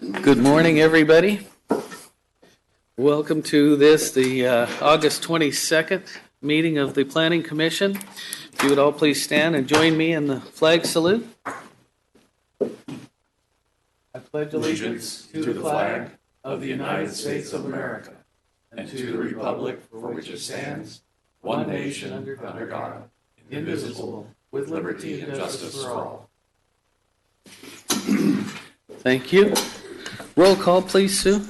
Good morning, everybody. Welcome to the August 22nd meeting of the Planning Commission. If you would all please stand and join me in the flag salute. I pledge allegiance to the flag of the United States of America and to the republic for which it stands, one nation under God, indivisible, with liberty and justice for all. Thank you. Roll call, please, Sue.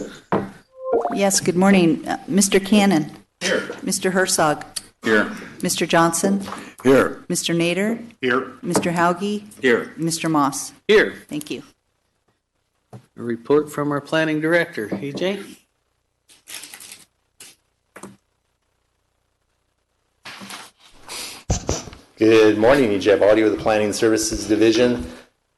Yes, good morning. Mr. Cannon. Here. Mr. Herzog. Here. Mr. Johnson. Here. Mr. Nader. Here. Mr. Hauge. Here. Mr. Moss. Here. Thank you. A report from our planning director. EJ? Good morning, EJ Audio with the Planning Services Division.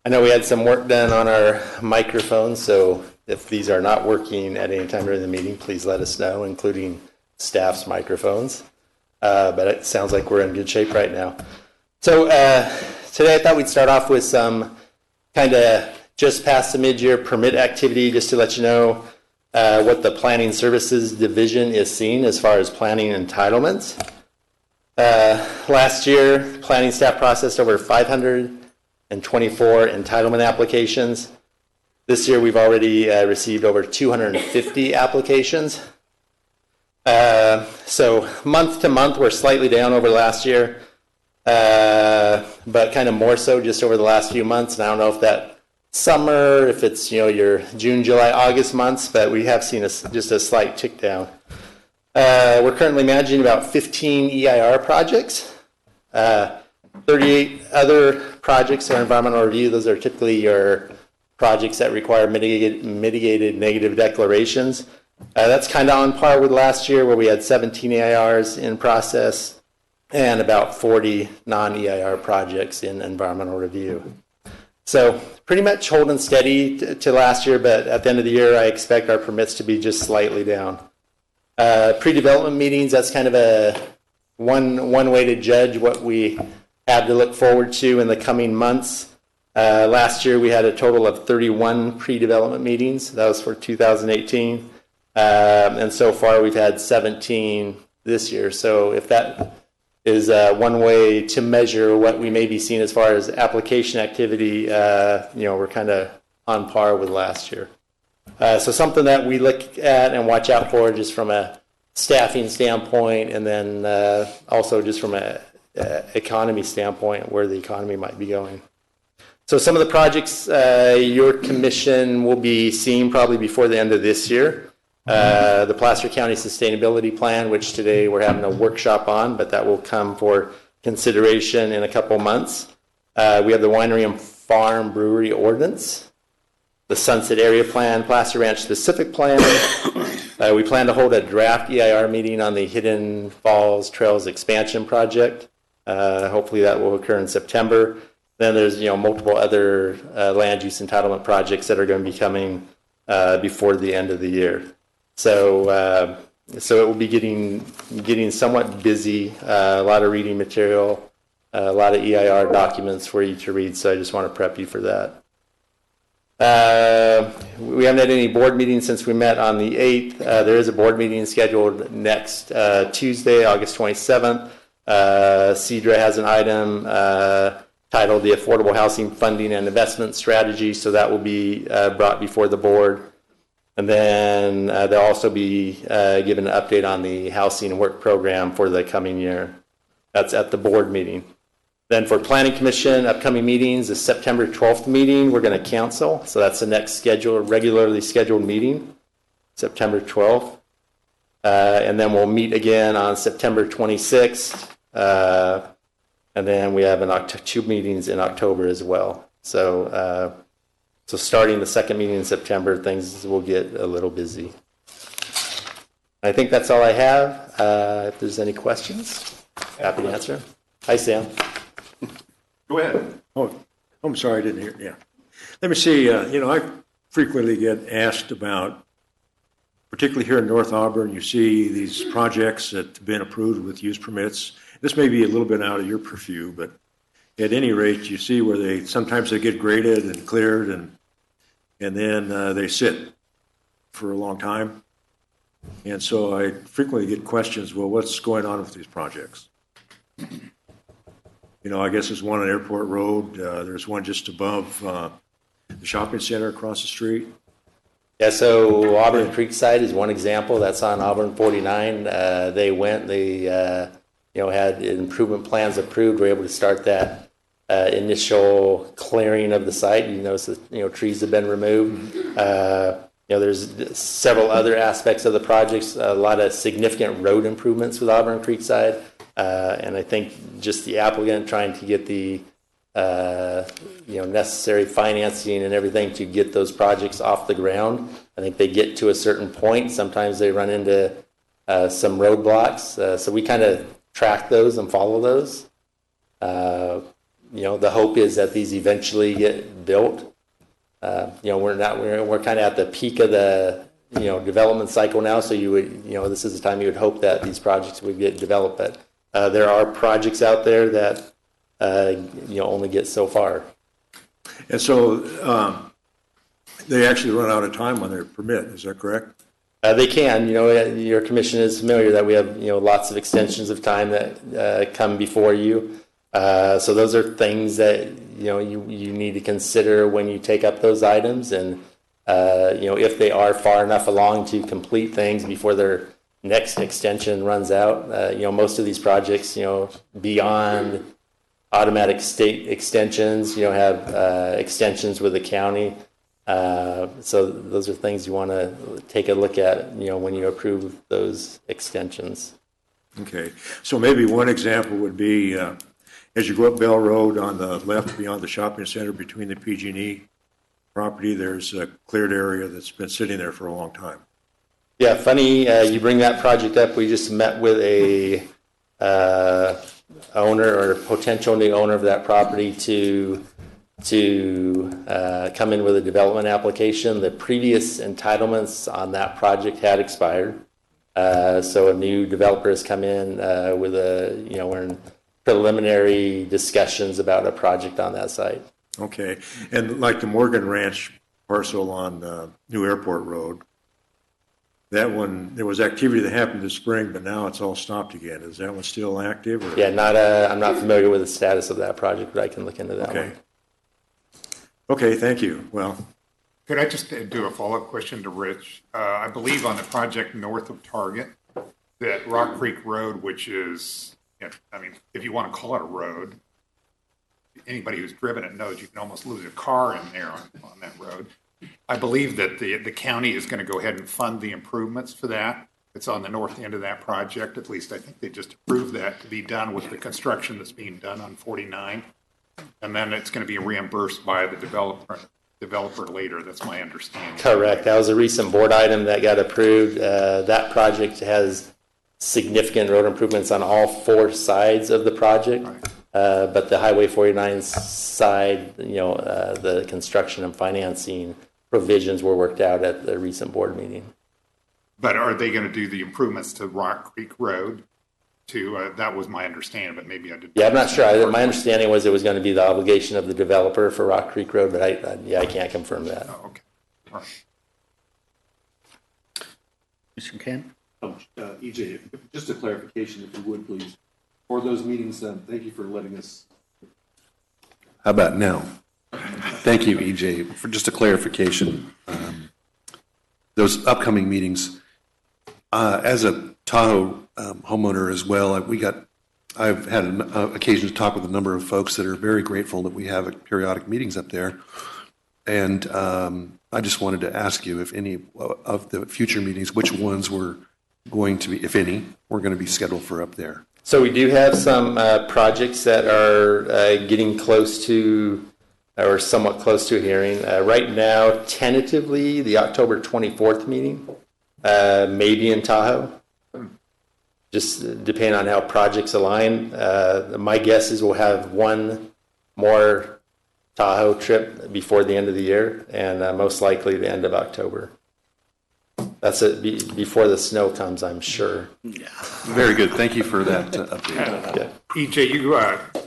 I know we had some work done on our microphones, so if these are not working at any time during the meeting, please let us know, including staff's microphones. But it sounds like we're in good shape right now. So today I thought we'd start off with some kind of just past the mid-year permit activity, just to let you know what the Planning Services Division is seeing as far as planning entitlements. Last year, planning staff processed over 524 entitlement applications. This year, we've already received over 250 applications. So month to month, we're slightly down over last year, but kind of more so just over the last few months. And I don't know if that summer, if it's your June, July, August months, but we have seen just a slight tick down. We're currently managing about 15 EIR projects. 38 other projects are environmental review. Those are typically your projects that require mitigated negative declarations. That's kind of on par with last year, where we had 17 EIRs in process and about 40 non-EIR projects in environmental review. So pretty much holding steady to last year, but at the end of the year, I expect our permits to be just slightly down. Pre-development meetings, that's kind of a one way to judge what we have to look forward to in the coming months. Last year we had a total of 31 pre-development meetings. That was for 2018. And so far we've had 17 this year. So if that is one way to measure what we may be seeing as far as application activity, we're kind of on par with last year. So something that we look at and watch out for just from a staffing standpoint, and then also just from a economy standpoint, where the economy might be going. So some of the projects your commission will be seeing probably before the end of this year. The Placer County Sustainability Plan, which today we're having a workshop on, but that will come for consideration in a couple months. We have the Winery and Farm Brewery Ordinance, the Sunset Area Plan, Placer Ranch Specific Plan. We plan to hold a draft EIR meeting on the Hidden Falls Trails Expansion Project. Hopefully that will occur in September. Then there's multiple other land use entitlement projects that are going to be coming before the end of the year. So it will be getting somewhat busy. A lot of reading material, a lot of EIR documents for you to read. So I just want to prep you for that. We haven't had any board meetings since we met on the 8th. There is a board meeting scheduled next Tuesday, August 27th. CEDRA has an item titled the Affordable Housing Funding and Investment Strategy, so that will be brought before the board. And then they'll also be given an update on the housing and work program for the coming year. That's at the board meeting. Then for Planning Commission, upcoming meetings, the September 12th meeting, we're going to cancel. So that's the next regularly scheduled meeting, September 12th. And then we'll meet again on September 26th. And then we have 2 meetings in October as well. So starting the second meeting in September, things will get a little busy. I think that's all I have. If there's any questions, happy to answer. Hi, Sam. Go ahead. Oh, I'm sorry, I didn't hear. Yeah. Let me see. I frequently get asked about, particularly here in North Auburn, you see these projects that have been approved with use permits. This may be a little bit out of your purview, but at any rate, you see where sometimes they get graded and cleared, and and then they sit for a long time. And so I frequently get questions, well, what's going on with these projects? You know, I guess there's one on Airport Road. There's one just above the shopping center across the street. Yeah, so Auburn Creekside is one example. That's on Auburn 49. They had improvement plans approved. We're able to start that initial clearing of the site. You notice that, trees have been removed. There's several other aspects of the projects, a lot of significant road improvements with Auburn Creekside. And I think just the applicant trying to get the necessary financing and everything to get those projects off the ground. I think they get to a certain point. Sometimes they run into some roadblocks. So we kind of track those and follow those. The hope is that these eventually get built. We're kind of at the peak of the development cycle now. So this is the time you would hope that these projects would get developed. But there are projects out there that only get so far. And so they actually run out of time on their permit. Is that correct? They can. Your commission is familiar that we have lots of extensions of time that come before you. So those are things that you need to consider when you take up those items, and if they are far enough along to complete things before their next extension runs out. Most of these projects, beyond automatic state extensions, have extensions with the county. So those are things you want to take a look at, when you approve those extensions. Okay. So maybe one example would be as you go up Bell Road on the left beyond the shopping center between the PG&E property, there's a cleared area that's been sitting there for a long time. Yeah, funny you bring that project up. We just met with a owner or potential new owner of that property to come in with a development application. The previous entitlements on that project had expired. So a new developer has come in with we're in preliminary discussions about a project on that site. Okay. And like the Morgan Ranch parcel on New Airport Road, that one, there was activity that happened this spring, but now it's all stopped again. Is that one still active? Or? Yeah, I'm not familiar with the status of that project, but I can look into that one. Okay, thank you. Well, could I just do a follow-up question to Rich? I believe on the project north of Target, that Rock Creek Road, which is, if you want to call it a road, anybody who's driven it knows you can almost lose a car in there on that road. I believe that the county is going to go ahead and fund the improvements for that. It's on the north end of that project. At least I think they just approved that to be done with the construction that's being done on 49. And then it's going to be reimbursed by the developer later. That's my understanding. Correct. That was a recent board item that got approved. That project has significant road improvements on all four sides of the project. Right. But the Highway 49 side, the construction and financing provisions were worked out at the recent board meeting. But are they going to do the improvements to Rock Creek Road? That was my understanding, but maybe I didn't. Yeah, I'm not sure. My understanding was it was going to be the obligation of the developer for Rock Creek Road, but I can't confirm that. Oh, okay. All right. Mr. Ken? EJ, just a clarification, if you would, please. For those meetings, thank you for letting us. How about now? Thank you, EJ. For just a clarification, those upcoming meetings, as a Tahoe homeowner as well, I've had an occasion to talk with a number of folks that are very grateful that we have periodic meetings up there. And I just wanted to ask you if any of the future meetings, which ones were going to be, if any, were going to be scheduled for up there. So we do have some projects that are getting close to, or somewhat close to a hearing. Right now, tentatively, the October 24th meeting may be in Tahoe. Just depending on how projects align. My guess is we'll have one more Tahoe trip before the end of the year, and most likely the end of October. That's it, before the snow comes, I'm sure. Yeah. Very good. Thank you for that update. EJ, you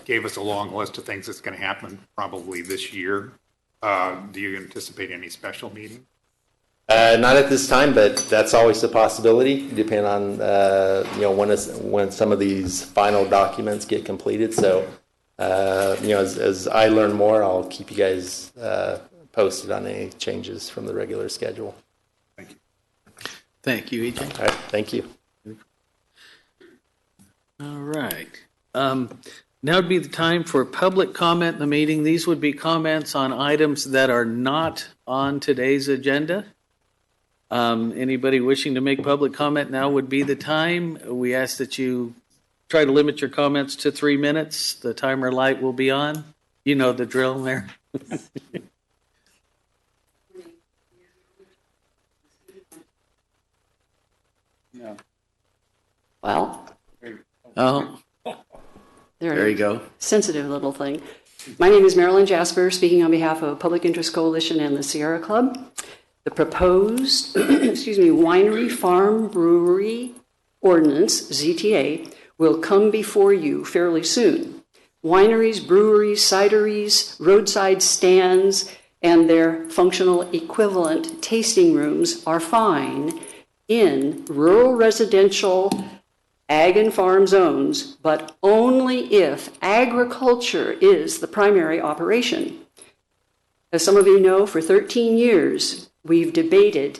gave us a long list of things that's going to happen probably this year. Do you anticipate any special meeting? Not at this time, but that's always a possibility, depending on when some of these final documents get completed. So, as I learn more, I'll keep you guys posted on any changes from the regular schedule. Thank you. Thank you, EJ. All right, thank you. All right. Now would be the time for public comment in the meeting. These would be comments on items that are not on today's agenda. Anybody wishing to make public comment now would be the time. We ask that you try to limit your comments to 3 minutes. The timer light will be on. You know the drill there. Well, Oh, there you go. Sensitive little thing. My name is Marilyn Jasper, speaking on behalf of Public Interest Coalition and the Sierra Club. The proposed, winery, farm, brewery ordinance, ZTA, will come before you fairly soon. Wineries, breweries, cideries, roadside stands, and their functional equivalent tasting rooms are fine in rural residential ag and farm zones, but only if agriculture is the primary operation. As some of you know, for 13 years, we've debated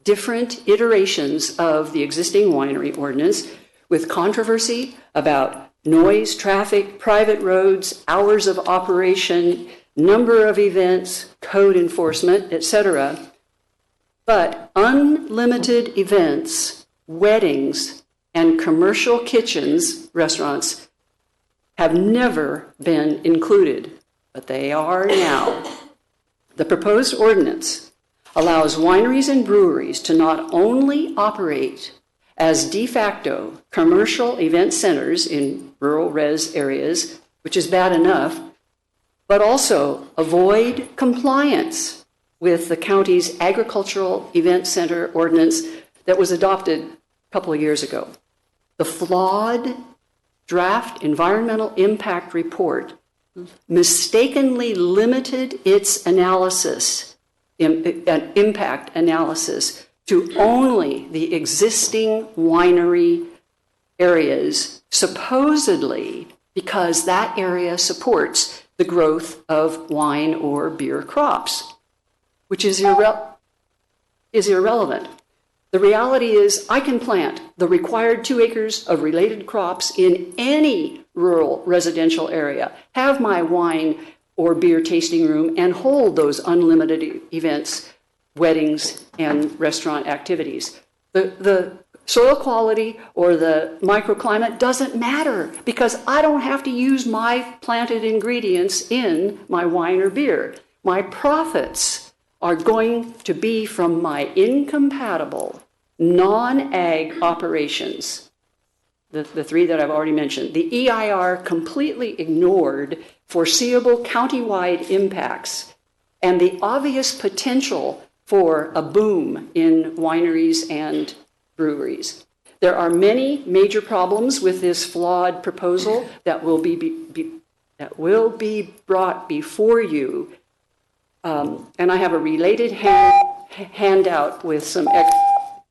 different iterations of the existing winery ordinance with controversy about noise, traffic, private roads, hours of operation, number of events, code enforcement, etc. But unlimited events, weddings, and commercial kitchens, restaurants, have never been included, but they are now. The proposed ordinance allows wineries and breweries to not only operate as de facto commercial event centers in rural res areas, which is bad enough, but also avoid compliance with the county's agricultural event center ordinance that was adopted a couple of years ago. The flawed draft environmental impact report mistakenly limited its analysis, impact analysis, to only the existing winery areas, supposedly because that area supports the growth of wine or beer crops, which is irrelevant. The reality is I can plant the required 2 acres of related crops in any rural residential area, have my wine or beer tasting room, and hold those unlimited events, weddings, and restaurant activities. The soil quality or the microclimate doesn't matter because I don't have to use my planted ingredients in my wine or beer. My profits are going to be from my incompatible non-ag operations, the 3 that I've already mentioned. The EIR completely ignored foreseeable countywide impacts and the obvious potential for a boom in wineries and breweries. There are many major problems with this flawed proposal that will be brought before you. And I have a related handout with some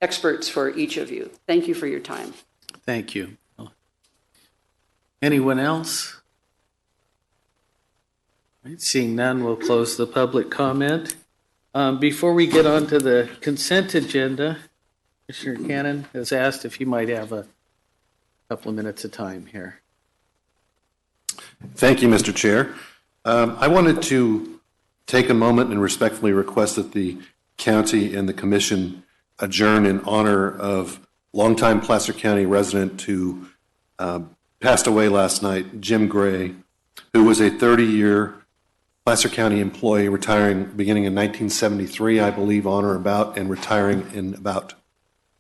experts for each of you. Thank you for your time. Thank you. Anyone else? All right, seeing none, we'll close the public comment. Before we get on to the consent agenda, Commissioner Cannon has asked if you might have a couple of minutes of time here. Thank you, Mr. Chair. I wanted to take a moment and respectfully request that the county and the commission adjourn in honor of longtime Placer County resident who passed away last night, Jim Gray, who was a 30-year Placer County employee, retiring beginning in 1973, I believe, on or about, and retiring in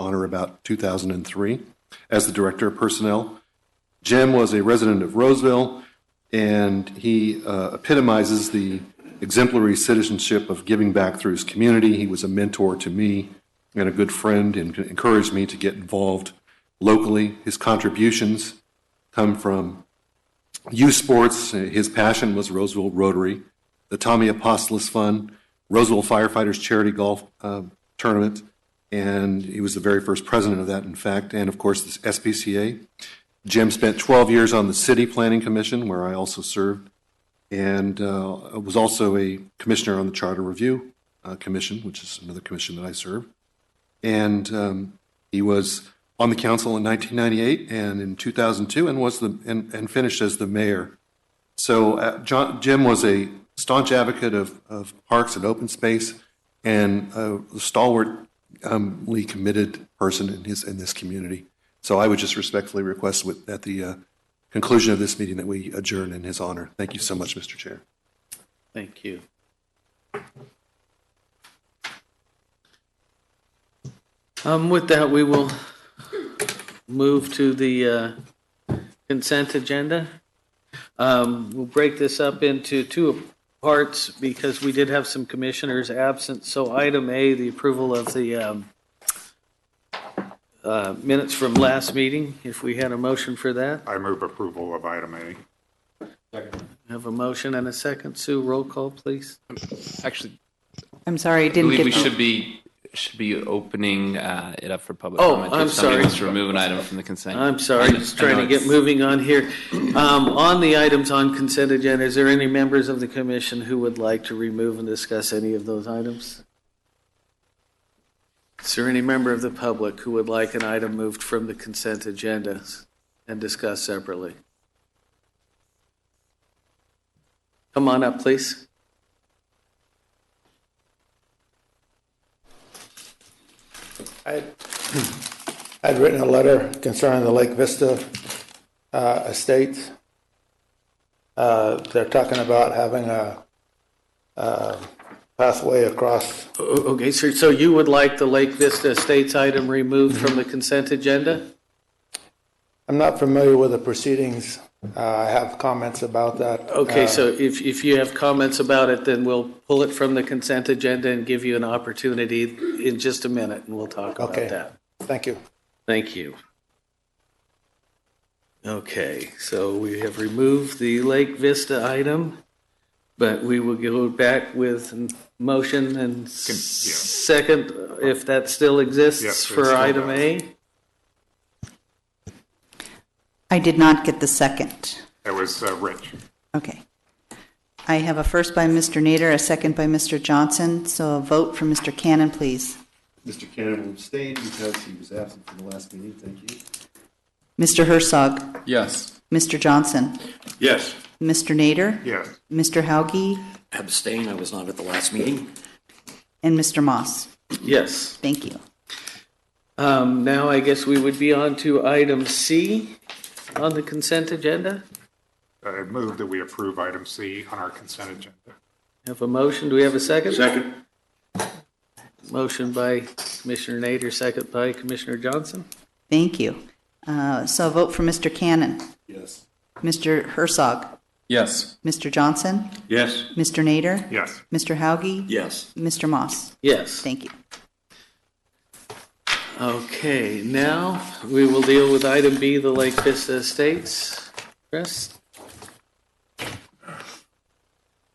on or about 2003 as the Director of Personnel. Jim was a resident of Roseville, and he epitomizes the exemplary citizenship of giving back through his community. He was a mentor to me and a good friend and encouraged me to get involved locally. His contributions come from youth sports. His passion was Roseville Rotary. the Tommy Apostolos Fund, Roseville Firefighters Charity Golf Tournament, and he was the very first president of that, in fact, and of course, this SPCA. Jim spent 12 years on the City Planning Commission, where I also served, and was also a commissioner on the Charter Review Commission, which is another commission that I serve. And he was on the council in 1998 and in 2002, and was and finished as the mayor. So Jim was a staunch advocate of parks and open space, and a stalwartly committed person in this community. So I would just respectfully request at the conclusion of this meeting that we adjourn in his honor. Thank you so much, Mr. Chair. Thank you. With that, we will move to the consent agenda. We'll break this up into two parts because we did have some commissioners absent. So item A, the approval of the minutes from last meeting, if we had a motion for that. I move approval of item A. Second. Have a motion and a second. Sue, roll call, please. Actually, I'm sorry, I I didn't believe get. we should be opening it up for public Oh, comment. I'm If somebody sorry. wants to remove an item from the consent. I'm sorry, just trying to get moving on here. On the items on consent agenda, is there any members of the commission who would like to remove and discuss any of those items? Is there any member of the public who would like an item moved from the consent agenda and discussed separately? Come on up, please. I'd written a letter concerning the Lake Vista estate. They're talking about having a pathway across. Okay, so you would like the Lake Vista Estates item removed from the consent agenda? I'm not familiar with the proceedings. I have comments about that. Okay, so if you have comments about it, then we'll pull it from the consent agenda and give you an opportunity in just a minute, and we'll talk about Okay. that. Thank you. Thank you. Okay, so we have removed the Lake Vista item, but we will go back with motion and second, if that still exists, Yes, it for still item does. A. I did not get the second. That was Rich. Okay. I have a first by Mr. Nader, a second by Mr. Johnson, so a vote for Mr. Cannon, please. Mr. Cannon will abstain because he was absent from the last meeting. Thank you. Mr. Herzog, Yes. Mr. Johnson, Yes. Mr. Nader, Yes. Mr. Hauge, Abstain, I was not at the last meeting. and Mr. Moss. Yes. Thank you. Now I guess we would be on to item C on the consent agenda. I move that we approve item C on our consent agenda. Have a motion. Do we have a second? Second. Motion by Commissioner Nader, second by Commissioner Johnson. Thank you. So a vote for Mr. Cannon, Yes. Mr. Herzog, Yes. Mr. Johnson, Yes. Mr. Nader, Yes. Mr. Hauge, Yes. Mr. Moss. Yes. Thank you. Okay, now we will deal with item B, the Lake Vista Estates. Chris?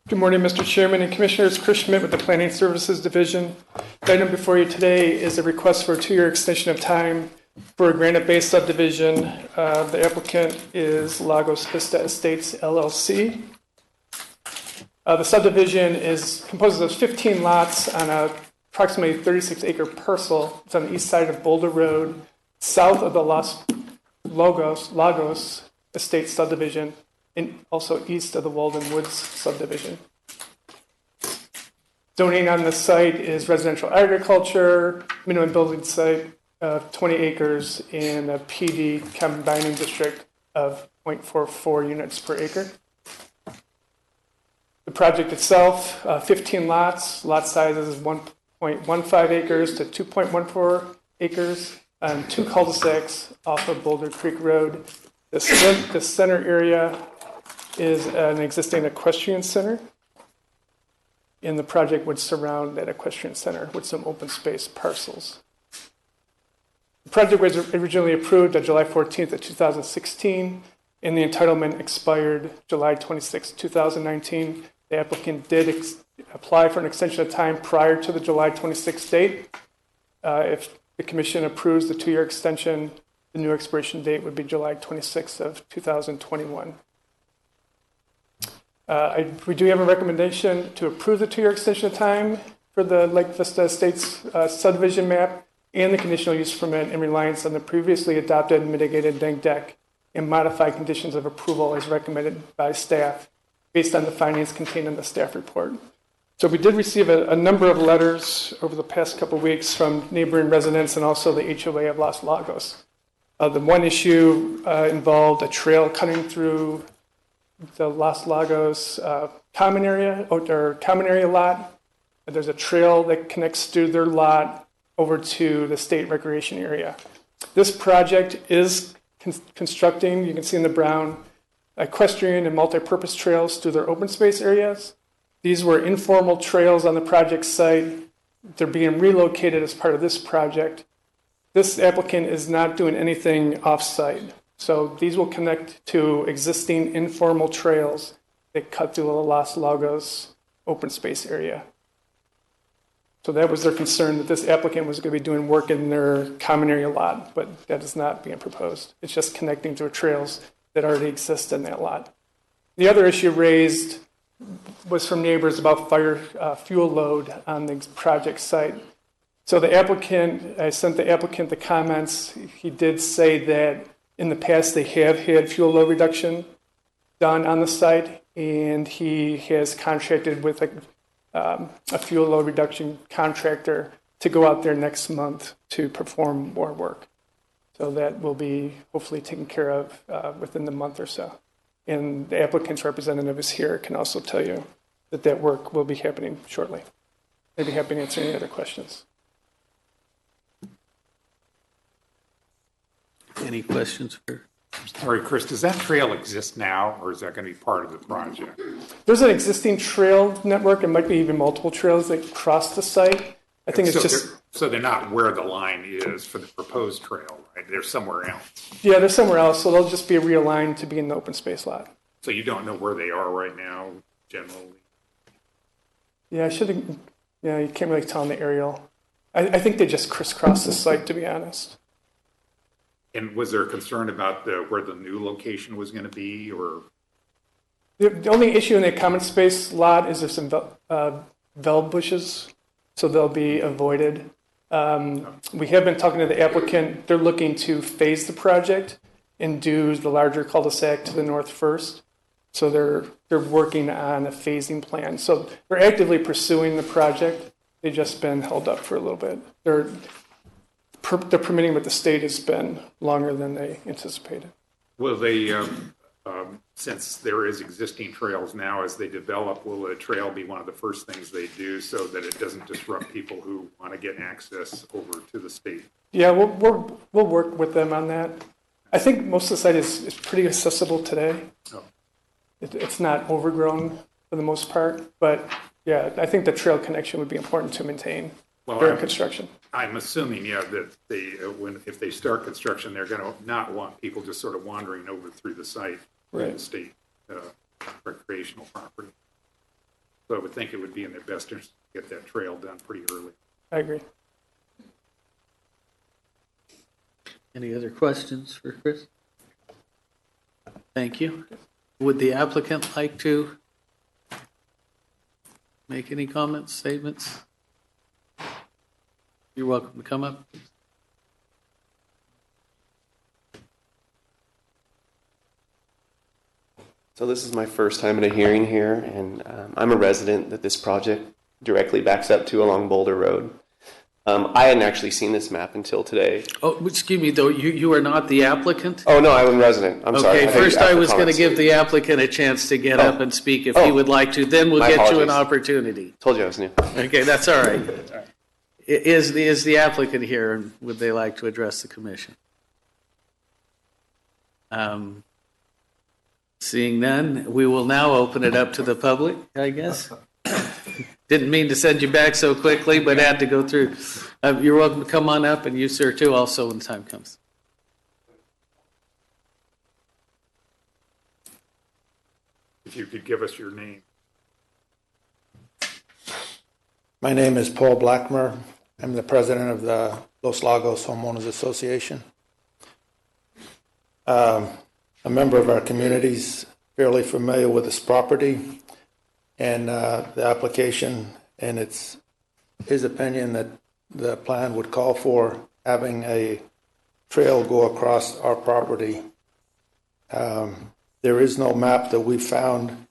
Good morning, Mr. Chairman and Commissioners. Chris Schmidt with the Planning Services Division. The item before you today is a request for a 2-year extension of time for a granite-based subdivision. The applicant is Lagos Vista Estates LLC. The subdivision is composed of 15 lots on a approximately 36-acre parcel. It's on the east side of Boulder Road, south of the Lagos Estate subdivision, and also east of the Walden Woods subdivision. Zoning on the site is residential agriculture, minimum building site of 20 acres, and a PD combining district of 0.44 units per acre. The project itself, 15 lots, lot sizes 1.15 acres to 2.14 acres, and 2 cul-de-sacs off of Boulder Creek Road. The center area is an existing equestrian center, and the project would surround that equestrian center with some open space parcels. The project was originally approved on July 14th of 2016, and the entitlement expired July 26, 2019. The applicant did apply for an extension of time prior to the July 26th date. If the commission approves the 2-year extension, the new expiration date would be July 26th of 2021. We do have a recommendation to approve the 2-year extension of time for the Lake Vista Estates subdivision map and the conditional use permit in reliance on the previously adopted mitigated neg deck and modified conditions of approval as recommended by staff based on the findings contained in the staff report. So we did receive a number of letters over the past couple of weeks from neighboring residents and also the HOA of Los Lagos. The one issue involved a trail cutting through the Los Lagos common area or common area lot. There's a trail that connects through their lot over to the state recreation area. This project is constructing, you can see in the brown, equestrian and multi-purpose trails through their open space areas. These were informal trails on the project site. They're being relocated as part of this project. This applicant is not doing anything off-site. So these will connect to existing informal trails that cut through the Los Lagos open space area. So that was their concern, that this applicant was going to be doing work in their common area lot, but that is not being proposed. It's just connecting to trails that already exist in that lot. The other issue raised was from neighbors about fire fuel load on the project site. So the applicant, I sent the applicant the comments. He did say that in the past they have had fuel load reduction done on the site, and he has contracted with a fuel load reduction contractor to go out there next month to perform more work. So that will be hopefully taken care of within the month or so. And the applicant's representative is here, can also tell you that that work will be happening shortly. I'd be happy to answer any other questions. Any questions for? Sorry, Chris, does that trail exist now, or is that going to be part of the project? There's an existing trail network. It might be even multiple trails that cross the site. I think it's just... So they're not where the line is for the proposed trail, right? They're somewhere else. Yeah, they're somewhere else, so they'll just be realigned to be in the open space lot. So you don't know where they are right now, generally? Yeah, you can't really tell in the aerial. I think they just crisscross the site, to be honest. And was there a concern about where the new location was going to be, or? The only issue in the common space lot is there's some velvet bushes, so they'll be avoided. We have been talking to the applicant. They're looking to phase the project and do the larger cul-de-sac to the north first. So they're working on a phasing plan. So they're actively pursuing the project. They've just been held up for a little bit. The permitting with the state has been longer than they anticipated. Will they, since there is existing trails now, as they develop, will a trail be one of the first things they do so that it doesn't disrupt people who want to get access over to the state? Yeah, we'll work with them on that. I think most of the site is pretty accessible today. Oh. It's not overgrown for the most part, but yeah, I think the trail connection would be important to maintain during construction. I'm assuming, that if they start construction, they're going to not want people just sort of wandering over through the site, right, the state recreational property. So I would think it would be in their best interest to get that trail done pretty early. I agree. Any other questions for Chris? Thank you. Would the applicant like to make any comments, statements? You're welcome to come up. So this is my first time at a hearing here, and I'm a resident that this project directly backs up to along Boulder Road. I hadn't actually seen this map until today. Oh, excuse me, though, you are not the applicant? Oh, no, I'm a resident. I'm sorry. Okay, first I was going to give the applicant a chance to get up and speak if he would like to. Then we'll get you an opportunity. Told you I was new. Okay, that's all right. Is the applicant here, and would they like to address the commission? Seeing none, we will now open it up to the public, I guess. Didn't mean to send you back so quickly, but had to go through. You're welcome to come on up, and you, sir, too, also when the time comes. If you could give us your name. My name is Paul Blackmer. I'm the president of the Los Lagos Homeowners Association. A member of our community is fairly familiar with this property and the application, and it's his opinion that the plan would call for having a trail go across our property. There is no map that we found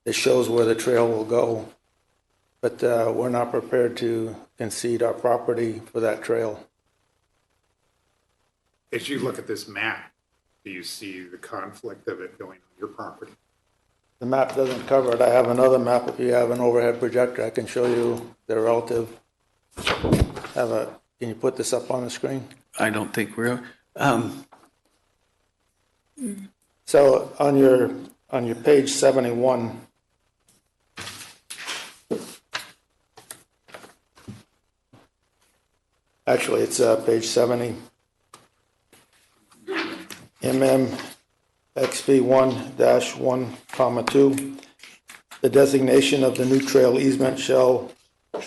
that shows where the trail will go, but we're not prepared to concede our property for that trail. As you look at this map, do you see the conflict of it going on your property? The map doesn't cover it. I have another map. If you have an overhead projector, I can show you the relative. Can you put this up on the screen? I don't think we're. So on your page 71, actually it's page 70, XB1-1, 2. The designation of the new trail easement shall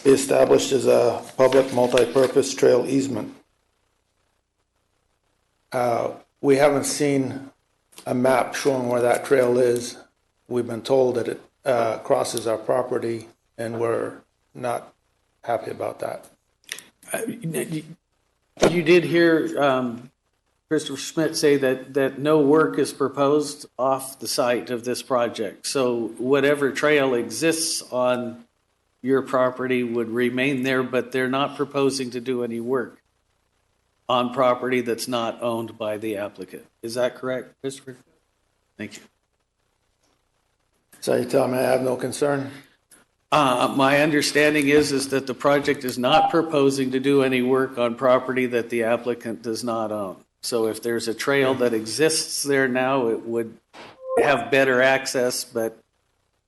be established as a public multi-purpose trail easement. We haven't seen a map showing where that trail is. We've been told that it crosses our property, and we're not happy about that. You did hear Christopher Schmidt say that no work is proposed off the site of this project. So whatever trail exists on your property would remain there, but they're not proposing to do any work on property that's not owned by the applicant. Is that correct, Christopher? Thank you. So you tell me I have no concern? My understanding is that the project is not proposing to do any work on property that the applicant does not own. So if there's a trail that exists there now, it would have better access, but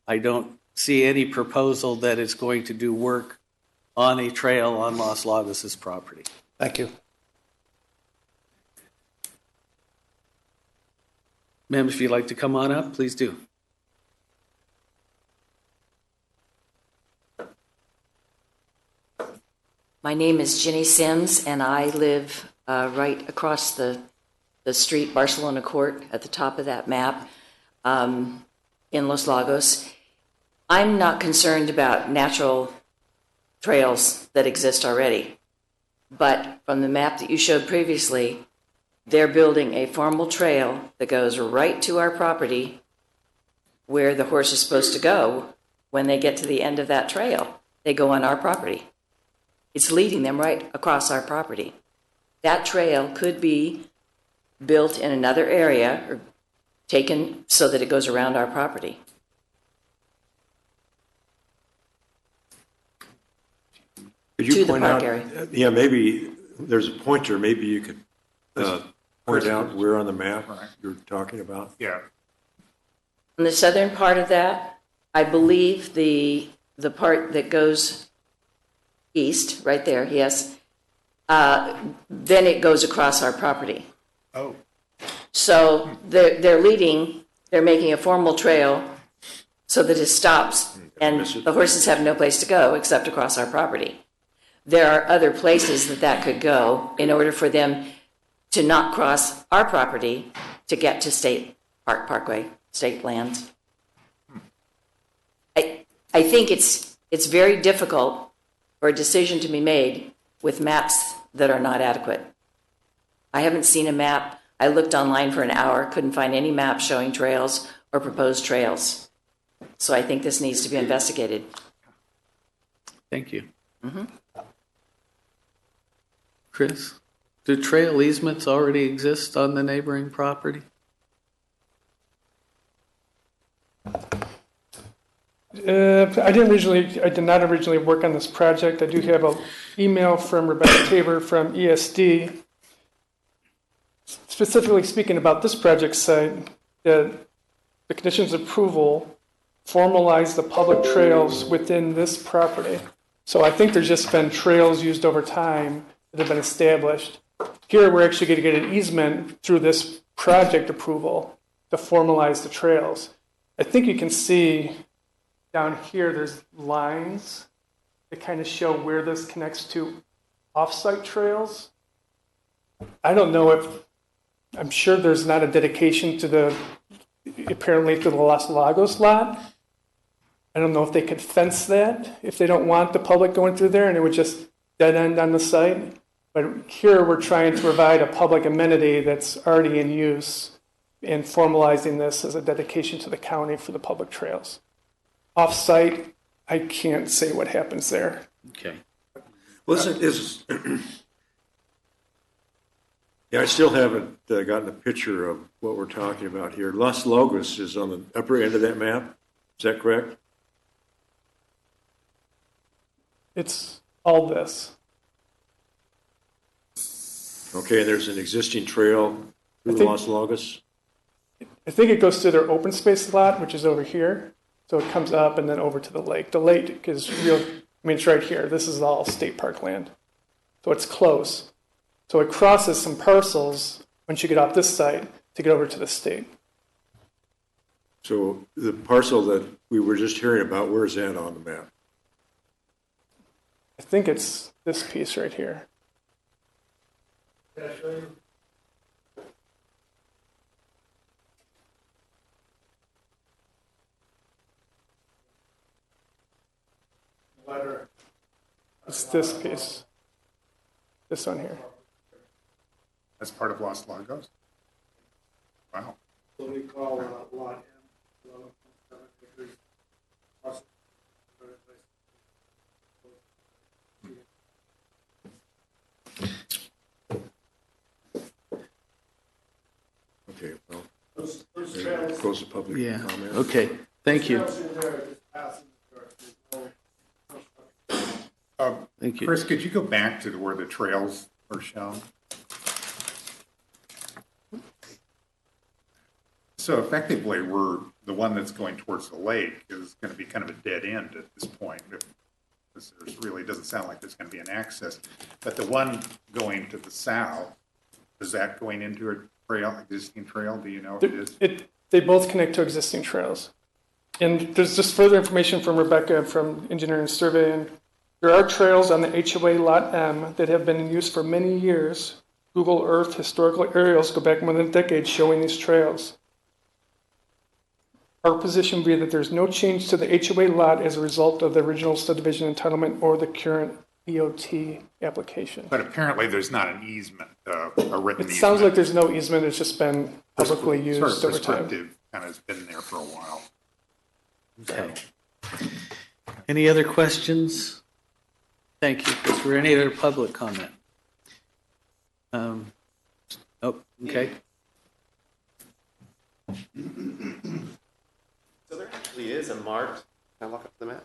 I don't see any proposal that it's going to do work on a trail on Los Lagos' property. Thank you. Ma'am, if you'd like to come on up, please do. My name is Ginny Sims, and I live right across the street, Barcelona Court, at the top of that map in Los Lagos. I'm not concerned about natural trails that exist already, but from the map that you showed previously, they're building a formal trail that goes right to our property where the horse is supposed to go. When they get to the end of that trail, they go on our property. It's leading them right across our property. That trail could be built in another area or taken so that it goes around our property. Could you to point the park out, area. Yeah, maybe there's a pointer. Maybe you could point out where on the map you're talking about. Yeah. On the southern part of that, I believe the part that goes east, right there, yes, then it goes across our property. Oh. So they're making a formal trail so that it stops and the horses have no place to go except across our property. There are other places that could go in order for them to not cross our property to get to state parkway, state lands. I think it's very difficult for a decision to be made with maps that are not adequate. I haven't seen a map. I looked online for an hour, couldn't find any map showing trails or proposed trails. So I think this needs to be investigated. Thank you. Mm-hmm. Chris, do trail easements already exist on the neighboring property? I did not originally work on this project. I do have an email from Rebecca Tabor from ESD, specifically speaking about this project site, that the conditions of approval formalize the public trails within this property. So I think there's just been trails used over time that have been established. Here, we're actually going to get an easement through this project approval to formalize the trails. I think you can see down here, there's lines that kind of show where this connects to off-site trails. I don't know if, I'm sure there's not a dedication to apparently to the Los Lagos lot. I don't know if they could fence that, if they don't want the public going through there and it would just dead end on the site. But here we're trying to provide a public amenity that's already in use and formalizing this as a dedication to the county for the public trails. Off-site, I can't say what happens there. Okay. Well, yeah, I still haven't gotten a picture of what we're talking about here. Los Lagos is on the upper end of that map. Is that correct? It's all this. Okay, and there's an existing trail through Los Lagos? I think it goes to their open space lot, which is over here. So it comes up and then over to the lake. The lake is real, I mean, it's right here. This is all state park land. So it's close. So it crosses some parcels once you get off this site to get over to the state. So the parcel that we were just hearing about, where is that on the map? I think it's this piece right here. It's this piece. This one here. That's part of Los Lagos? Wow. What we call lot M. Okay, well, there goes the public comment. Okay, thank you. Thank you. Chris, could you go back to where the trails are shown? So effectively, the one that's going towards the lake is going to be kind of a dead end at this point. Because there really doesn't sound like there's going to be an access. But the one going to the south, is that going into a trail, existing trail? Do you know if it is? They both connect to existing trails. And there's just further information from Rebecca from Engineering Survey. And there are trails on the HOA Lot M that have been in use for many years. Google Earth historical aerials go back more than a decade showing these trails. Our position would be that there's no change to the HOA lot as a result of the original subdivision entitlement or the current EOT application. But apparently there's not an easement, a written easement. It sounds like there's no easement, it's just been publicly used sort of over time. prescriptive, kind of has been there for a while. Okay. Any other questions? Thank you. Is there any other public comment? Okay. So there actually is a marked, can I look up the map?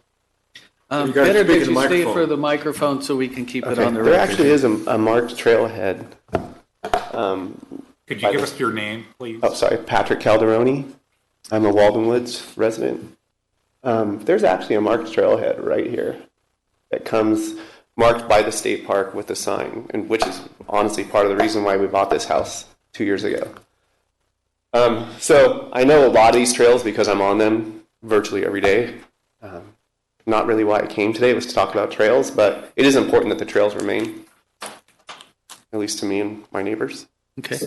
Better that you stay for the microphone so we can keep it on the record. There actually is a marked trailhead. Could you give us your name, please? Oh, sorry, Patrick Calderoni. I'm a Walden Woods resident. There's actually a marked trailhead right here that comes marked by the state park with a sign, and which is honestly part of the reason why we bought this house 2 years ago. So I know a lot of these trails because I'm on them virtually every day. Not really why I came today was to talk about trails, but it is important that the trails remain, at least to me and my neighbors. Okay.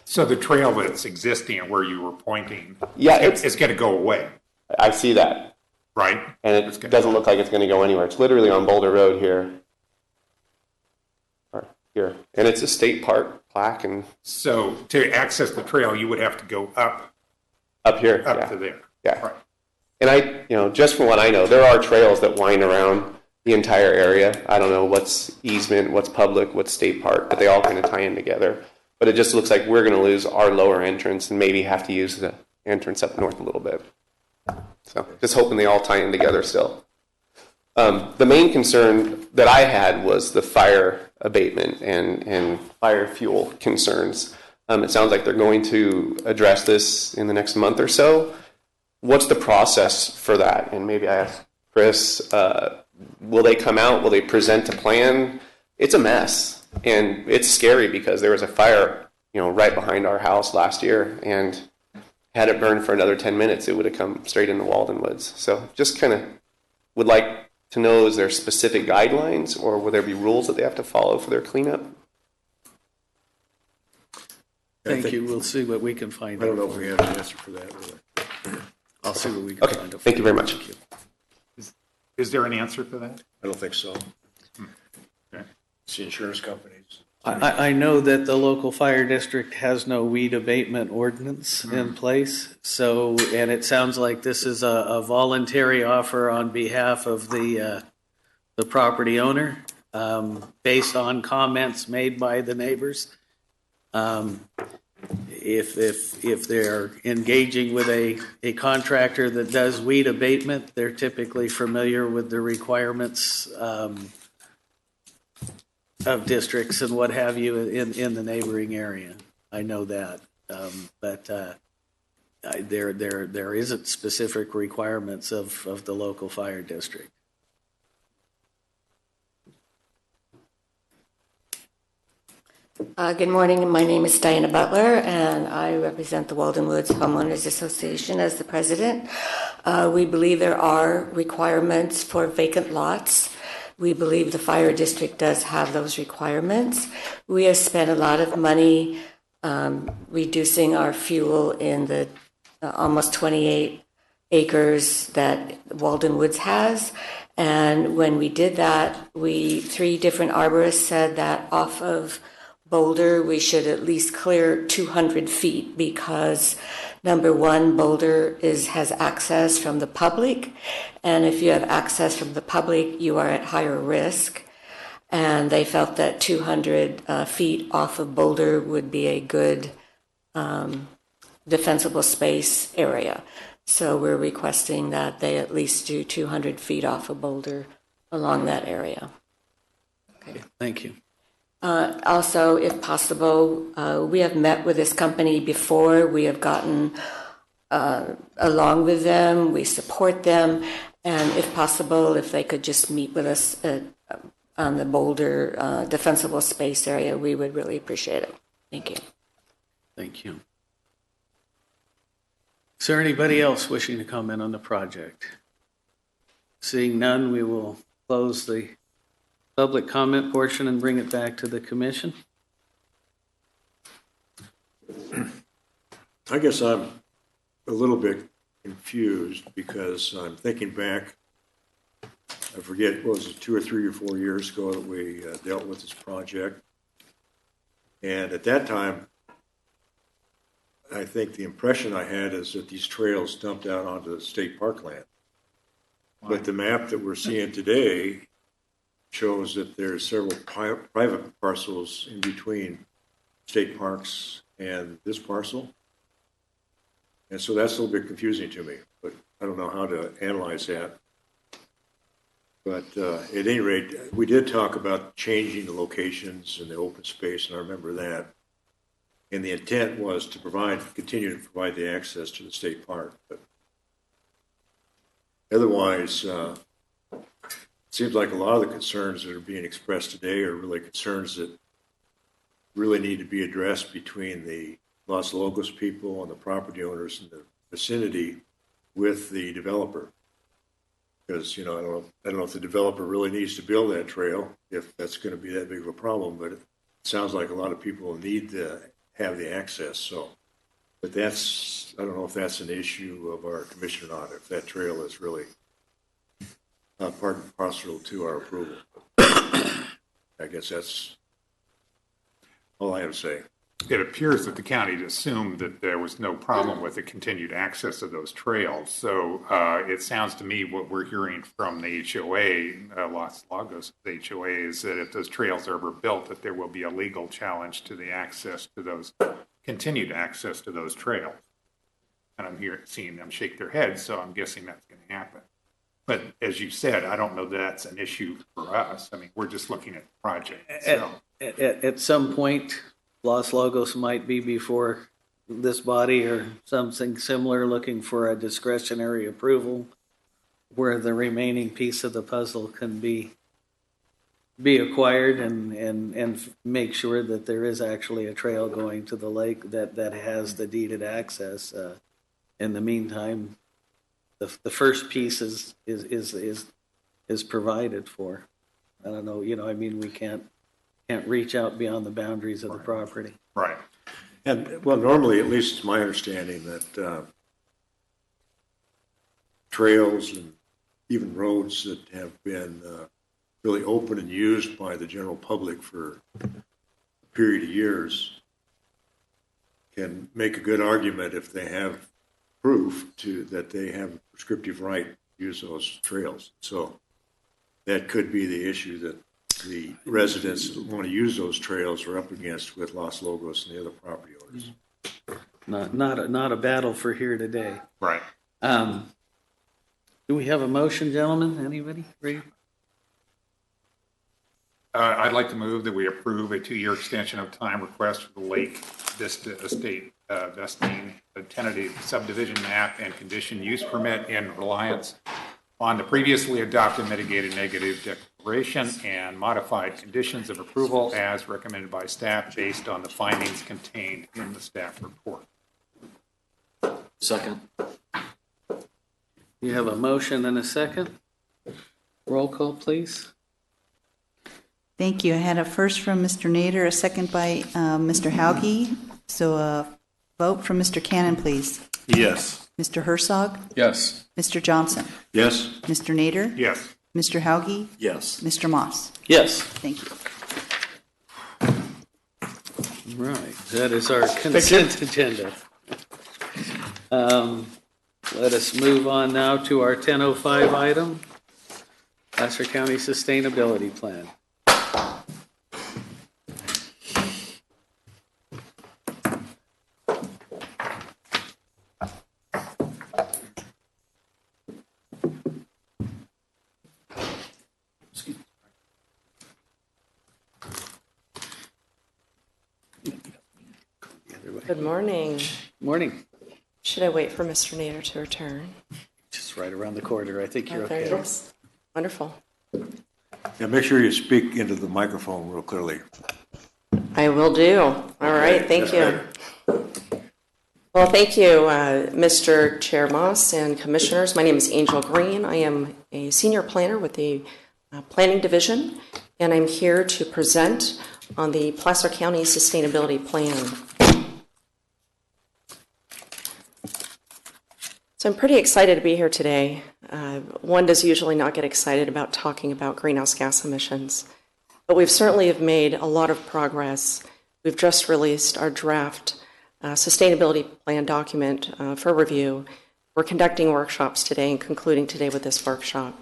So the trail that's existing and where you were pointing, yeah, it's going to go away. I see that. Right. And it doesn't look like it's going to go anywhere. It's literally on Boulder Road here. Or here. And it's a state park plaque. And so to access the trail, you would have to go up here. Up to there. Yeah. Right. And just from what I know, there are trails that wind around the entire area. I don't know what's easement, what's public, what's state park, but they all kind of tie in together. But it just looks like we're going to lose our lower entrance and maybe have to use the entrance up north a little bit. So just hoping they all tie in together still. The main concern that I had was the fire abatement and fire fuel concerns. It sounds like they're going to address this in the next month or so. What's the process for that? And maybe I ask Chris, will they come out? Will they present a plan? It's a mess. And it's scary because there was a fire, right behind our house last year. And had it burned for another 10 minutes, it would have come straight into Walden Woods. So just kind of would like to know, is there specific guidelines or will there be rules that they have to follow for their cleanup? Thank you. We'll see what we can find out. I don't know if we have an answer for that, really. I'll see what we can find out. Thank you very much. Thank you. Is there an answer for that? I don't think so. Okay. It's the insurance companies. I know that the local fire district has no weed abatement ordinance in place. So, and it sounds like this is a voluntary offer on behalf of the property owner, based on comments made by the neighbors. If they're engaging with a contractor that does weed abatement, they're typically familiar with the requirements of districts and what have you in the neighboring area. I know that, but there isn't specific requirements of the local fire district. Good morning. My name is Diana Butler, and I represent the Walden Woods Homeowners Association as the president. We believe there are requirements for vacant lots. We believe the fire district does have those requirements. We have spent a lot of money reducing our fuel in the almost 28 acres that Walden Woods has. And when we did that, three different arborists said that off of Boulder, we should at least clear 200 feet because, number one, Boulder has access from the public. And if you have access from the public, you are at higher risk. And they felt that 200 feet off of Boulder would be a good defensible space area. So we're requesting that they at least do 200 feet off of Boulder along that area. Okay. Thank you. Also, if possible, we have met with this company before. We have gotten along with them. We support them. And if possible, if they could just meet with us on the Boulder defensible space area, we would really appreciate it. Thank you. Thank you. Is there anybody else wishing to comment on the project? Seeing none, we will close the public comment portion and bring it back to the commission. I guess I'm a little bit confused because I'm thinking back, I forget, what was it, 2 or 3 or 4 years ago that we dealt with this project. And at that time, I think the impression I had is that these trails dumped out onto the state parkland. Wow. But the map that we're seeing today shows that there's several private parcels in between state parks and this parcel. And so that's a little bit confusing to me, but I don't know how to analyze that. But at any rate, we did talk about changing the locations and the open space, and I remember that. And the intent was to continue to provide the access to the state park. But otherwise, it seems like a lot of the concerns that are being expressed today are really concerns that really need to be addressed between the Los Logos people and the property owners in the vicinity with the developer. Because, I don't know if the developer really needs to build that trail, if that's going to be that big of a problem, but it sounds like a lot of people need to have the access. So, but I don't know if that's an issue of our commission or not, if that trail is really part and parcel to our approval. I guess that's all I have to say. It appears that the county assumed that there was no problem with the continued access of those trails. So it sounds to me what we're hearing from the HOA, Los Lagos, the HOA, is that if those trails are ever built, that there will be a legal challenge to the access to those, continued access to those trails. And I'm seeing them shake their heads, so I'm guessing that's going to happen. But as you said, I don't know that that's an issue for us. I mean, we're just looking at the project itself. At some point, Los Logos might be before this body or something similar, looking for a discretionary approval where the remaining piece of the puzzle can be acquired and make sure that there is actually a trail going to the lake that has the deeded access. In the meantime, the first piece is is provided for. I don't know, I mean, we can't reach out beyond the boundaries of the property. Right. And, well, normally, at least it's my understanding that trails and even roads that have been really open and used by the general public for a period of years can make a good argument if they have proof that they have a prescriptive right to use those trails. So that could be the issue that the residents that want to use those trails are up against with Los Logos and the other property owners. Not a battle for here today. Right. Do we have a motion, gentlemen? Anybody ready? I'd like to move that we approve a 2-year extension of time request for the Lake Vista Estate vesting a tentative subdivision map and condition use permit in reliance on the previously adopted mitigated negative declaration and modified conditions of approval as recommended by staff based on the findings contained in the staff report. Second. You have a motion and a second. Roll call, please. Thank you. I had a first from Mr. Nader, a second by Mr. Hauge. So a vote from Mr. Cannon, please. Yes. Mr. Herzog? Yes. Mr. Johnson? Yes? Mr. Nader? Yes. Mr. Hauge? Yes. Mr. Moss? Yes. Thank you. Right. That is our consent agenda. Let us move on now to our 10:05 item, Placer County Sustainability Plan. Good morning. Morning. Should I wait for Mr. Nader to return? Just right around the corner. I think you're There okay. he is. Wonderful. Yeah, make sure you speak into the microphone real clearly. I will do. All right. Thank you. Well, thank you, Mr. Chair Moss and Commissioners. My name is Angel Green. I am a senior planner with the Planning Division, and I'm here to present on the Placer County Sustainability Plan. So I'm pretty excited to be here today. One does usually not get excited about talking about greenhouse gas emissions, but we've certainly have made a lot of progress. We've just released our draft sustainability plan document for review. We're conducting workshops today and concluding today with this workshop.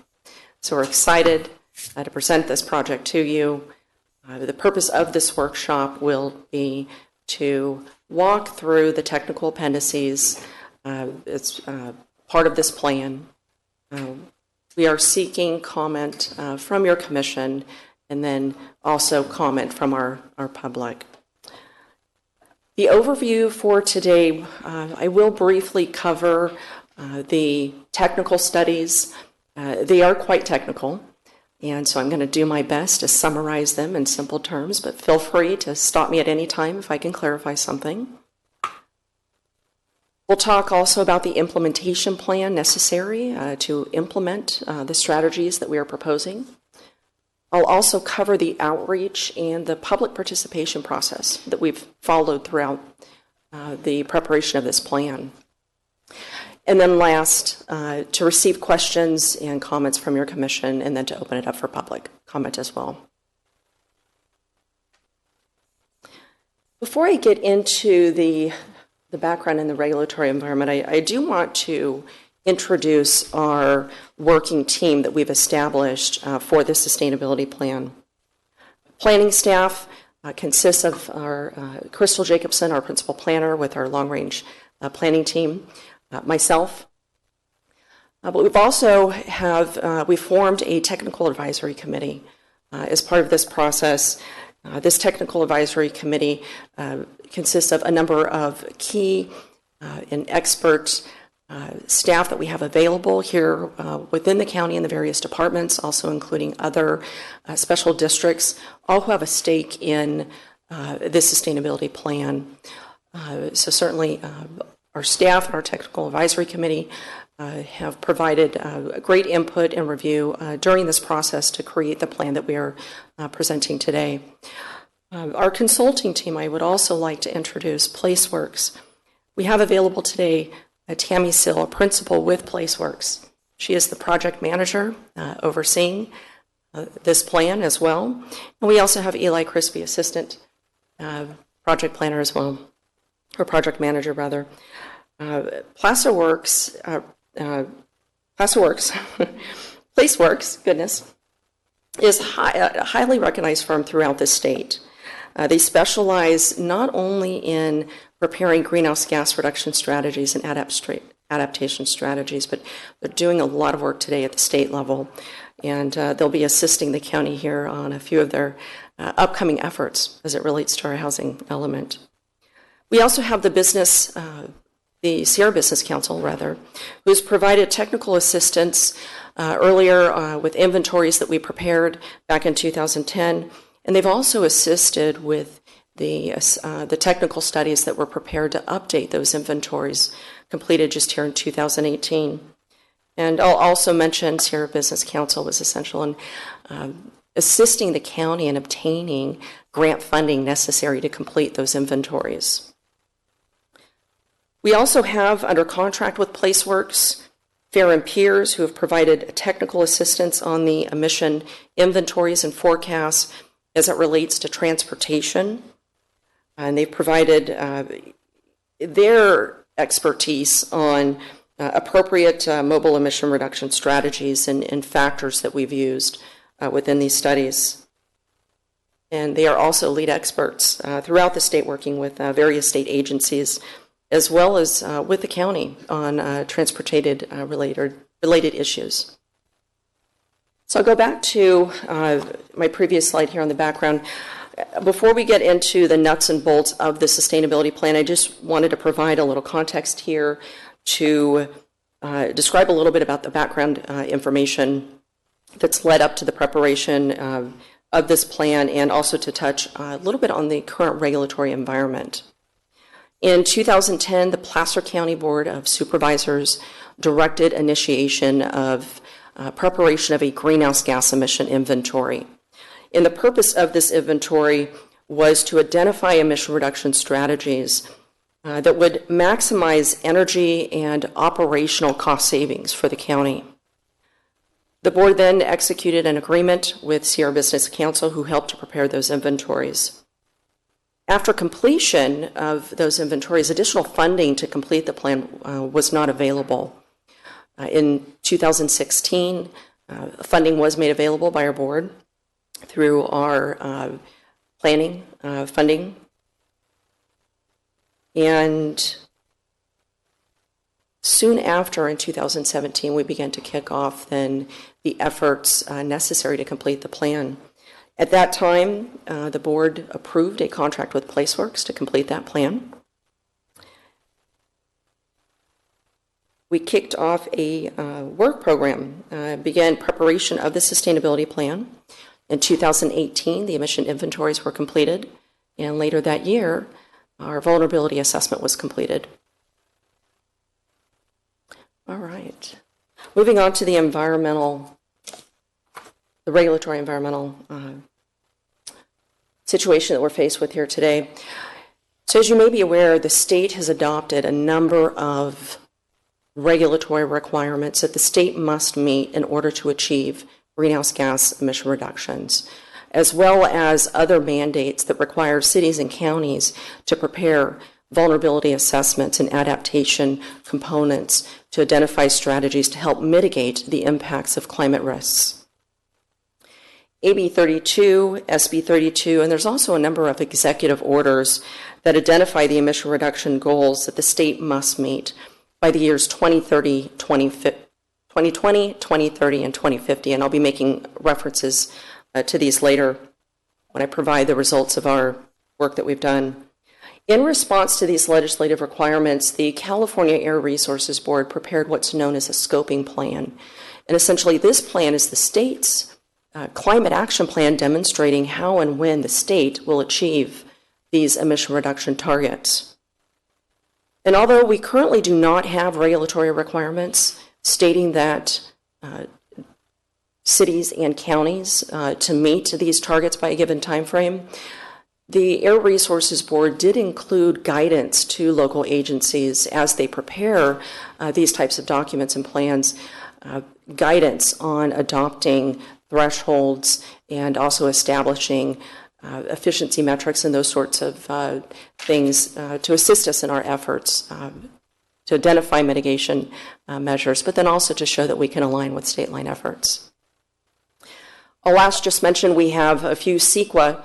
So we're excited to present this project to you. The purpose of this workshop will be to walk through the technical appendices. It's part of this plan. We are seeking comment from your commission and then also comment from our public. The overview for today, I will briefly cover the technical studies. They are quite technical, and so I'm going to do my best to summarize them in simple terms, but feel free to stop me at any time if I can clarify something. We'll talk also about the implementation plan necessary to implement the strategies that we are proposing. I'll also cover the outreach and the public participation process that we've followed throughout the preparation of this plan. And then last, to receive questions and comments from your commission, and then to open it up for public comment as well. Before I get into the background in the regulatory environment, I do want to introduce our working team that we've established for the sustainability plan. Planning staff consists of our Crystal Jacobson, our principal planner with our long-range planning team, myself. But we've also we formed a technical advisory committee as part of this process. This technical advisory committee consists of a number of key and expert staff that we have available here within the county and the various departments, also including other special districts, all who have a stake in this sustainability plan. So certainly our staff and our technical advisory committee have provided great input and review during this process to create the plan that we are presenting today. Our consulting team, I would also like to introduce PlaceWorks. We have available today Tammy Sill, a principal with PlaceWorks. She is the project manager overseeing this plan as well. And we also have Eli Crispy, assistant project planner as well, or project manager rather. PlaceWorks, PlaceWorks, goodness, is a highly recognized firm throughout the state. They specialize not only in preparing greenhouse gas reduction strategies and adaptation strategies, but they're doing a lot of work today at the state level. And they'll be assisting the county here on a few of their upcoming efforts as it relates to our housing element. We also have the Sierra Business Council, who's provided technical assistance earlier with inventories that we prepared back in 2010. And they've also assisted with the technical studies that were prepared to update those inventories completed just here in 2018. And I'll also mention Sierra Business Council was essential in assisting the county in obtaining grant funding necessary to complete those inventories. We also have under contract with PlaceWorks, Fair and Peers, who have provided technical assistance on the emission inventories and forecasts as it relates to transportation. And they've provided their expertise on appropriate mobile emission reduction strategies and factors that we've used within these studies. And they are also lead experts throughout the state, working with various state agencies, as well as with the county on transportation related issues. So I'll go back to my previous slide here on the background. Before we get into the nuts and bolts of the sustainability plan, I just wanted to provide a little context here to describe a little bit about the background information that's led up to the preparation of this plan, and also to touch a little bit on the current regulatory environment. In 2010, the Placer County Board of Supervisors directed initiation of preparation of a greenhouse gas emission inventory. And the purpose of this inventory was to identify emission reduction strategies that would maximize energy and operational cost savings for the county. The board then executed an agreement with Sierra Business Council, who helped to prepare those inventories. After completion of those inventories, additional funding to complete the plan was not available. In 2016, funding was made available by our board through our planning funding. And soon after, in 2017, we began to kick off then the efforts necessary to complete the plan. At that time, the board approved a contract with PlaceWorks to complete that plan. We kicked off a work program, began preparation of the sustainability plan. In 2018, the emission inventories were completed, and later that year, our vulnerability assessment was completed. All right. Moving on to the regulatory environmental situation that we're faced with here today. So as you may be aware, the state has adopted a number of regulatory requirements that the state must meet in order to achieve greenhouse gas emission reductions, as well as other mandates that require cities and counties to prepare vulnerability assessments and adaptation components to identify strategies to help mitigate the impacts of climate risks. AB 32, SB 32, and there's also a number of executive orders that identify the emission reduction goals that the state must meet by the years 2020, 2030, and 2050. And I'll be making references to these later when I provide the results of our work that we've done. In response to these legislative requirements, the California Air Resources Board prepared what's known as a scoping plan. And essentially, this plan is the state's climate action plan demonstrating how and when the state will achieve these emission reduction targets. And although we currently do not have regulatory requirements stating that cities and counties to meet these targets by a given time frame. The Air Resources Board did include guidance to local agencies as they prepare these types of documents and plans, guidance on adopting thresholds and also establishing efficiency metrics and those sorts of things to assist us in our efforts to identify mitigation measures, but then also to show that we can align with state line efforts. I'll last just mention we have a few CEQA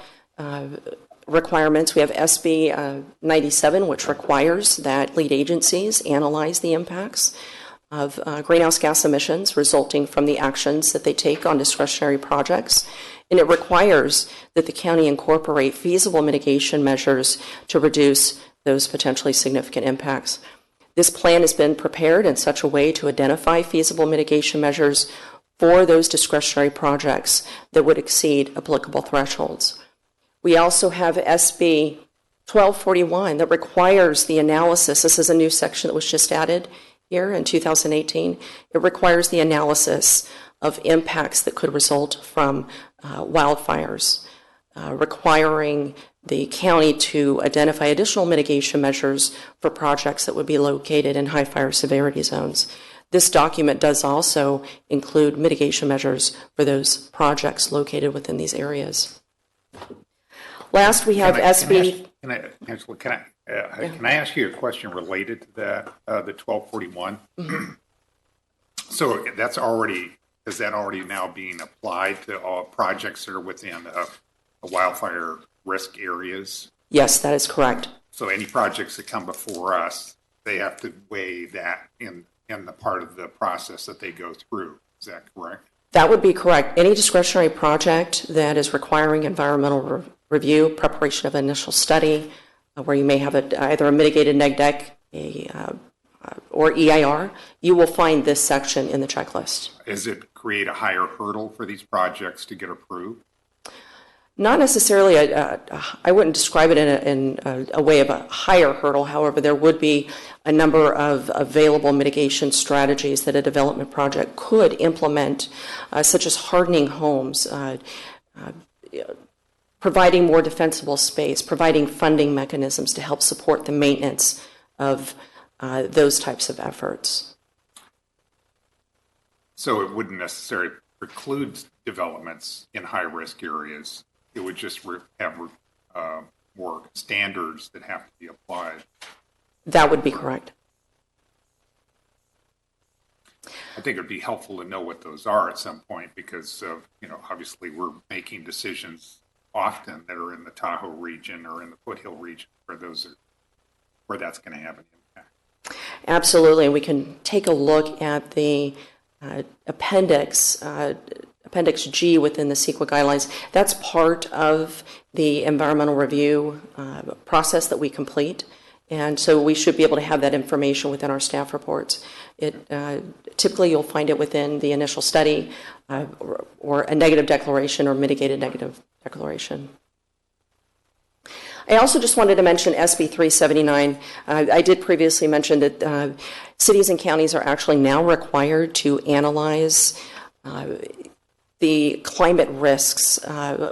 requirements. We have SB 97, which requires that lead agencies analyze the impacts of greenhouse gas emissions resulting from the actions that they take on discretionary projects. And it requires that the county incorporate feasible mitigation measures to reduce those potentially significant impacts. This plan has been prepared in such a way to identify feasible mitigation measures for those discretionary projects that would exceed applicable thresholds. We also have SB 1241 that requires the analysis. This is a new section that was just added here in 2018. It requires the analysis of impacts that could result from wildfires, requiring the county to identify additional mitigation measures for projects that would be located in high fire severity zones. This document does also include mitigation measures for those projects located within these areas. Last, we have SB. Can I ask you a question related to that, the 1241? Mm-hmm. So is that already now being applied to all projects that are within wildfire risk areas? Yes, that is correct. So any projects that come before us, they have to weigh that in the part of the process that they go through. Is that correct? That would be correct. Any discretionary project that is requiring environmental review, preparation of initial study, where you may have either a mitigated neg deck or EIR, you will find this section in the checklist. Does it create a higher hurdle for these projects to get approved? Not necessarily. I wouldn't describe it in a way of a higher hurdle. However, there would be a number of available mitigation strategies that a development project could implement, such as hardening homes, providing more defensible space, providing funding mechanisms to help support the maintenance of those types of efforts. So it wouldn't necessarily preclude developments in high-risk areas. It would just have more standards that have to be applied. That would be correct. I think it would be helpful to know what those are at some point because, obviously we're making decisions often that are in the Tahoe region or in the Foothill region where that's going to have an impact. Absolutely. We can take a look at the Appendix G within the CEQA guidelines. That's part of the environmental review process that we complete. And so we should be able to have that information within our staff reports. Typically, you'll find it within the initial study or a negative declaration or mitigated negative declaration. I also just wanted to mention SB 379. I did previously mention that cities and counties are actually now required to analyze the climate risks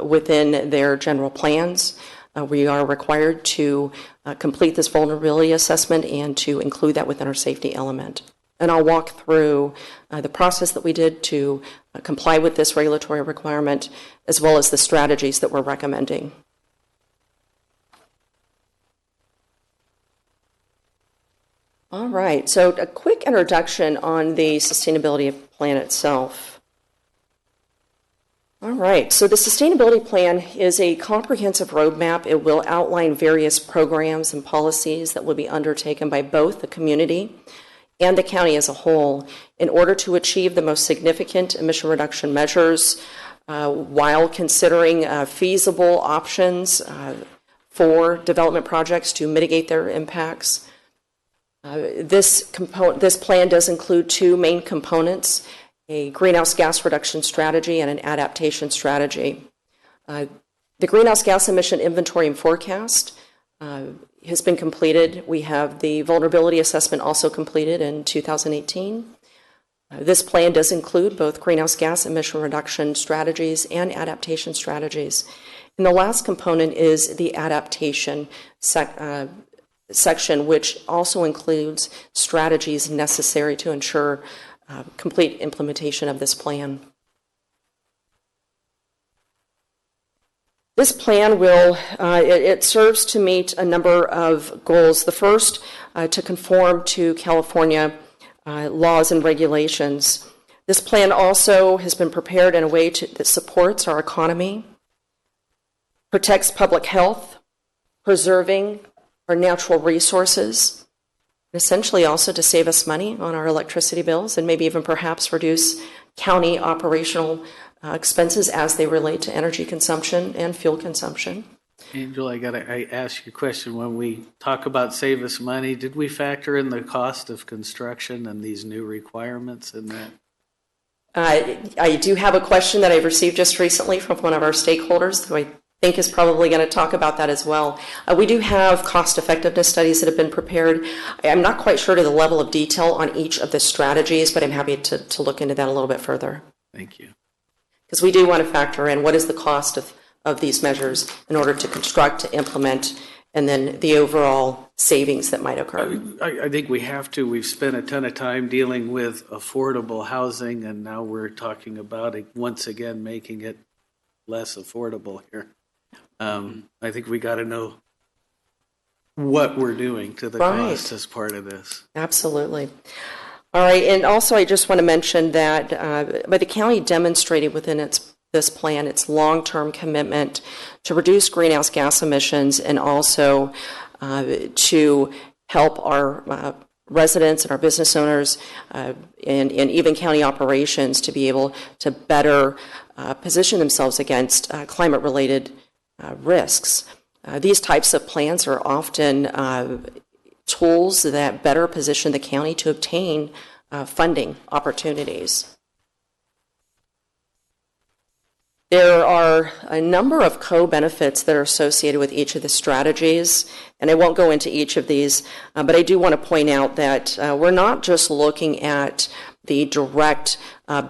within their general plans. We are required to complete this vulnerability assessment and to include that within our safety element. And I'll walk through the process that we did to comply with this regulatory requirement, as well as the strategies that we're recommending. All right, so a quick introduction on the sustainability plan itself. All right, so the sustainability plan is a comprehensive roadmap. It will outline various programs and policies that will be undertaken by both the community and the county as a whole in order to achieve the most significant emission reduction measures while considering feasible options for development projects to mitigate their impacts. This plan does include two main components: a greenhouse gas reduction strategy and an adaptation strategy. The greenhouse gas emission inventory and forecast has been completed. We have the vulnerability assessment also completed in 2018. This plan does include both greenhouse gas emission reduction strategies and adaptation strategies. And the last component is the adaptation section, which also includes strategies necessary to ensure complete implementation of this plan. This plan it serves to meet a number of goals. The first, to conform to California laws and regulations. This plan also has been prepared in a way that supports our economy, protects public health, preserving our natural resources, and essentially also to save us money on our electricity bills and maybe even perhaps reduce county operational expenses as they relate to energy consumption and fuel consumption. Angel, I ask you a question. When we talk about save us money, did we factor in the cost of construction and these new requirements in that? I do have a question that I've received just recently from one of our stakeholders who I think is probably going to talk about that as well. We do have cost effectiveness studies that have been prepared. I'm not quite sure to the level of detail on each of the strategies, but I'm happy to look into that a little bit further. Thank you. Because we do want to factor in what is the cost of these measures in order to construct, to implement, and then the overall savings that might occur. I think we have to. We've spent a ton of time dealing with affordable housing, and now we're talking about it once again making it less affordable here. I think we got to know what we're doing to the cost as part of this. Absolutely. All right, and also I just want to mention that the county demonstrated within this plan its long-term commitment to reduce greenhouse gas emissions and also to help our residents and our business owners and even county operations to be able to better position themselves against climate-related risks. These types of plans are often tools that better position the county to obtain funding opportunities. There are a number of co-benefits that are associated with each of the strategies, and I won't go into each of these, but I do want to point out that we're not just looking at the direct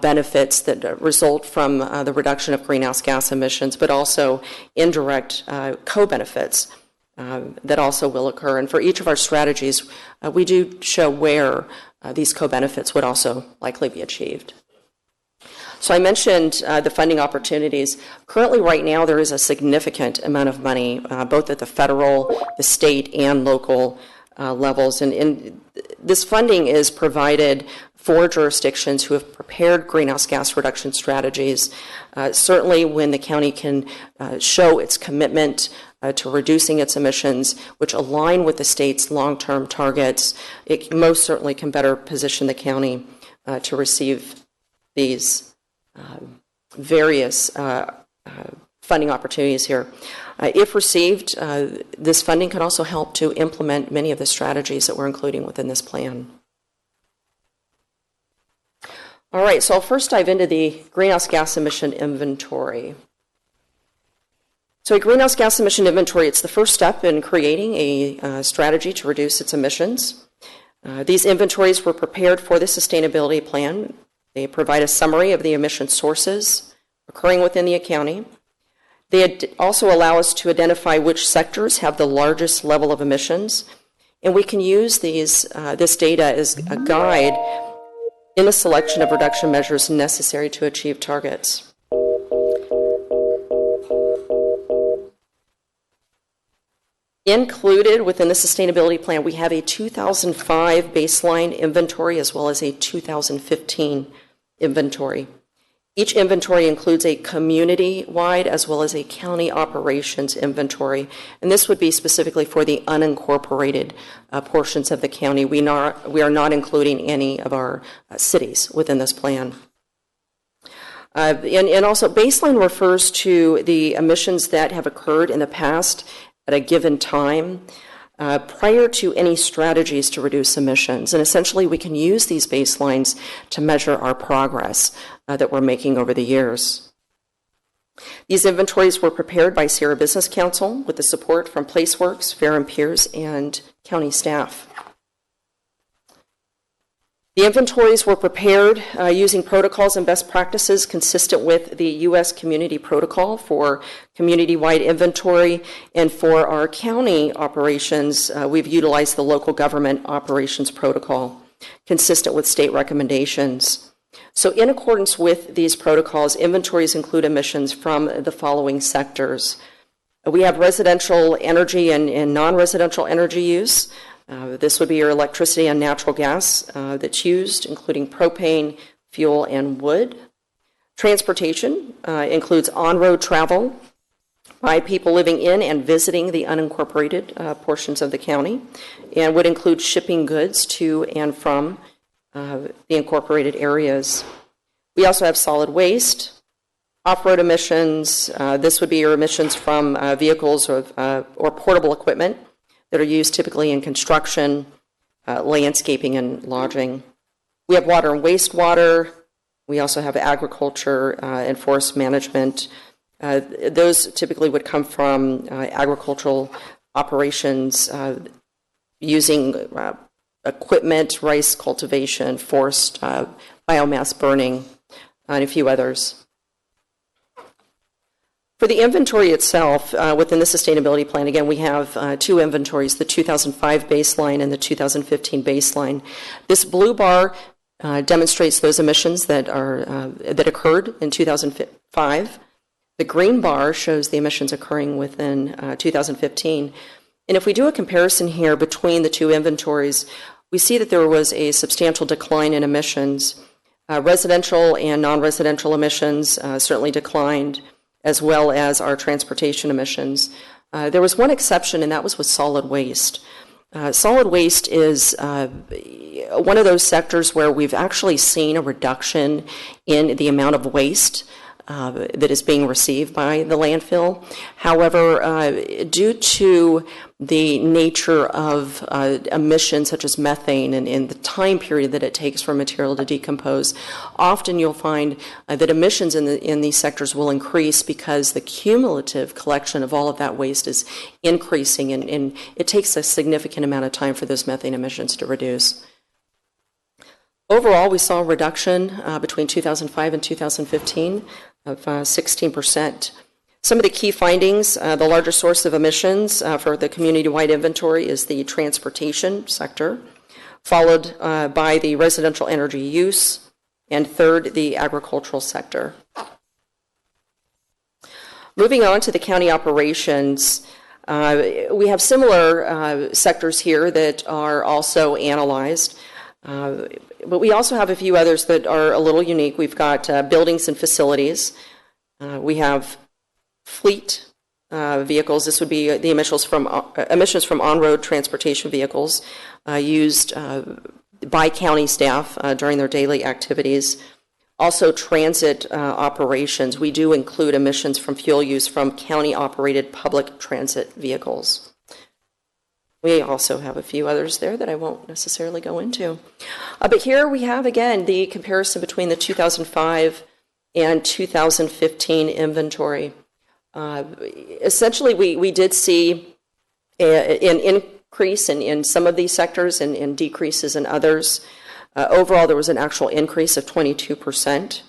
benefits that result from the reduction of greenhouse gas emissions, but also indirect co-benefits that also will occur. And for each of our strategies, we do show where these co-benefits would also likely be achieved. So I mentioned the funding opportunities. Currently, right now, there is a significant amount of money, both at the federal, the state, and local levels. And this funding is provided for jurisdictions who have prepared greenhouse gas reduction strategies. Certainly, when the county can show its commitment to reducing its emissions, which align with the state's long-term targets, it most certainly can better position the county to receive these various funding opportunities here. If received, this funding can also help to implement many of the strategies that we're including within this plan. All right, so I'll first dive into the greenhouse gas emission inventory. So a greenhouse gas emission inventory, it's the first step in creating a strategy to reduce its emissions. These inventories were prepared for the sustainability plan. They provide a summary of the emission sources occurring within the county. They also allow us to identify which sectors have the largest level of emissions, and we can use this data as a guide in the selection of reduction measures necessary to achieve targets. Included within the sustainability plan, we have a 2005 baseline inventory as well as a 2015 inventory. Each inventory includes a community-wide as well as a county operations inventory, and this would be specifically for the unincorporated portions of the county. We are not including any of our cities within this plan. And also, baseline refers to the emissions that have occurred in the past at a given time prior to any strategies to reduce emissions. And essentially, we can use these baselines to measure our progress that we're making over the years. These inventories were prepared by Sierra Business Council with the support from PlaceWorks, Fair and Peers, and county staff. The inventories were prepared using protocols and best practices consistent with the U.S. Community Protocol for community-wide inventory, and for our county operations, we've utilized the Local Government Operations Protocol, consistent with state recommendations. So in accordance with these protocols, inventories include emissions from the following sectors. We have residential energy and non-residential energy use. This would be your electricity and natural gas that's used, including propane, fuel, and wood. Transportation includes on-road travel by people living in and visiting the unincorporated portions of the county, and would include shipping goods to and from the incorporated areas. We also have solid waste, off-road emissions. This would be your emissions from vehicles or portable equipment that are used typically in construction, landscaping, and lodging. We have water and wastewater. We also have agriculture and forest management. Those typically would come from agricultural operations using equipment, rice cultivation, forest biomass burning, and a few others. For the inventory itself, within the sustainability plan, again, we have two inventories, the 2005 baseline and the 2015 baseline. This blue bar demonstrates those emissions that occurred in 2005. The green bar shows the emissions occurring within 2015. And if we do a comparison here between the two inventories, we see that there was a substantial decline in emissions. Residential and non-residential emissions certainly declined, as well as our transportation emissions. There was one exception, and that was with solid waste. Solid waste is one of those sectors where we've actually seen a reduction in the amount of waste that is being received by the landfill. However, due to the nature of emissions such as methane and the time period that it takes for material to decompose, often you'll find that emissions in these sectors will increase because the cumulative collection of all of that waste is increasing, and it takes a significant amount of time for those methane emissions to reduce. Overall, we saw a reduction between 2005 and 2015 of 16%. Some of the key findings, the largest source of emissions for the community-wide inventory is the transportation sector, followed by the residential energy use, and third, the agricultural sector. Moving on to the county operations, we have similar sectors here that are also analyzed. But we also have a few others that are a little unique. We've got buildings and facilities. We have fleet vehicles. This would be the emissions from on-road transportation vehicles used by county staff during their daily activities. Also, transit operations. We do include emissions from fuel use from county-operated public transit vehicles. We also have a few others there that I won't necessarily go into. But here we have, again, the comparison between the 2005 and 2015 inventory. Essentially, we did see an increase in some of these sectors and decreases in others. Overall, there was an actual increase of 22%.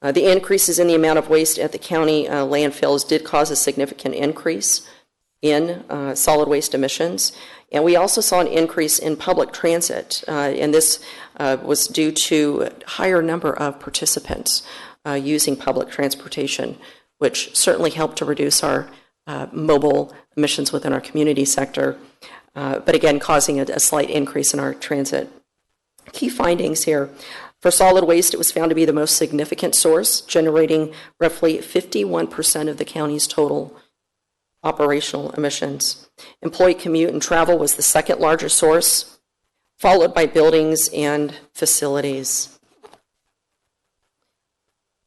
The increases in the amount of waste at the county landfills did cause a significant increase in solid waste emissions. And we also saw an increase in public transit, and this was due to a higher number of participants using public transportation, which certainly helped to reduce our mobile emissions within our community sector, but again, causing a slight increase in our transit. Key findings here. For solid waste, it was found to be the most significant source, generating roughly 51% of the county's total operational emissions. Employee commute and travel was the second largest source, followed by buildings and facilities.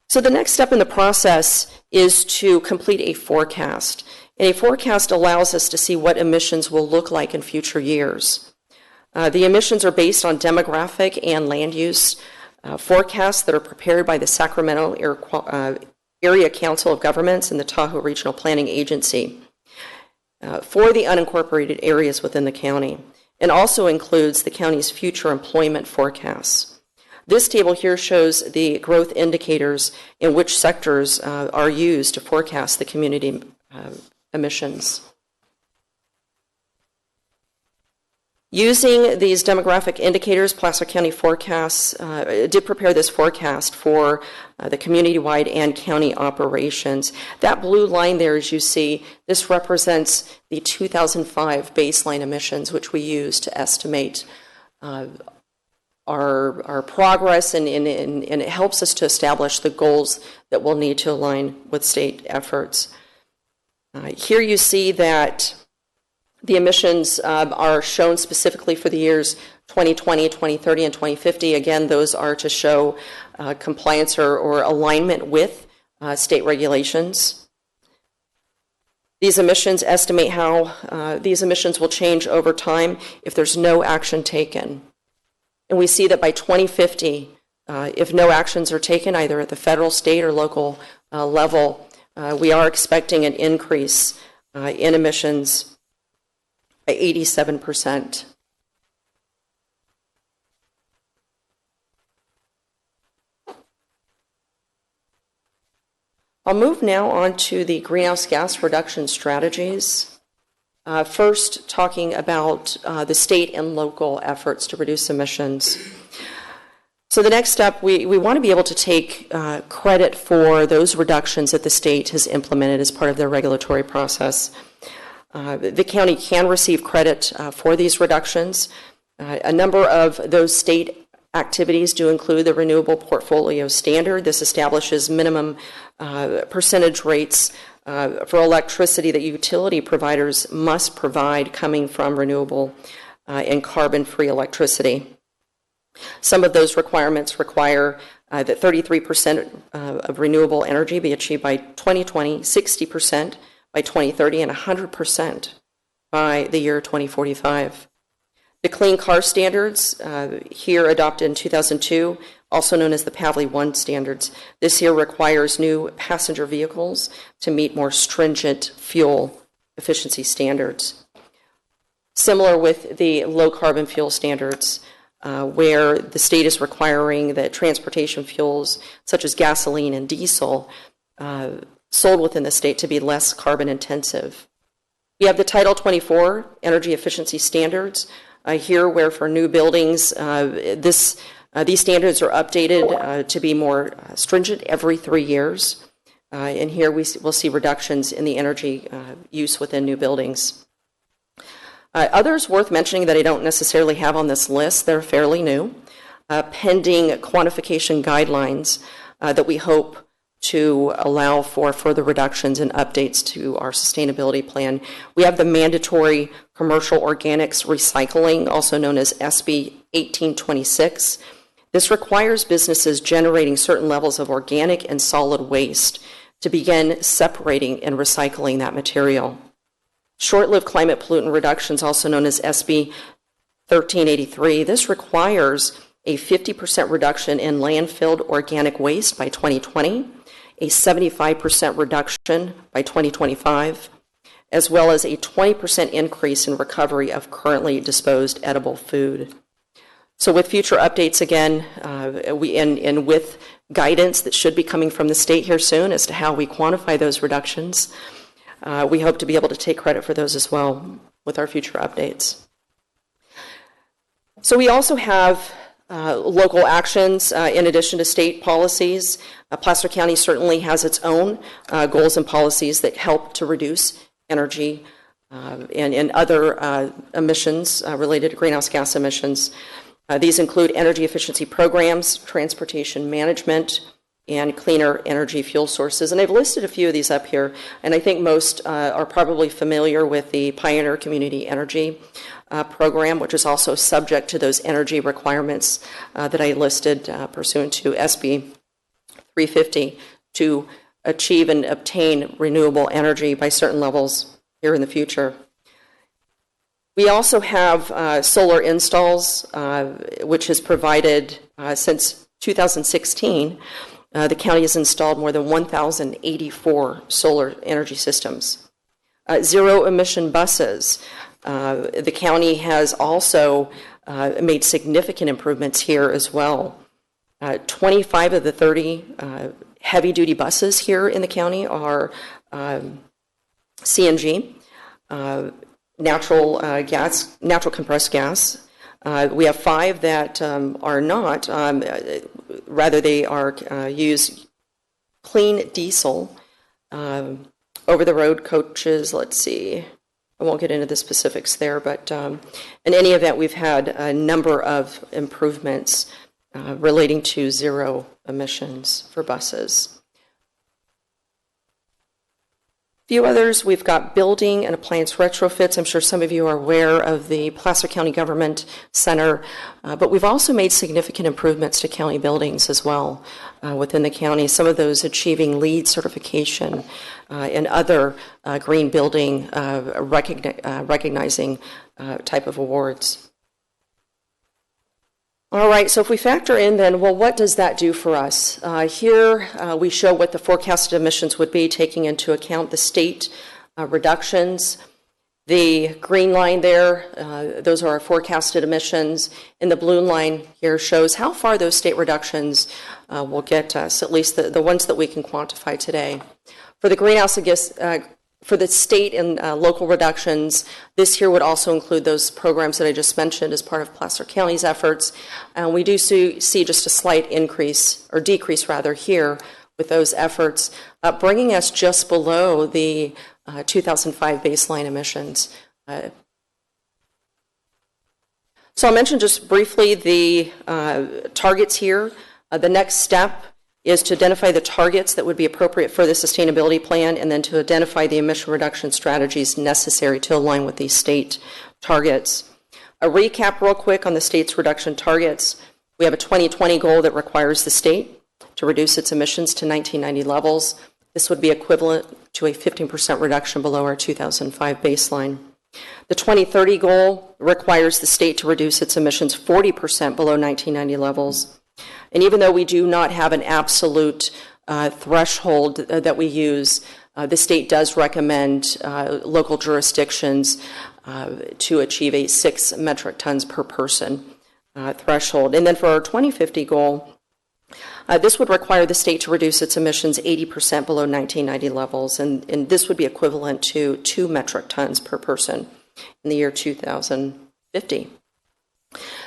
So the next step in the process is to complete a forecast. And a forecast allows us to see what emissions will look like in future years. The emissions are based on demographic and land use forecasts that are prepared by the Sacramento Area Council of Governments and the Tahoe Regional Planning Agency for the unincorporated areas within the county. and also includes the county's future employment forecasts. This table here shows the growth indicators in which sectors are used to forecast the community emissions. Using these demographic indicators, Placer County Forecasts did prepare this forecast for the community-wide and county operations. That blue line there, as you see, this represents the 2005 baseline emissions, which we use to estimate our progress, and it helps us to establish the goals that we'll need to align with state efforts. Here you see that the emissions are shown specifically for the years 2020, 2030, and 2050. Again, those are to show compliance or alignment with state regulations. These emissions estimate how these emissions will change over time if there's no action taken. And we see that by 2050, if no actions are taken either at the federal, state, or local level, we are expecting an increase in emissions by 87%. I'll move now on to the greenhouse gas reduction strategies. First, talking about the state and local efforts to reduce emissions. So the next step, we want to be able to take credit for those reductions that the state has implemented as part of their regulatory process. The county can receive credit for these reductions. A number of those state activities do include the Renewable Portfolio Standard. This establishes minimum percentage rates for electricity that utility providers must provide coming from renewable and carbon-free electricity. Some of those requirements require that 33% of renewable energy be achieved by 2020, 60% by 2030, and 100% by the year 2045. The Clean Car Standards, here adopted in 2002, also known as the PAVLI 1 standards, this year requires new passenger vehicles to meet more stringent fuel efficiency standards. Similar with the low carbon fuel standards, where the state is requiring that transportation fuels such as gasoline and diesel sold within the state to be less carbon intensive. We have the Title 24 energy efficiency standards here, where for new buildings, these standards are updated to be more stringent every 3 years. And here we'll see reductions in the energy use within new buildings. Others worth mentioning that I don't necessarily have on this list, they're fairly new, pending quantification guidelines that we hope to allow for further reductions and updates to our sustainability plan. We have the mandatory commercial organics recycling, also known as SB 1826. This requires businesses generating certain levels of organic and solid waste to begin separating and recycling that material. Short-lived climate pollutant reductions, also known as SB 1383, this requires a 50% reduction in landfilled organic waste by 2020, a 75% reduction by 2025, as well as a 20% increase in recovery of currently disposed edible food. So with future updates, again, and with guidance that should be coming from the state here soon as to how we quantify those reductions, we hope to be able to take credit for those as well with our future updates. So we also have local actions in addition to state policies. Placer County certainly has its own goals and policies that help to reduce energy and other emissions related to greenhouse gas emissions. These include energy efficiency programs, transportation management, and cleaner energy fuel sources. And I've listed a few of these up here, and I think most are probably familiar with the Pioneer Community Energy program, which is also subject to those energy requirements that I listed pursuant to SB 350 to achieve and obtain renewable energy by certain levels here in the future. We also have solar installs, which has provided since 2016. The county has installed more than 1,084 solar energy systems. Zero emission buses. The county has also made significant improvements here as well. 25 of the 30 heavy-duty buses here in the county are CNG, natural compressed gas. We have 5 that are not. Rather, they are use clean diesel. Over-the-road coaches, let's see. I won't get into the specifics there, but in any event, we've had a number of improvements relating to zero emissions for buses. A few others, we've got building and appliance retrofits. I'm sure some of you are aware of the Placer County Government Center, but we've also made significant improvements to county buildings as well within the county, some of those achieving LEED certification and other green building recognizing type of awards. All right, so if we factor in then, well, what does that do for us? Here we show what the forecasted emissions would be, taking into account the state reductions. The green line there, those are our forecasted emissions, and the blue line here shows how far those state reductions will get us, at least the ones that we can quantify today. For the greenhouse gas, for the state and local reductions, this here would also include those programs that I just mentioned as part of Placer County's efforts. And we do see just a slight increase, or decrease rather, here with those efforts, bringing us just below the 2005 baseline emissions. So I'll mention just briefly the targets here. The next step is to identify the targets that would be appropriate for the sustainability plan, and then to identify the emission reduction strategies necessary to align with these state targets. A recap real quick on the state's reduction targets. We have a 2020 goal that requires the state to reduce its emissions to 1990 levels. This would be equivalent to a 15% reduction below our 2005 baseline. The 2030 goal requires the state to reduce its emissions 40% below 1990 levels. And even though we do not have an absolute threshold that we use, the state does recommend local jurisdictions to achieve a 6 metric tons per person threshold. And then for our 2050 goal, this would require the state to reduce its emissions 80% below 1990 levels, and this would be equivalent to 2 metric tons per person in the year 2050.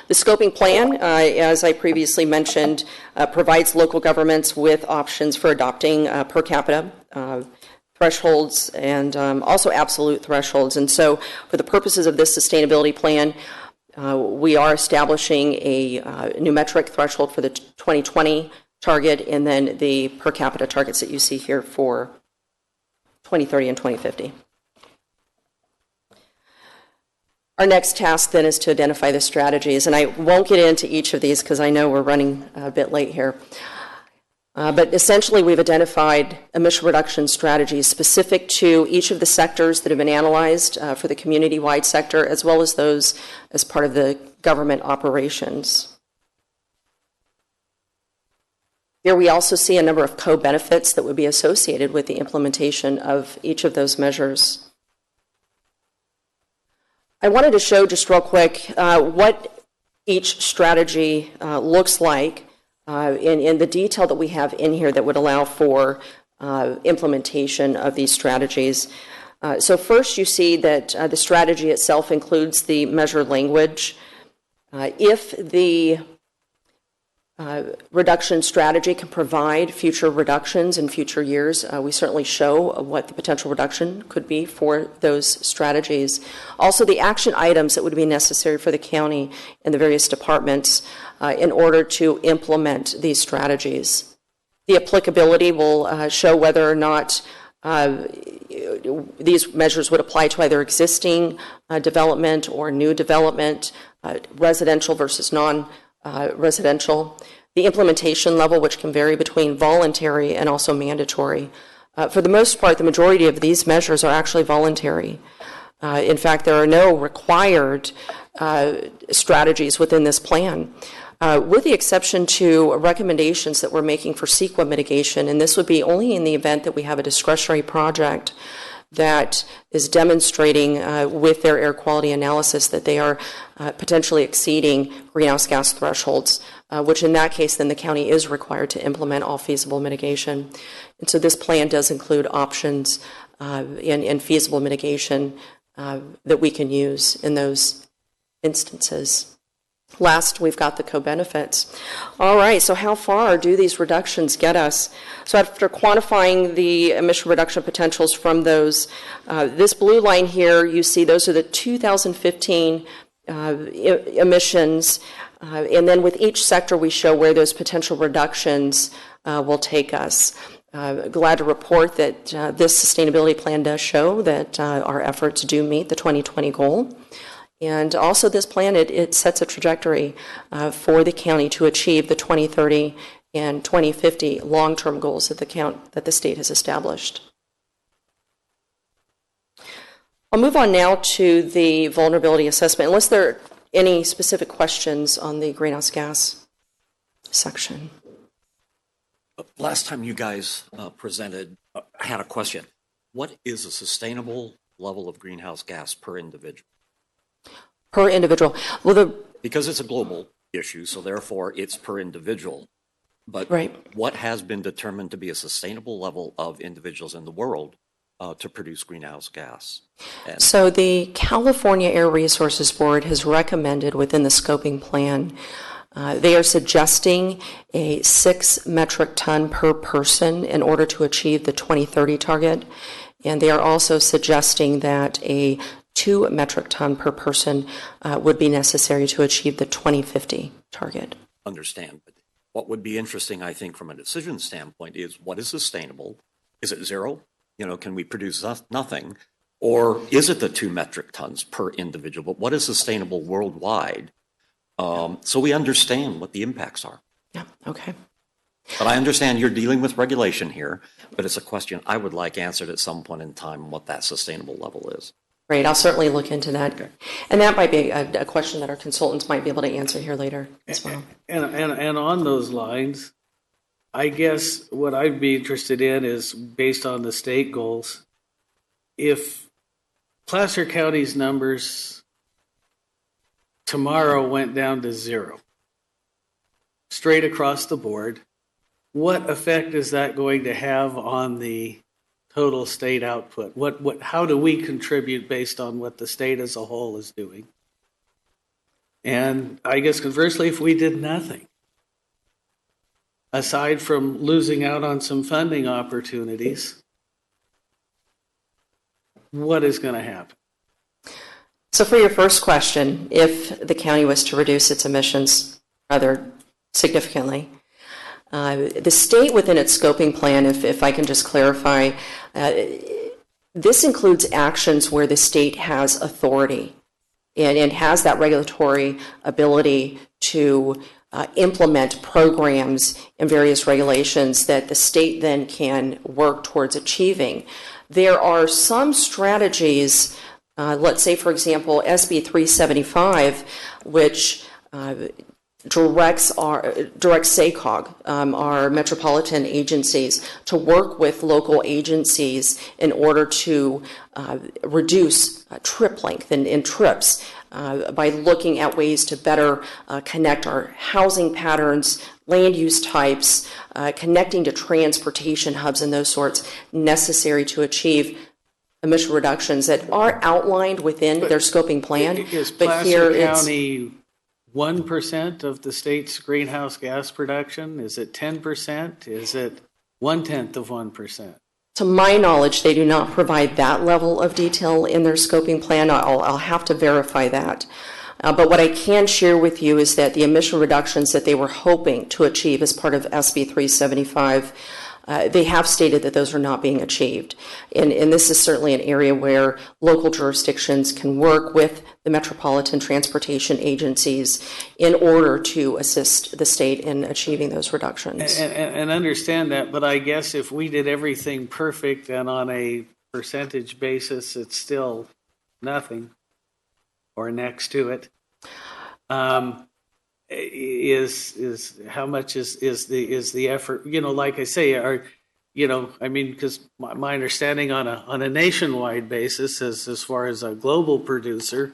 The scoping plan, as I previously mentioned, provides local governments with options for adopting per capita thresholds and also absolute thresholds. And so for the purposes of this sustainability plan, we are establishing a new metric threshold for the 2020 target, and then the per capita targets that you see here for 2030 and 2050. Our next task then is to identify the strategies, and I won't get into each of these because I know we're running a bit late here. But essentially we've identified emission reduction strategies specific to each of the sectors that have been analyzed for the community-wide sector, as well as those as part of the government operations. Here we also see a number of co-benefits that would be associated with the implementation of each of those measures. I wanted to show just real quick what each strategy looks like in the detail that we have in here that would allow for implementation of these strategies. So first you see that the strategy itself includes the measure language. If the reduction strategy can provide future reductions in future years, we certainly show what the potential reduction could be for those strategies. Also, the action items that would be necessary for the county and the various departments in order to implement these strategies. The applicability will show whether or not these measures would apply to either existing development or new development, residential versus non-residential. The implementation level, which can vary between voluntary and also mandatory. For the most part, the majority of these measures are actually voluntary. In fact, there are no required strategies within this plan, with the exception to recommendations that we're making for CEQA mitigation, and this would be only in the event that we have a discretionary project that is demonstrating with their air quality analysis that they are potentially exceeding greenhouse gas thresholds, which in that case, then the county is required to implement all feasible mitigation. And so this plan does include options in feasible mitigation that we can use in those instances. Last, we've got the co-benefits. All right, so how far do these reductions get us? So after quantifying the emission reduction potentials from those, this blue line here, you see those are the 2015 emissions, and then with each sector we show where those potential reductions will take us. Glad to report that this sustainability plan does show that our efforts do meet the 2020 goal. And also this plan, it sets a trajectory for the county to achieve the 2030 and 2050 long-term goals that the state has established. I'll move on now to the vulnerability assessment, unless there are any specific questions on the greenhouse gas section. Last time you guys presented, I had a question. What is a sustainable level of greenhouse gas per individual? Per individual. Well, because it's a global issue, so therefore it's per individual. But what has been determined to be a sustainable level of individuals in the world to produce greenhouse gas? So the California Air Resources Board has recommended within the scoping plan, they are suggesting a 6 metric ton per person in order to achieve the 2030 target. And they are also suggesting that a 2 metric ton per person would be necessary to achieve the 2050 target. Understand. But what would be interesting, I think, from a decision standpoint is what is sustainable? Is it zero? Can we produce nothing? Or is it the 2 metric tons per individual? But what is sustainable worldwide? So we understand what the impacts are. Yeah, okay. But I understand you're dealing with regulation here, but it's a question I would like answered at some point in time what that sustainable level is. Great, I'll certainly look into that. Okay. And that might be a question that our consultants might be able to answer here later as well. And on those lines, I guess what I'd be interested in is based on the state goals, if Placer County's numbers tomorrow went down to 0, straight across the board, what effect is that going to have on the total state output? How do we contribute based on what the state as a whole is doing? And I guess conversely, if we did nothing, aside from losing out on some funding opportunities, what is going to happen? So for your first question, if the county was to reduce its emissions rather significantly, the state within its scoping plan, if I can just clarify, this includes actions where the state has authority and has that regulatory ability to implement programs and various regulations that the state then can work towards achieving. There are some strategies, let's say, for example, SB 375, which directs SACOG, our metropolitan agencies, to work with local agencies in order to reduce trip length and trips by looking at ways to better connect our housing patterns, land use types, connecting to transportation hubs and those sorts necessary to achieve emission reductions that are outlined within their scoping plan. Is Placer County 1% of the state's greenhouse gas production? Is it 10%? Is it 1/10 of 1%? To my knowledge, they do not provide that level of detail in their scoping plan. I'll have to verify that. But what I can share with you is that the emission reductions that they were hoping to achieve as part of SB 375, they have stated that those are not being achieved. And this is certainly an area where local jurisdictions can work with the metropolitan transportation agencies in order to assist the state in achieving those reductions. And understand that, but I guess if we did everything perfect and on a percentage basis, it's still nothing or next to it. Is how much is the effort? Like I say, I mean, because my understanding on a nationwide basis is as far as a global producer,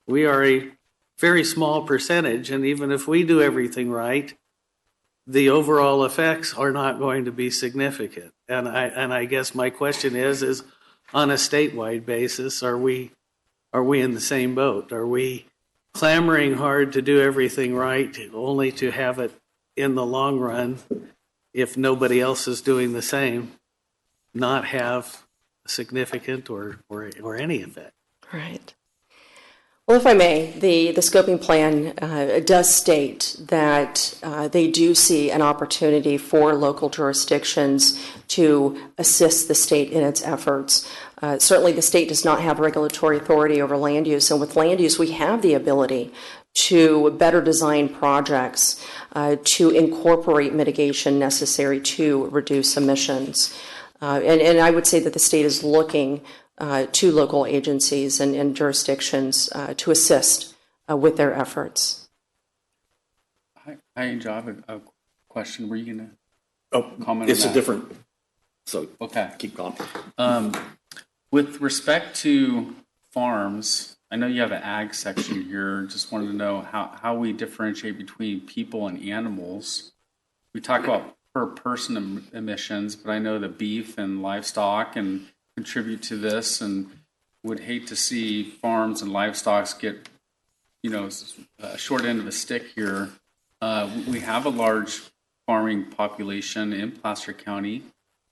we are a very small percentage, and even if we do everything right, the overall effects are not going to be significant. And I guess my question is on a statewide basis, are we in the same boat? Are we clamoring hard to do everything right, only to have it in the long run, if nobody else is doing the same, not have a significant or any effect? Right. Well, if I may, the scoping plan does state that they do see an opportunity for local jurisdictions to assist the state in its efforts. Certainly, the state does not have regulatory authority over land use, and with land use, we have the ability to better design projects to incorporate mitigation necessary to reduce emissions. And I would say that the state is looking to local agencies and jurisdictions to assist with their efforts. Hi, Angel, I have a question. Were you going to comment It's on a that? different, so okay. Keep going. With respect to farms, I know you have an ag section here. Just wanted to know how we differentiate between people and animals. We talk about per person emissions, but I know that beef and livestock and contribute to this, and would hate to see farms and livestock get, a short end of a stick here. We have a large farming population in Placer County,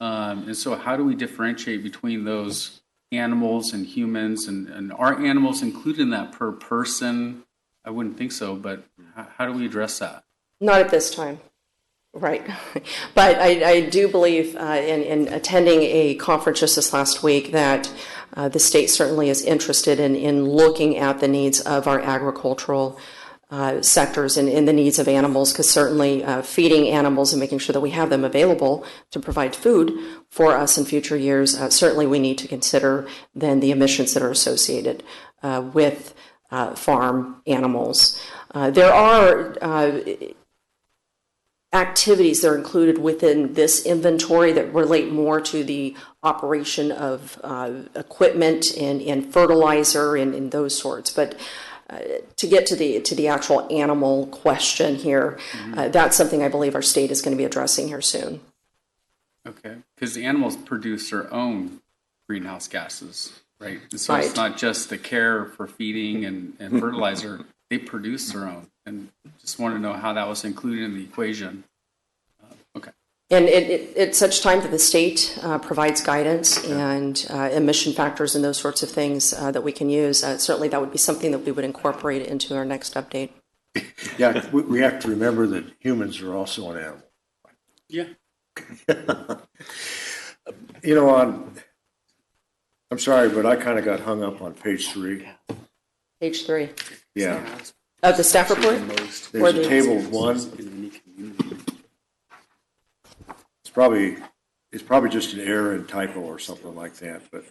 and so how do we differentiate between those animals and humans, and are animals included in that per person? I wouldn't think so, but how do we address that? Not at this time. Right. But I do believe in attending a conference just this last week that the state certainly is interested in looking at the needs of our agricultural sectors and the needs of animals, because certainly feeding animals and making sure that we have them available to provide food for us in future years, certainly we need to consider then the emissions that are associated with farm animals. There are activities that are included within this inventory that relate more to the operation of equipment and fertilizer and those sorts. But to get to the actual animal question here, that's something I believe our state is going to be addressing here soon. Okay, because the animals produce their own greenhouse gases, right? And so Right. It's not just the care for feeding and fertilizer, they produce their own. And just want to know how that was included in the equation. Okay. And at such time that the state provides guidance and emission factors and those sorts of things that we can use, certainly that would be something that we would incorporate into our next update. Yeah, we have to remember that humans are also an animal. Yeah. I'm sorry, but I kind of got hung up on page 3. Page 3. Yeah. Of the staff report? There's a table of 1. It's probably just an error in typo or something like that. But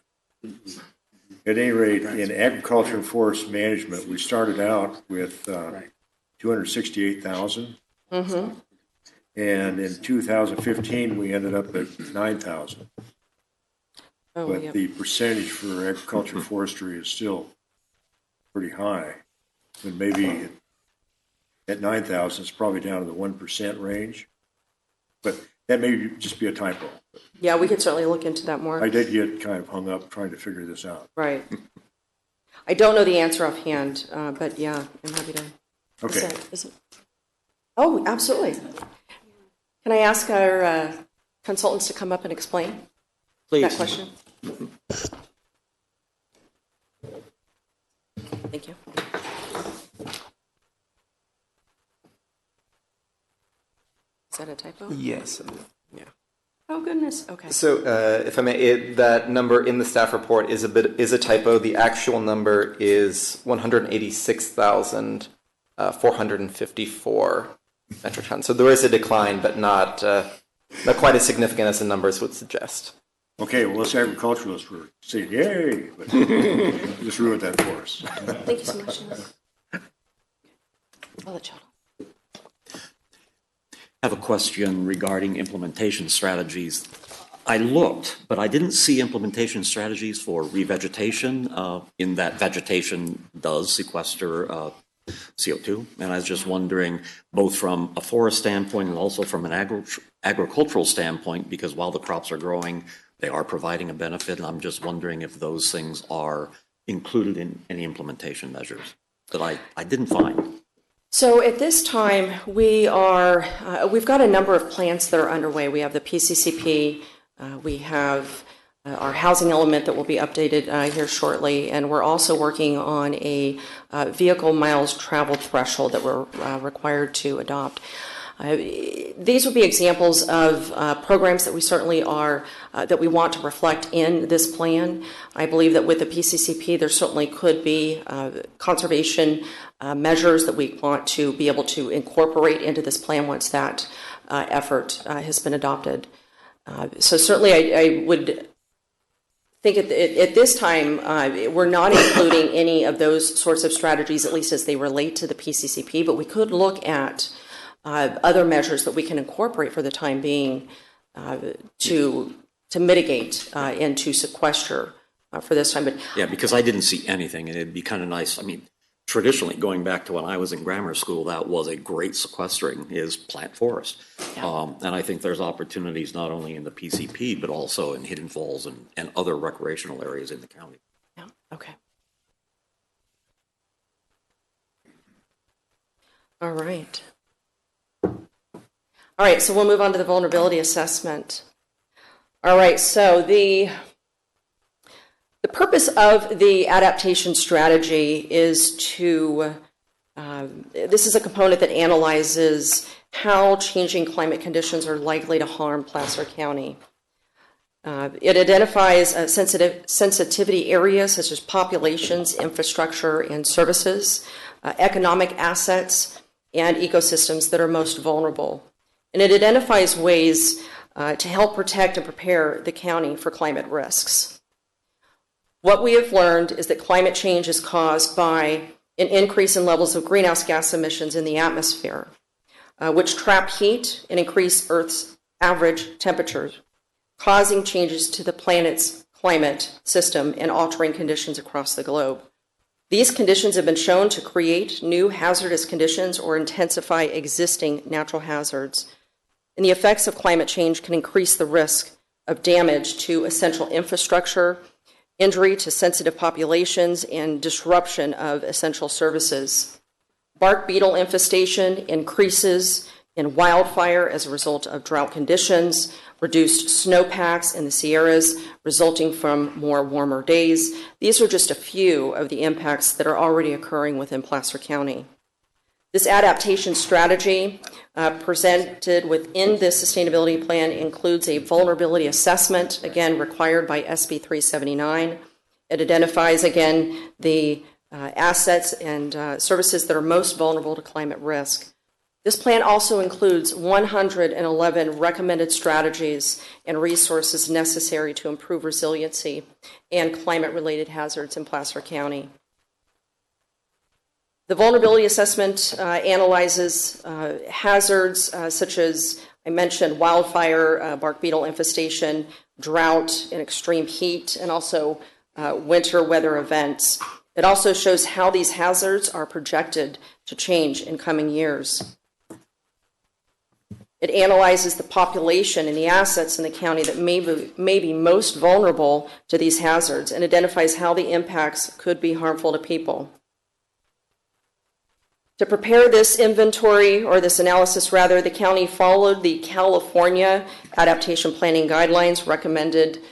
at any rate, in agriculture and forest management, we started out with 268,000. Mm-hmm. And in 2015, we ended up at 9,000. But the percentage for agriculture and forestry is still pretty high. And maybe at 9,000, it's probably down to the 1% range. But that may just be a typo. Yeah, we could certainly look into that more. I did get kind of hung up trying to figure this out. Right. I don't know the answer offhand, but yeah, I'm happy to. Okay. Is it? Oh, absolutely. Can I ask our consultants to come up and explain that question? Thank you. Is that a typo? Yes. Yeah. Oh goodness. Okay. So, if I may, that number in the staff report is a typo. The actual number is 186,454 metric tons. So there is a decline, but not quite as significant as the numbers would suggest. Okay, well, us agriculturalists were saying, yay, but you just ruined that for us. Thank you so much. I'll let you I have a question regarding implementation strategies. I looked, but I didn't see implementation strategies for revegetation, in that vegetation does sequester CO2. And I was just wondering, both from a forest standpoint and also from an agricultural standpoint, because while the crops are growing, they are providing a benefit. And I'm just wondering if those things are included in any implementation measures that I didn't find. So at this time, we've got a number of plans that are underway. We have the PCCP, we have our housing element that will be updated here shortly, and we're also working on a vehicle miles traveled threshold that we're required to adopt. These would be examples of programs that we certainly are, that we want to reflect in this plan. I believe that with the PCCP, there certainly could be conservation measures that we want to be able to incorporate into this plan once that effort has been adopted. So certainly I would think at this time, we're not including any of those sorts of strategies, at least as they relate to the PCCP, but we could look at other measures that we can incorporate for the time being to mitigate and to sequester for this time. But yeah, because I didn't see anything, and it'd be kind of nice. I mean, traditionally, going back to when I was in grammar school, that was a great sequestering, is plant forest. Yeah. And I think there's opportunities not only in the PCP, but also in Hidden Falls and other recreational areas in the county. Yeah, okay. All right. All right, so we'll move on to the vulnerability assessment. All right, so the purpose of the adaptation strategy is to, this is a component that analyzes how changing climate conditions are likely to harm Placer County. It identifies sensitivity areas such as populations, infrastructure, and services, economic assets, and ecosystems that are most vulnerable. And it identifies ways to help protect and prepare the county for climate risks. What we have learned is that climate change is caused by an increase in levels of greenhouse gas emissions in the atmosphere, which trap heat and increase Earth's average temperatures, causing changes to the planet's climate system and altering conditions across the globe. These conditions have been shown to create new hazardous conditions or intensify existing natural hazards. And the effects of climate change can increase the risk of damage to essential infrastructure, injury to sensitive populations, and disruption of essential services. Bark beetle infestation increases in wildfire as a result of drought conditions, reduced snowpacks in the Sierras resulting from more warmer days. These are just a few of the impacts that are already occurring within Placer County. This adaptation strategy presented within this sustainability plan includes a vulnerability assessment, again, required by SB 379. It identifies, again, the assets and services that are most vulnerable to climate risk. This plan also includes 111 recommended strategies and resources necessary to improve resiliency and climate-related hazards in Placer County. The vulnerability assessment analyzes hazards such as, I mentioned, wildfire, bark beetle infestation, drought and extreme heat, and also winter weather events. It also shows how these hazards are projected to change in coming years. It analyzes the population and the assets in the county that may be most vulnerable to these hazards and identifies how the impacts could be harmful to people. To prepare this inventory, or this analysis rather, the county followed the California Adaptation Planning Guidelines, recommended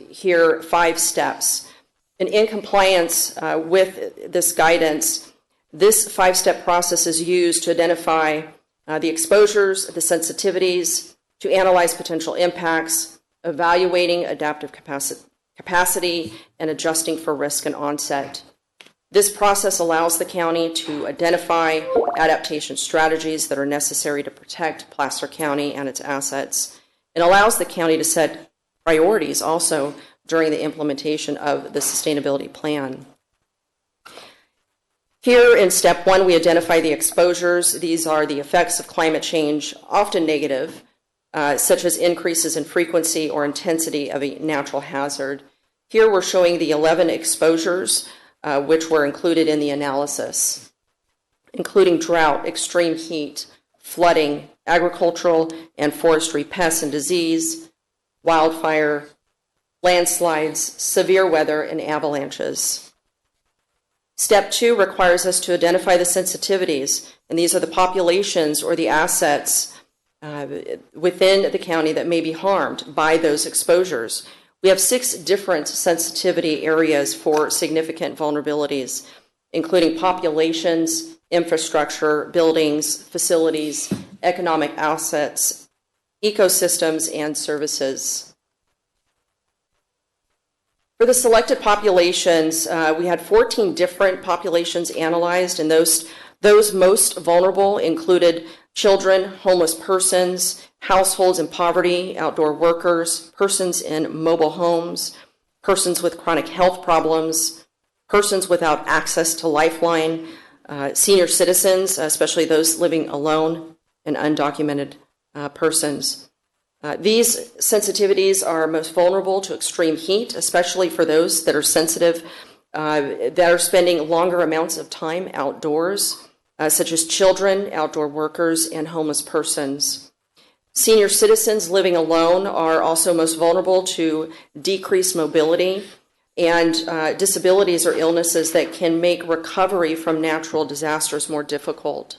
here 5 steps. And in compliance with this guidance, this 5-step process is used to identify the exposures, the sensitivities, to analyze potential impacts, evaluating adaptive capacity, and adjusting for risk and onset. This process allows the county to identify adaptation strategies that are necessary to protect Placer County and its assets, and allows the county to set priorities also during the implementation of the sustainability plan. Here in step 1, we identify the exposures. These are the effects of climate change, often negative, such as increases in frequency or intensity of a natural hazard. Here we're showing the 11 exposures which were included in the analysis, including drought, extreme heat, flooding, agricultural and forestry pests and disease, wildfire, landslides, severe weather, and avalanches. Step 2 requires us to identify the sensitivities, and these are the populations or the assets within the county that may be harmed by those exposures. We have 6 different sensitivity areas for significant vulnerabilities, including populations, infrastructure, buildings, facilities, economic assets, ecosystems, and services. For the selected populations, we had 14 different populations analyzed, and those most vulnerable included children, homeless persons, households in poverty, outdoor workers, persons in mobile homes, persons with chronic health problems, persons without access to Lifeline, senior citizens, especially those living alone, and undocumented persons. These sensitivities are most vulnerable to extreme heat, especially for those that are sensitive, that are spending longer amounts of time outdoors, such as children, outdoor workers, and homeless persons. Senior citizens living alone are also most vulnerable to decreased mobility and disabilities or illnesses that can make recovery from natural disasters more difficult.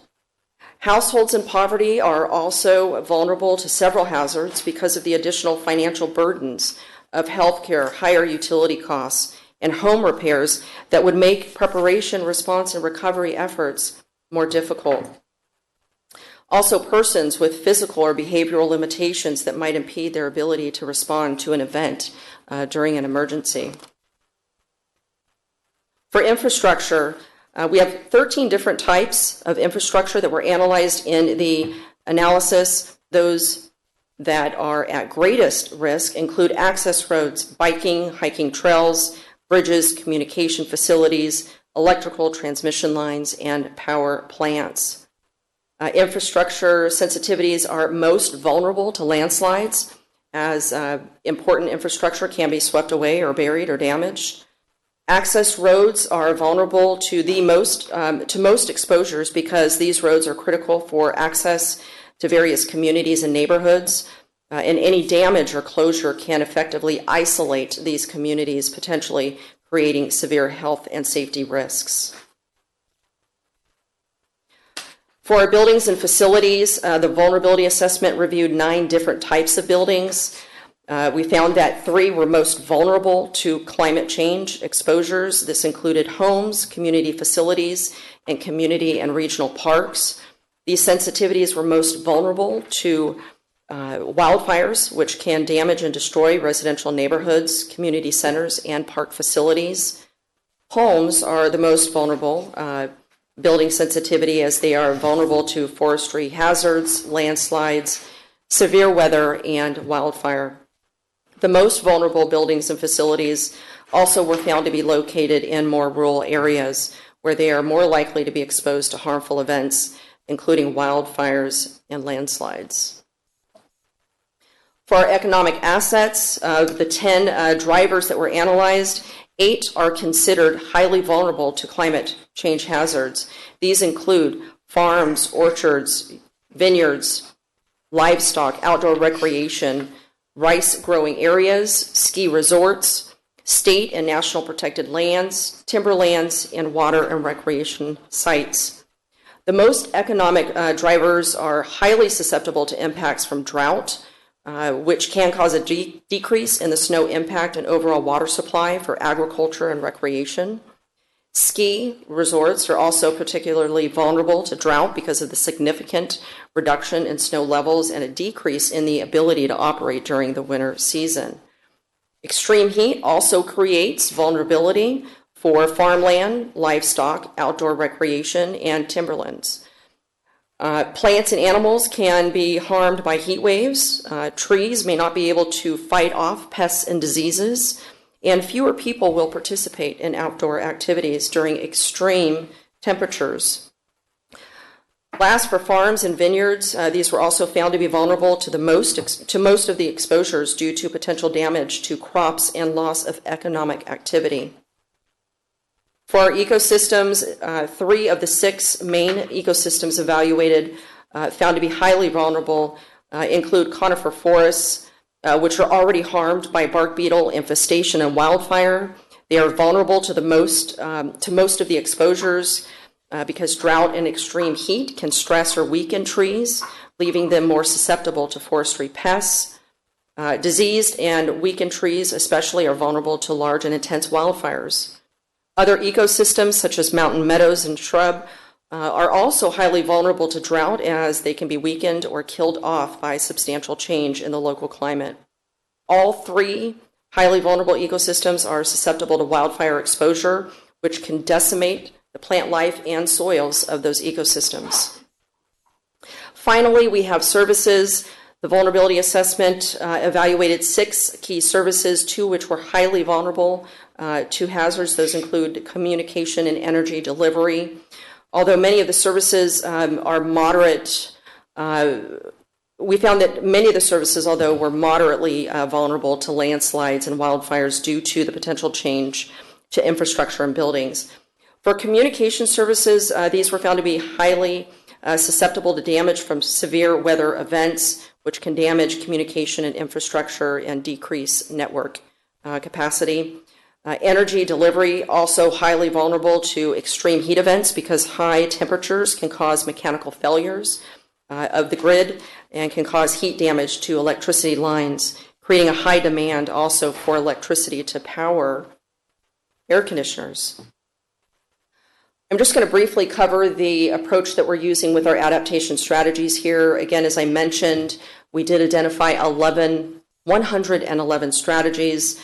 Households in poverty are also vulnerable to several hazards because of the additional financial burdens of healthcare, higher utility costs, and home repairs that would make preparation, response, and recovery efforts more difficult. Also, persons with physical or behavioral limitations that might impede their ability to respond to an event during an emergency. For infrastructure, we have 13 different types of infrastructure that were analyzed in the analysis. Those that are at greatest risk include access roads, biking, hiking trails, bridges, communication facilities, electrical transmission lines, and power plants. Infrastructure sensitivities are most vulnerable to landslides, as important infrastructure can be swept away or buried or damaged. Access roads are vulnerable to most exposures because these roads are critical for access to various communities and neighborhoods, and any damage or closure can effectively isolate these communities, potentially creating severe health and safety risks. For our buildings and facilities, the vulnerability assessment reviewed 9 different types of buildings. We found that 3 were most vulnerable to climate change exposures. This included homes, community facilities, and community and regional parks. These sensitivities were most vulnerable to wildfires, which can damage and destroy residential neighborhoods, community centers, and park facilities. Homes are the most vulnerable building sensitivity, as they are vulnerable to forestry hazards, landslides, severe weather, and wildfire. The most vulnerable buildings and facilities also were found to be located in more rural areas where they are more likely to be exposed to harmful events, including wildfires and landslides. For our economic assets, of the 10 drivers that were analyzed, 8 are considered highly vulnerable to climate change hazards. These include farms, orchards, vineyards, livestock, outdoor recreation, rice growing areas, ski resorts, state and national protected lands, timberlands, and water and recreation sites. The most economic drivers are highly susceptible to impacts from drought, which can cause a decrease in the snow impact and overall water supply for agriculture and recreation. Ski resorts are also particularly vulnerable to drought because of the significant reduction in snow levels and a decrease in the ability to operate during the winter season. Extreme heat also creates vulnerability for farmland, livestock, outdoor recreation, and timberlands. Plants and animals can be harmed by heat waves. Trees may not be able to fight off pests and diseases, and fewer people will participate in outdoor activities during extreme temperatures. Last, for farms and vineyards, these were also found to be vulnerable to most of the exposures due to potential damage to crops and loss of economic activity. For our ecosystems, 3 of the 6 main ecosystems evaluated found to be highly vulnerable include conifer forests, which are already harmed by bark beetle infestation and wildfire. They are vulnerable to most of the exposures because drought and extreme heat can stress or weaken trees, leaving them more susceptible to forestry pests. Diseased and weakened trees especially are vulnerable to large and intense wildfires. Other ecosystems, such as mountain meadows and shrub, are also highly vulnerable to drought as they can be weakened or killed off by substantial change in the local climate. All 3 highly vulnerable ecosystems are susceptible to wildfire exposure, which can decimate the plant life and soils of those ecosystems. Finally, we have services. The vulnerability assessment evaluated 6 key services, 2 which were highly vulnerable to hazards. Those include communication and energy delivery. Although many of the services are moderate, we found that many of the services, although were moderately vulnerable to landslides and wildfires due to the potential change to infrastructure and buildings. For communication services, these were found to be highly susceptible to damage from severe weather events, which can damage communication and infrastructure and decrease network capacity. Energy delivery, also highly vulnerable to extreme heat events because high temperatures can cause mechanical failures of the grid and can cause heat damage to electricity lines, creating a high demand also for electricity to power air conditioners. I'm just going to briefly cover the approach that we're using with our adaptation strategies here. Again, as I mentioned, we did identify 111 strategies.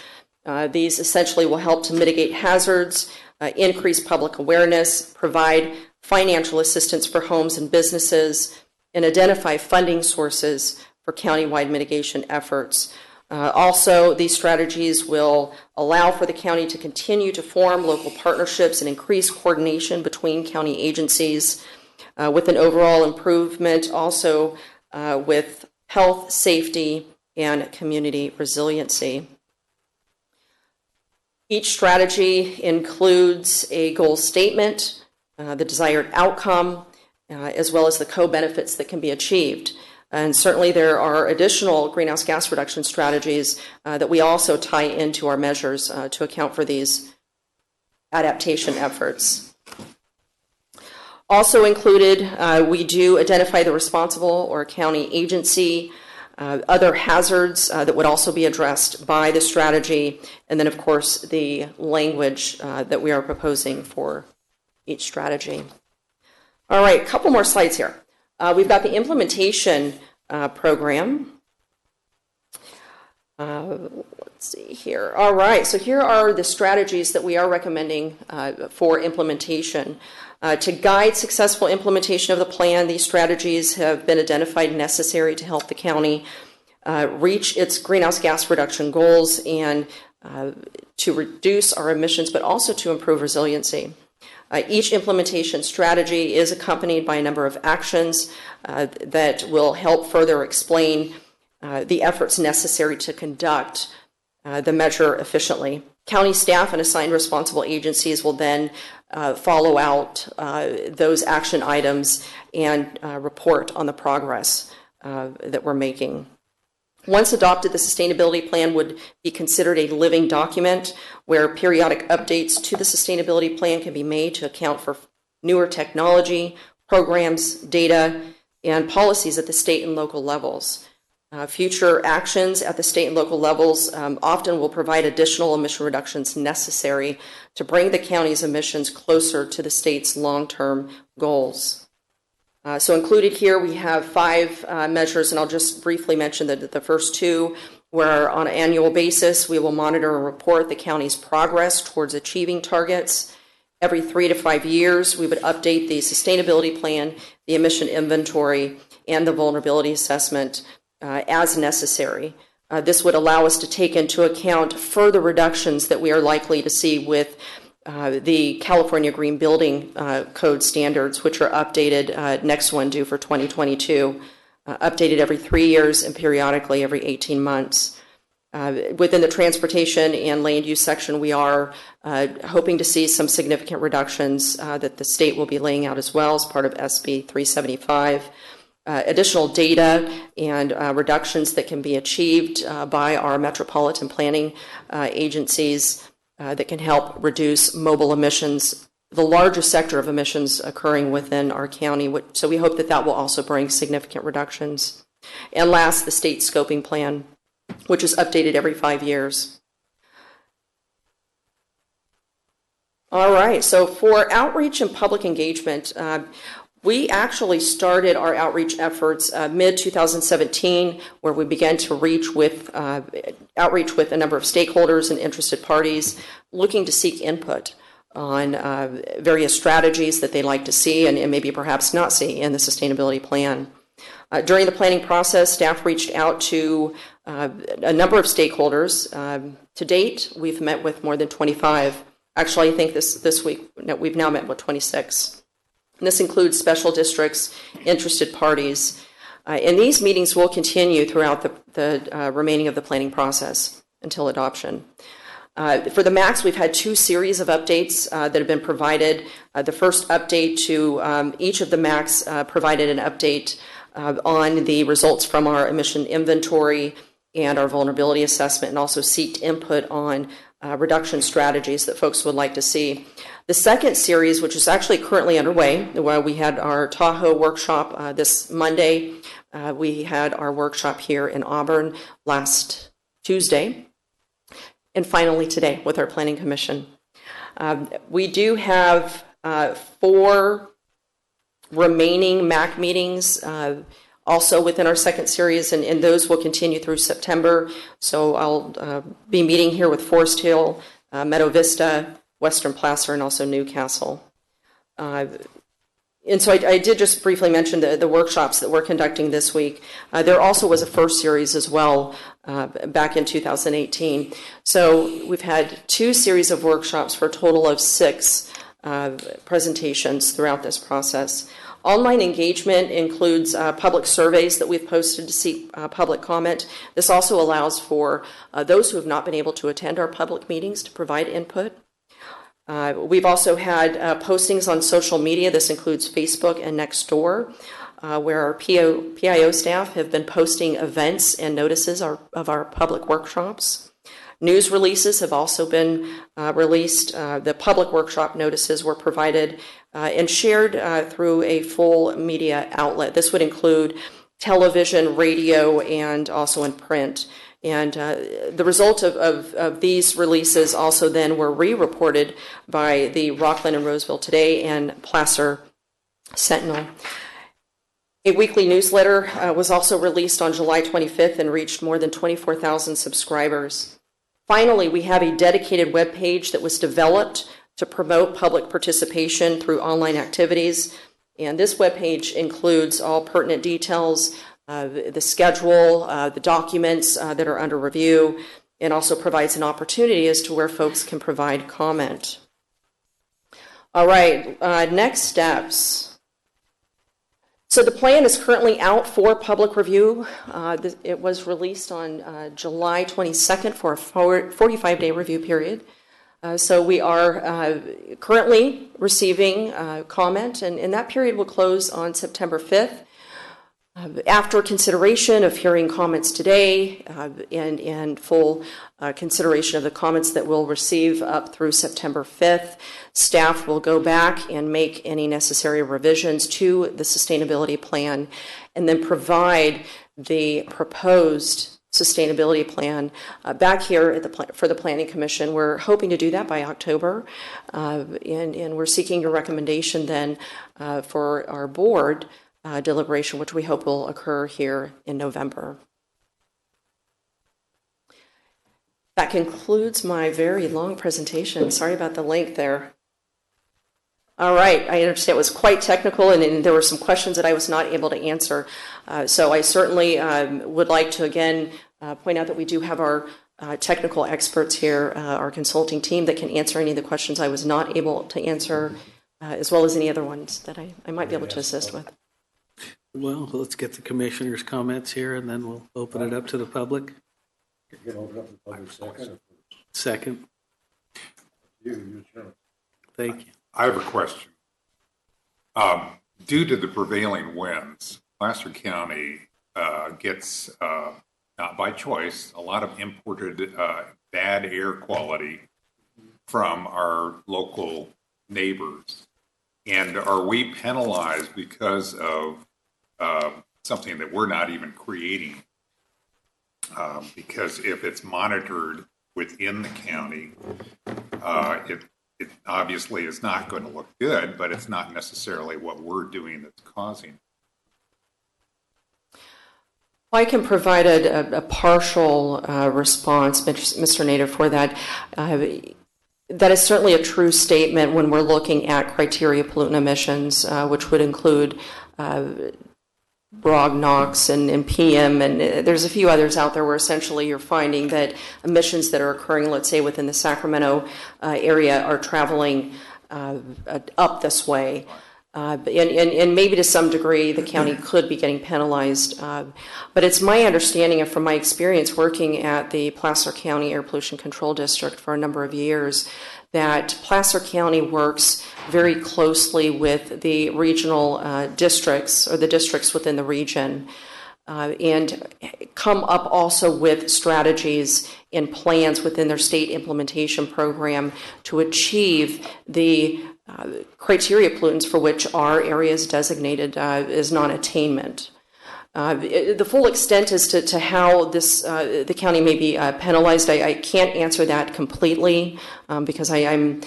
These essentially will help to mitigate hazards, increase public awareness, provide financial assistance for homes and businesses, and identify funding sources for countywide mitigation efforts. Also, these strategies will allow for the county to continue to form local partnerships and increase coordination between county agencies with an overall improvement also with health, safety, and community resiliency. Each strategy includes a goal statement, the desired outcome, as well as the co-benefits that can be achieved. And certainly there are additional greenhouse gas reduction strategies that we also tie into our measures to account for these adaptation efforts. Also included, we do identify the responsible or county agency, other hazards that would also be addressed by the strategy, and then of course the language that we are proposing for each strategy. All right, a couple more slides here. We've got the implementation program. Let's see here. All right, so here are the strategies that we are recommending for implementation. To guide successful implementation of the plan, these strategies have been identified necessary to help the county reach its greenhouse gas reduction goals and to reduce our emissions, but also to improve resiliency. Each implementation strategy is accompanied by a number of actions that will help further explain the efforts necessary to conduct the measure efficiently. County staff and assigned responsible agencies will then follow out those action items and report on the progress that we're making. Once adopted, the sustainability plan would be considered a living document where periodic updates to the sustainability plan can be made to account for newer technology, programs, data, and policies at the state and local levels. Future actions at the state and local levels often will provide additional emission reductions necessary to bring the county's emissions closer to the state's long-term goals. So included here we have 5 measures, and I'll just briefly mention that the first 2, where on an annual basis we will monitor and report the county's progress towards achieving targets. Every 3 to 5 years we would update the sustainability plan, the emission inventory, and the vulnerability assessment as necessary. This would allow us to take into account further reductions that we are likely to see with the California Green Building Code standards, which are updated, next one due for 2022, updated every 3 years and periodically every 18 months. Within the transportation and land use section, we are hoping to see some significant reductions that the state will be laying out as well as part of SB 375. Additional data and reductions that can be achieved by our metropolitan planning agencies that can help reduce mobile emissions, the largest sector of emissions occurring within our county. So we hope that that will also bring significant reductions. And last, the state scoping plan, which is updated every 5 years. All right, so for outreach and public engagement, we actually started our outreach efforts mid-2017, where we began to outreach with a number of stakeholders and interested parties, looking to seek input on various strategies that they'd like to see and maybe perhaps not see in the sustainability plan. During the planning process, staff reached out to a number of stakeholders. To date, we've met with more than 25. Actually, I think this week we've now met with 26. And this includes special districts, interested parties. And these meetings will continue throughout the remaining of the planning process until adoption. For the MACs, we've had 2 series of updates that have been provided. The first update to each of the MACs provided an update on the results from our emission inventory and our vulnerability assessment, and also seeked input on reduction strategies that folks would like to see. The second series, which is actually currently underway, where we had our Tahoe workshop this Monday, we had our workshop here in Auburn last Tuesday, and finally today with our Planning Commission. We do have 4 remaining MAC meetings also within our second series, and those will continue through September. So I'll be meeting here with Forest Hill, Meadow Vista, Western Placer, and also Newcastle. And so I did just briefly mention the workshops that we're conducting this week. There also was a first series as well back in 2018. So we've had 2 series of workshops for a total of 6 presentations throughout this process. Online engagement includes public surveys that we've posted to seek public comment. This also allows for those who have not been able to attend our public meetings to provide input. We've also had postings on social media. This includes Facebook and Nextdoor, where our PIO staff have been posting events and notices of our public workshops. News releases have also been released. The public workshop notices were provided and shared through a full media outlet. This would include television, radio, and also in print. And the result of these releases also then were re-reported by the Rockland and Roseville Today and Placer Sentinel. A weekly newsletter was also released on July 25th and reached more than 24,000 subscribers. Finally, we have a dedicated web page that was developed to promote public participation through online activities. And this web page includes all pertinent details, the schedule, the documents that are under review, and also provides an opportunity as to where folks can provide comment. All right, next steps. So the plan is currently out for public review. It was released on July 22nd for a 45-day review period. So we are currently receiving comment, and that period will close on September 5th. After consideration of hearing comments today and full consideration of the comments that we'll receive up through September 5th, staff will go back and make any necessary revisions to the sustainability plan and then provide the proposed sustainability plan back here at for the Planning Commission. We're hoping to do that by October, and we're seeking your recommendation then for our board deliberation, which we hope will occur here in November. That concludes my very long presentation. Sorry about the length there. All right, I understand it was quite technical, and there were some questions that I was not able to answer. So I certainly would like to again point out that we do have our technical experts here, our consulting team, that can answer any of the questions I was not able to answer, as well as any other ones that I might be able to assist with. Well, let's get the commissioner's comments here, and then we'll open it up to the public. You can open up the public second. Second. Thank you. I have a question. Due to the prevailing winds, Placer County gets, not by choice, a lot of imported bad air quality from our local neighbors. And are we penalized because of something that we're not even creating? Because if it's monitored within the county, it obviously is not going to look good, but it's not necessarily what we're doing that's causing it. I can provide a partial response, Mr. Nader, for that. That is certainly a true statement when we're looking at criteria pollutant emissions, which would include BROG, NOx, and PM, and there's a few others out there where essentially you're finding that emissions that are occurring, let's say within the Sacramento area, are traveling up this way. And maybe to some degree the county could be getting penalized. But it's my understanding, and from my experience working at the Placer County Air Pollution Control District for a number of years, that Placer County works very closely with the regional districts, or the districts within the region, and come up also with strategies and plans within their state implementation program to achieve the criteria pollutants for which our area is designated as non-attainment. The full extent as to how this the county may be penalized, I can't answer that completely because I'm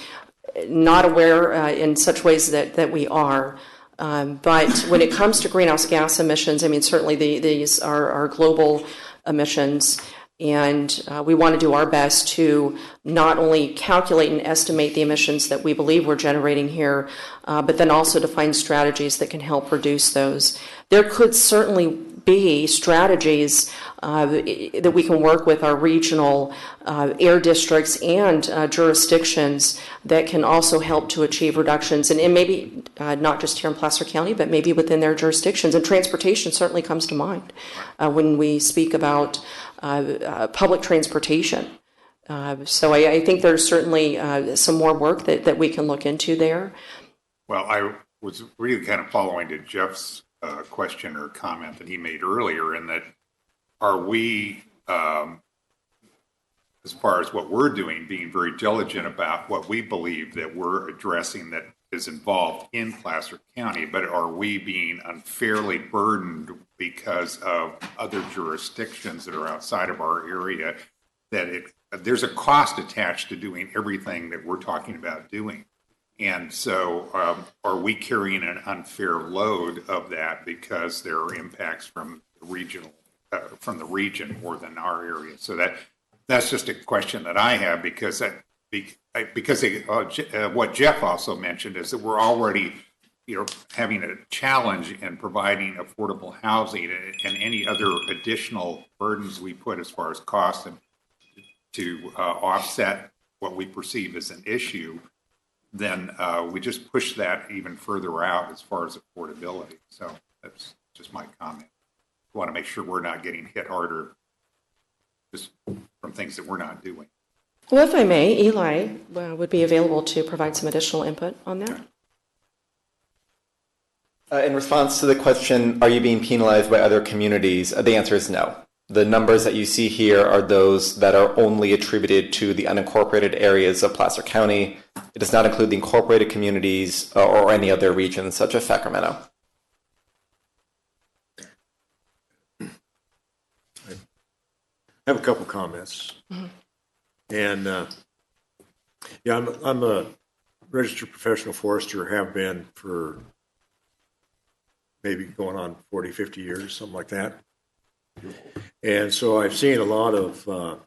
not aware in such ways that we are. But when it comes to greenhouse gas emissions, I mean, certainly these are global emissions. And we want to do our best to not only calculate and estimate the emissions that we believe we're generating here, but then also to find strategies that can help reduce those. There could certainly be strategies that we can work with our regional air districts and jurisdictions that can also help to achieve reductions, and maybe not just here in Placer County, but maybe within their jurisdictions. And transportation certainly comes to mind when we speak about public transportation. So I think there's certainly some more work that we can look into there. Well, I was really kind of following to Jeff's question or comment that he made earlier, in that are we, as far as what we're doing, being very diligent about what we believe that we're addressing that is involved in Placer County, but are we being unfairly burdened because of other jurisdictions that are outside of our area, that there's a cost attached to doing everything that we're talking about doing? And so are we carrying an unfair load of that because there are impacts from the region more than our area? So that's just a question that I have, because what Jeff also mentioned is that we're already having a challenge in providing affordable housing, and any other additional burdens we put as far as costs and to offset what we perceive as an issue, then we just push that even further out as far as affordability. So that's just my comment. We want to make sure we're not getting hit harder just from things that we're not doing. Well, if I may, Eli would be available to provide some additional input on that. In response to the question, are you being penalized by other communities? The answer is no. The numbers that you see here are those that are only attributed to the unincorporated areas of Placer County. It does not include the incorporated communities or any other regions such as Sacramento. I have a couple comments. Mm-hmm. And I'm a registered professional forester, have been for maybe going on 40, 50 years, something like that. And so I've seen a lot of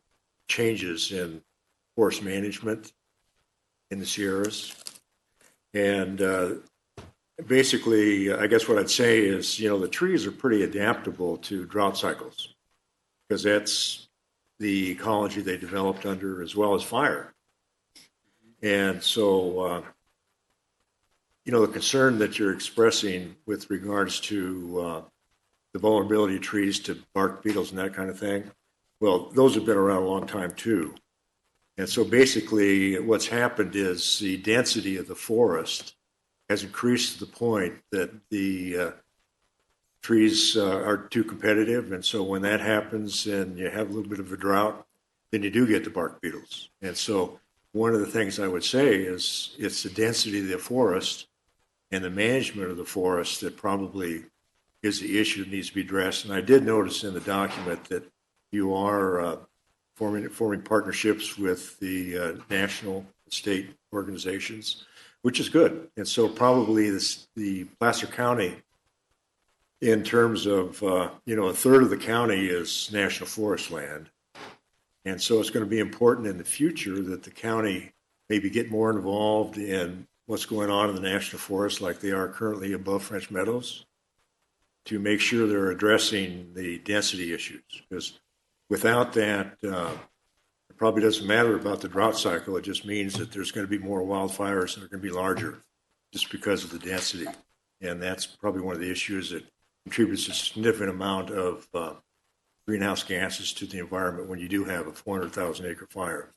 changes in forest management in the Sierras. And basically, I guess what I'd say is, the trees are pretty adaptable to drought cycles, because that's the ecology they developed under, as well as fire. And so, the concern that you're expressing with regards to the vulnerability of trees to bark beetles and that kind of thing, well, those have been around a long time too. And so basically what's happened is the density of the forest has increased to the point that the trees are too competitive. And so when that happens and you have a little bit of a drought, then you do get the bark beetles. And so one of the things I would say is it's the density of the forest and the management of the forest that probably is the issue that needs to be addressed. And I did notice in the document that you are forming partnerships with the national state organizations, which is good. And so probably the Placer County, in terms of, a third of the county is national forest land. And so it's going to be important in the future that the county maybe get more involved in what's going on in the national forest like they are currently above French Meadows, to make sure they're addressing the density issues. Because without that, it probably doesn't matter about the drought cycle. It just means that there's going to be more wildfires and they're going to be larger just because of the density. And that's probably one of the issues that contributes a significant amount of greenhouse gases to the environment when you do have a 400,000 acre fire.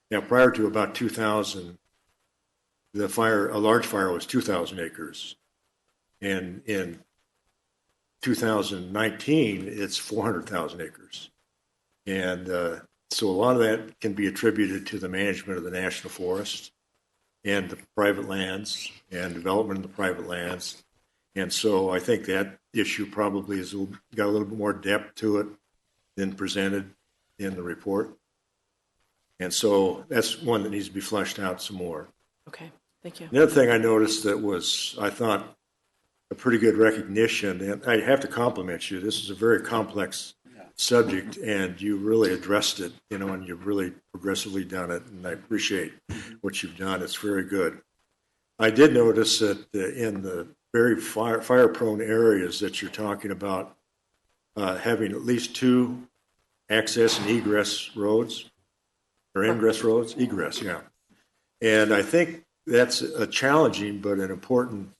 Now, prior to about 2000, a large fire was 2,000 acres. And in 2019, it's 400,000 acres. And so a lot of that can be attributed to the management of the national forest and the private lands and development of the private lands. And so I think that issue probably has got a little bit more depth to it than presented in the report. And so that's one that needs to be fleshed out some more. Okay, thank you. The other thing I noticed that was, I thought, a pretty good recognition, and I have to compliment you. This is a very complex subject, and you really addressed it, and you've really progressively done it, and I appreciate what you've done. It's very good. I did notice that in the very fire-prone areas that you're talking about, having at least 2 access and egress roads, or ingress roads? Egress, yeah. And I think that's a challenging but an important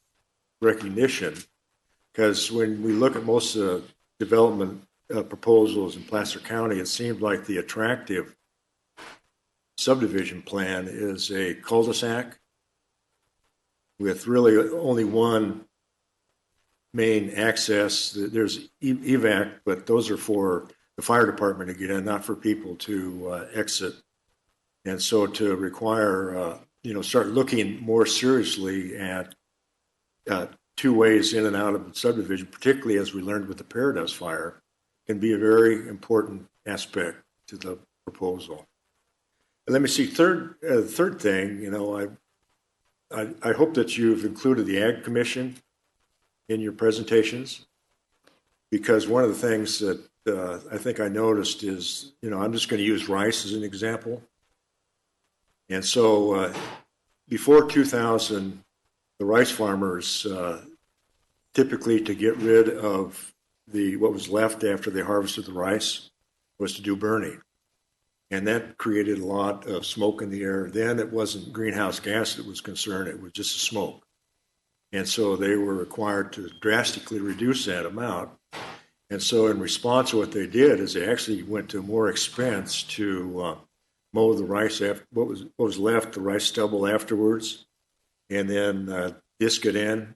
recognition, because when we look at most of the development proposals in Placer County, it seemed like the attractive subdivision plan is a cul-de-sac with really only one main access. There's evac, but those are for the fire department to get in, not for people to exit. And so to require, start looking more seriously at 2 ways in and out of the subdivision, particularly as we learned with the Paradise Fire, can be a very important aspect to the proposal. And let me see, third thing, I hope that you've included the Ag Commission in your presentations, because one of the things that I think I noticed is, I'm just going to use rice as an example. And so before 2000, the rice farmers typically, to get rid of what was left after they harvested the rice, was to do burning. And that created a lot of smoke in the air. Then it wasn't greenhouse gas that was concerned, it was just the smoke. And so they were required to drastically reduce that amount. And so in response to what they did is they actually went to more expense to mow the rice, what was left, the rice stubble afterwards, and then disc it in.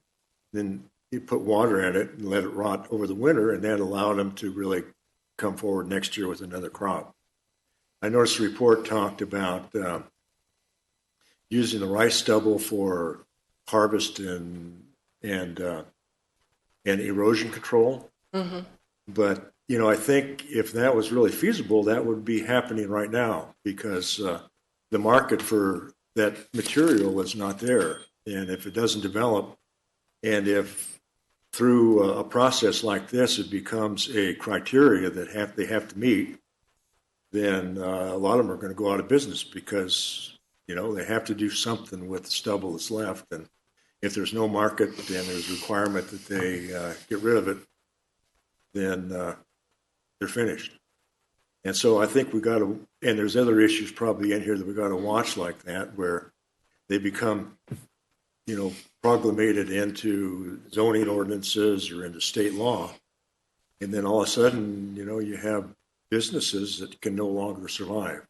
Then you put water in it and let it rot over the winter, and that allowed them to really come forward next year with another crop. I noticed the report talked about using the rice stubble for harvest and erosion control. Mm-hmm. But, I think if that was really feasible, that would be happening right now, because the market for that material is not there. And if it doesn't develop, and if through a process like this it becomes a criteria that they have to meet, then a lot of them are going to go out of business, because they have to do something with the stubble that's left. And if there's no market and there's a requirement that they get rid of it, then they're finished. And so I think we got to, and there's other issues probably in here that we got to watch like that, where they become, proclamated into zoning ordinances or into state law. And then all of a sudden, you have businesses that can no longer survive.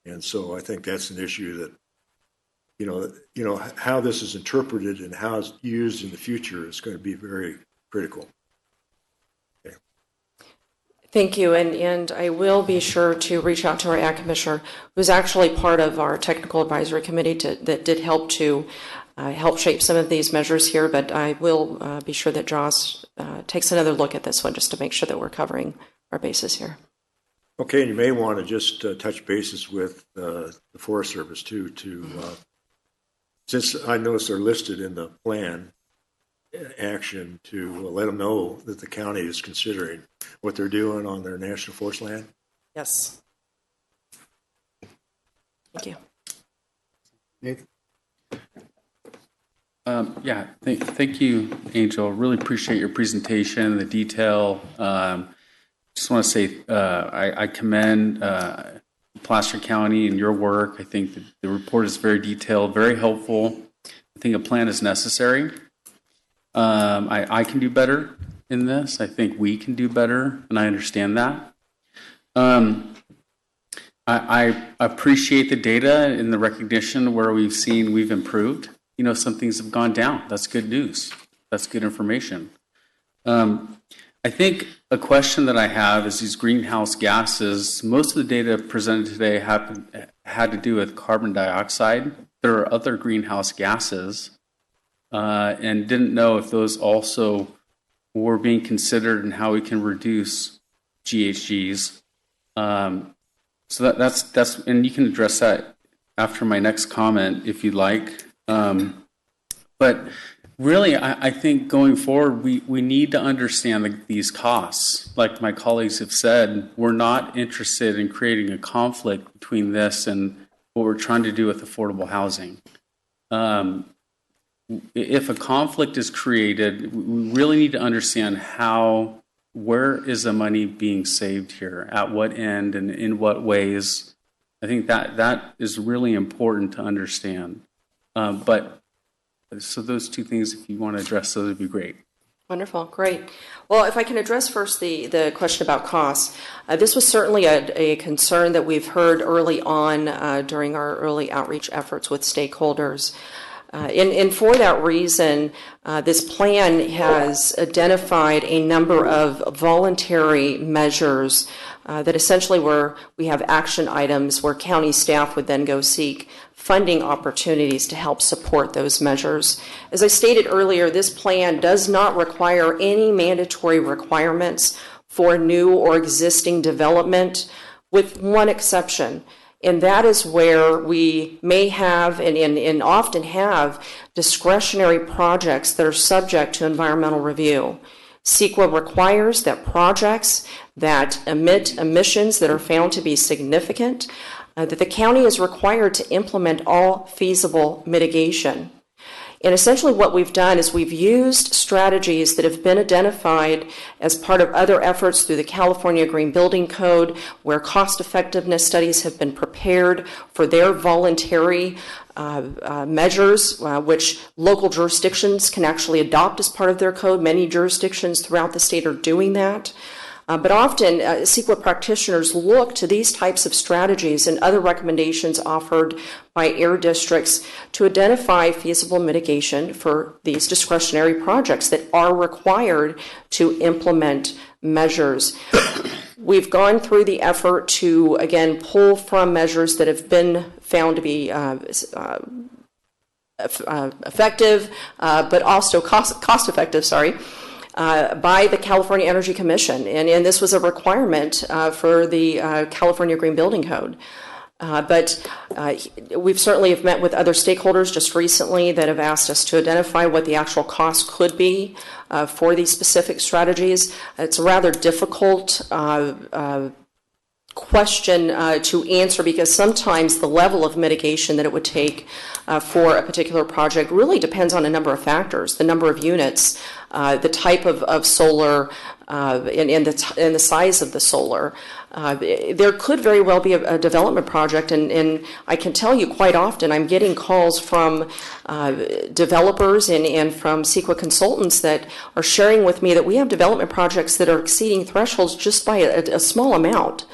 And so I think that's an issue that, how this is interpreted and how it's used in the future is going to be very critical. Okay. Thank you, and I will be sure to reach out to our Ag Commissioner, who's actually part of our technical advisory committee that did help to help shape some of these measures here, but I will be sure that Joss takes another look at this one just to make sure that we're covering our bases here. Okay, and you may want to just touch bases with the Forest Service too, since I noticed they're listed in the plan action, to let them know that the county is considering what they're doing on their national forest land. Yes. Thank you. Nathan? Thank you, Angel. Really appreciate your presentation, the detail. Just want to say I commend Placer County and your work. I think the report is very detailed, very helpful. I think a plan is necessary. I can do better in this. I think we can do better, and I understand that. I appreciate the data and the recognition where we've improved. Some things have gone down. That's good news. That's good information. I think a question that I have is these greenhouse gases. Most of the data presented today had to do with carbon dioxide. There are other greenhouse gases, and didn't know if those also were being considered and how we can reduce GHGs. So that's, and you can address that after my next comment if you'd like. But really, I think going forward, we need to understand these costs. Like my colleagues have said, we're not interested in creating a conflict between this and what we're trying to do with affordable housing. If a conflict is created, we really need to understand where is the money being saved here, at what end and in what ways. I think that is really important to understand. So those two things, if you want to address those, would be great. Wonderful, great. Well, if I can address first the question about costs. This was certainly a concern that we've heard early on during our early outreach efforts with stakeholders. And for that reason, this plan has identified a number of voluntary measures that essentially we have action items where county staff would then go seek funding opportunities to help support those measures. As I stated earlier, this plan does not require any mandatory requirements for new or existing development, with one exception. And that is where we may have and often have discretionary projects that are subject to environmental review. CEQA requires that projects that emit emissions that are found to be significant, that the county is required to implement all feasible mitigation. And essentially what we've done is we've used strategies that have been identified as part of other efforts through the California Green Building Code, where cost effectiveness studies have been prepared for their voluntary measures, which local jurisdictions can actually adopt as part of their code. Many jurisdictions throughout the state are doing that. But often, CEQA practitioners look to these types of strategies and other recommendations offered by air districts to identify feasible mitigation for these discretionary projects that are required to implement measures. We've gone through the effort to, again, pull from measures that have been found to be effective, but also cost effective, by the California Energy Commission. And this was a requirement for the California Green Building Code. But we've certainly have met with other stakeholders just recently that have asked us to identify what the actual cost could be for these specific strategies. It's a rather difficult question to answer, because sometimes the level of mitigation that it would take for a particular project really depends on a number of factors: the number of units, the type of solar and the size of the solar. There could very well be a development project, and I can tell you quite often I'm getting calls from developers and from CEQA consultants that are sharing with me that we have development projects that are exceeding thresholds just by a small amount.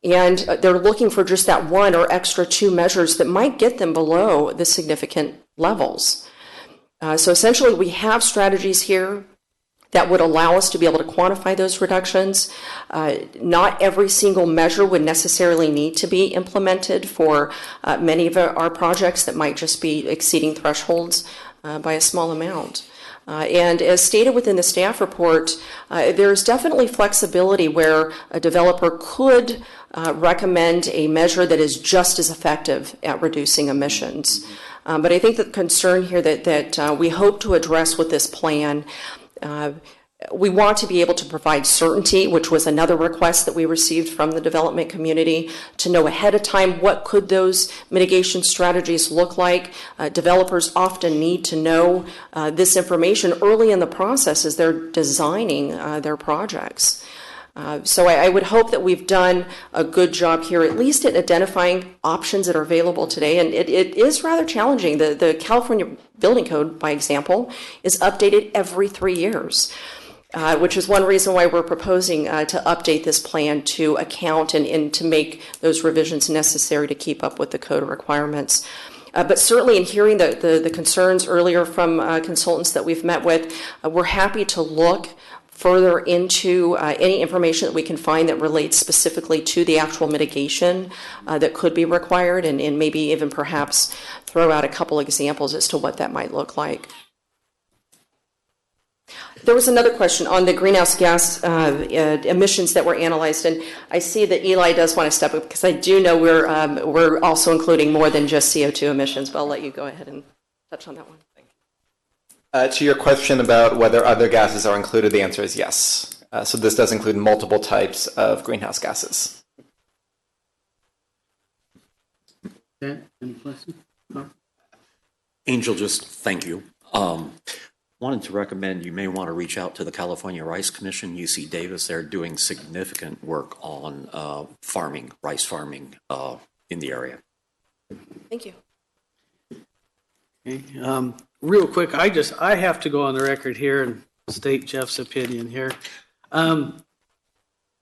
And they're looking for just that one or extra two measures that might get them below the significant levels. So essentially, we have strategies here that would allow us to be able to quantify those reductions. Not every single measure would necessarily need to be implemented for many of our projects that might just be exceeding thresholds by a small amount. And as stated within the staff report, there's definitely flexibility where a developer could recommend a measure that is just as effective at reducing emissions. But I think the concern here that we hope to address with this plan, we want to be able to provide certainty, which was another request that we received from the development community, to know ahead of time what could those mitigation strategies look like. Developers often need to know this information early in the process as they're designing their projects. So I would hope that we've done a good job here, at least at identifying options that are available today. And it is rather challenging. The California Building Code, by example, is updated every 3 years, which is one reason why we're proposing to update this plan to account and to make those revisions necessary to keep up with the code requirements. But certainly in hearing the concerns earlier from consultants that we've met with, we're happy to look further into any information that we can find that relates specifically to the actual mitigation that could be required, and maybe even perhaps throw out a couple examples as to what that might look like. There was another question on the greenhouse gas emissions that were analyzed, and I see that Eli does want to step up because I do know we're also including more than just CO2 emissions, but I'll let you go ahead and touch on that one. To your question about whether other gases are included, the answer is yes. So this does include multiple types of greenhouse gases. Any questions? No? Angel, just thank you. Wanted to recommend you may want to reach out to the California Rice Commission, UC Davis. They're doing significant work on farming, rice farming in the area. Thank you. Okay, real quick, I have to go on the record here and state Jeff's opinion here. I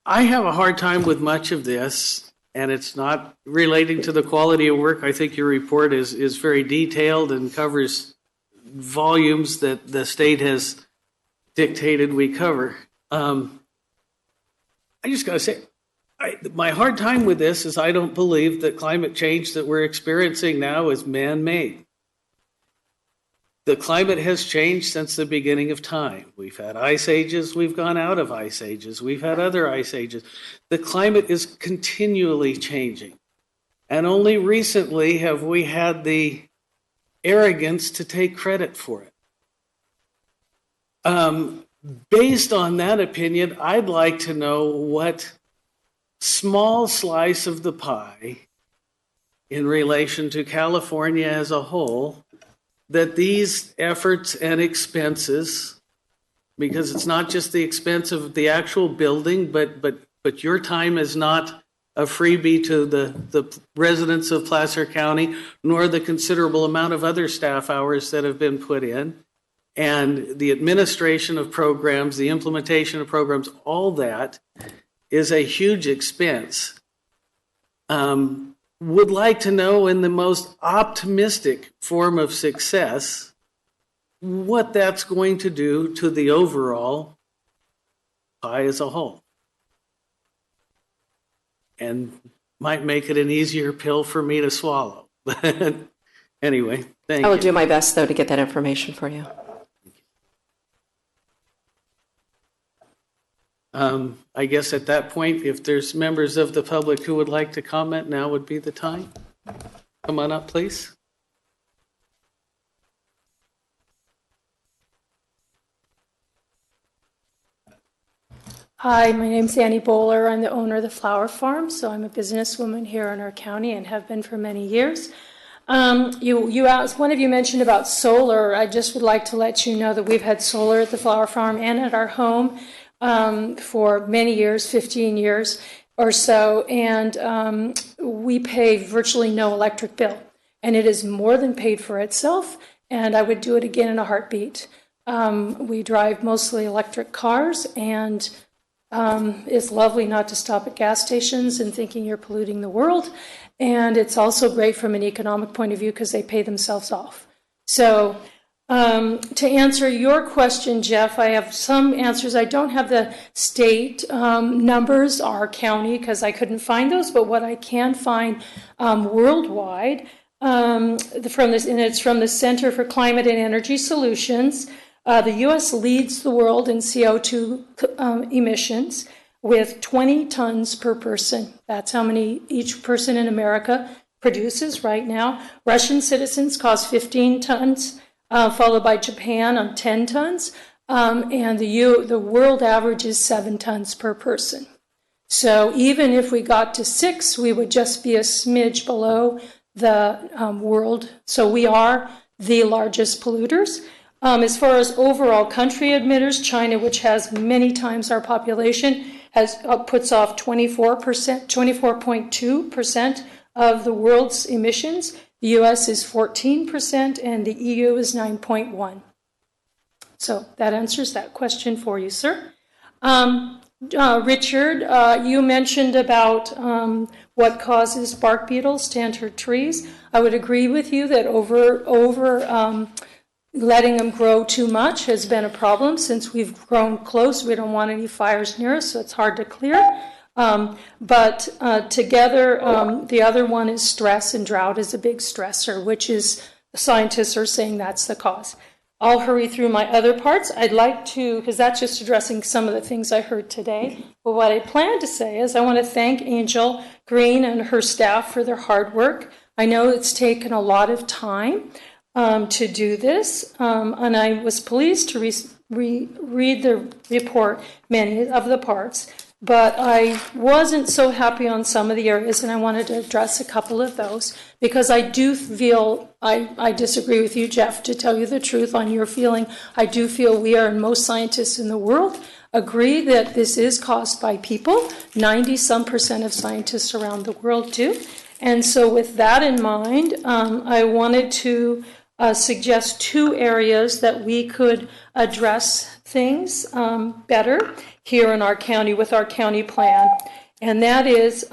have a hard time with much of this, and it's not relating to the quality of work. I think your report is very detailed and covers volumes that the state has dictated we cover. I just got to say, my hard time with this is I don't believe that climate change that we're experiencing now is man-made. The climate has changed since the beginning of time. We've had ice ages, we've gone out of ice ages, we've had other ice ages. The climate is continually changing. And only recently have we had the arrogance to take credit for it. Based on that opinion, I'd like to know what small slice of the pie in relation to California as a whole that these efforts and expenses, because it's not just the expense of the actual building, but your time is not a freebie to the residents of Placer County, nor the considerable amount of other staff hours that have been put in, and the administration of programs, the implementation of programs, all that is a huge expense. Would like to know in the most optimistic form of success what that's going to do to the overall pie as a whole. And might make it an easier pill for me to swallow. But anyway, thank you. I will do my best, though, to get that information for you. I guess at that point, if there's members of the public who would like to comment, now would be the time. Come on up, please. Hi, my name's Annie Bowler. I'm the owner of the Flower Farm, so I'm a businesswoman here in our county and have been for many years. You asked, one of you mentioned about solar. I just would like to let you know that we've had solar at the flower farm and at our home for many years, 15 years or so, and we pay virtually no electric bill. And it is more than paid for itself, and I would do it again in a heartbeat. We drive mostly electric cars, and it's lovely not to stop at gas stations and thinking you're polluting the world. And it's also great from an economic point of view because they pay themselves off. So to answer your question, Jeff, I have some answers. I don't have the state numbers, our county, because I couldn't find those, but what I can find worldwide, and it's from the Center for Climate and Energy Solutions. The U.S. leads the world in CO2 emissions with 20 tons per person. That's how many each person in America produces right now. Russian citizens cause 15 tons, followed by Japan on 10 tons, and the world average is 7 tons per person. So even if we got to 6, we would just be a smidge below the world. So we are the largest polluters. As far as overall country emitters, China, which has many times our population, puts off 24.2% of the world's emissions. The U.S. is 14%, and the EU is 9.1%. So that answers that question for you, sir. Richard, you mentioned about what causes bark beetles to enter trees. I would agree with you that letting them grow too much has been a problem since we've grown close. We don't want any fires near us, so it's hard to clear. But together, the other one is stress, and drought is a big stressor, which is scientists are saying that's the cause. I'll hurry through my other parts. I'd like to, because that's just addressing some of the things I heard today. But what I plan to say is I want to thank Angel Green and her staff for their hard work. I know it's taken a lot of time to do this, and I was pleased to read the report, many of the parts, but I wasn't so happy on some of the areas, and I wanted to address a couple of those, because I do feel, I disagree with you, Jeff, to tell you the truth on your feeling. I do feel we are, and most scientists in the world agree that this is caused by people. 90-some% of scientists around the world do. And so with that in mind, I wanted to suggest 2 areas that we could address things better here in our county with our county plan. And that is...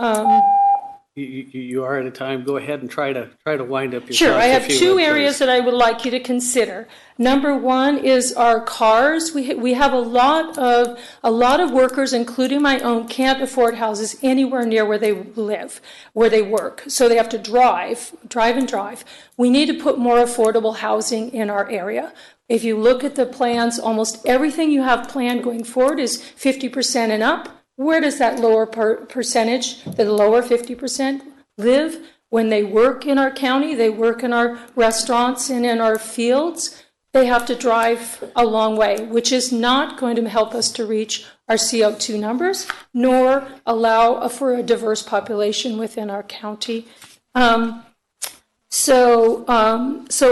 You are at a time. Go ahead and try to wind up your Sure, thoughts, I have if you 2 would, areas please. that I would like you to consider. Number 1 is our cars. We have a lot of workers, including my own, can't afford houses anywhere near where they live, where they work. So they have to drive. We need to put more affordable housing in our area. If you look at the plans, almost everything you have planned going forward is 50% and up. Where does that lower percentage, the lower 50%, live? When they work in our county, they work in our restaurants and in our fields, they have to drive a long way, which is not going to help us to reach our CO2 numbers, nor allow for a diverse population within our county.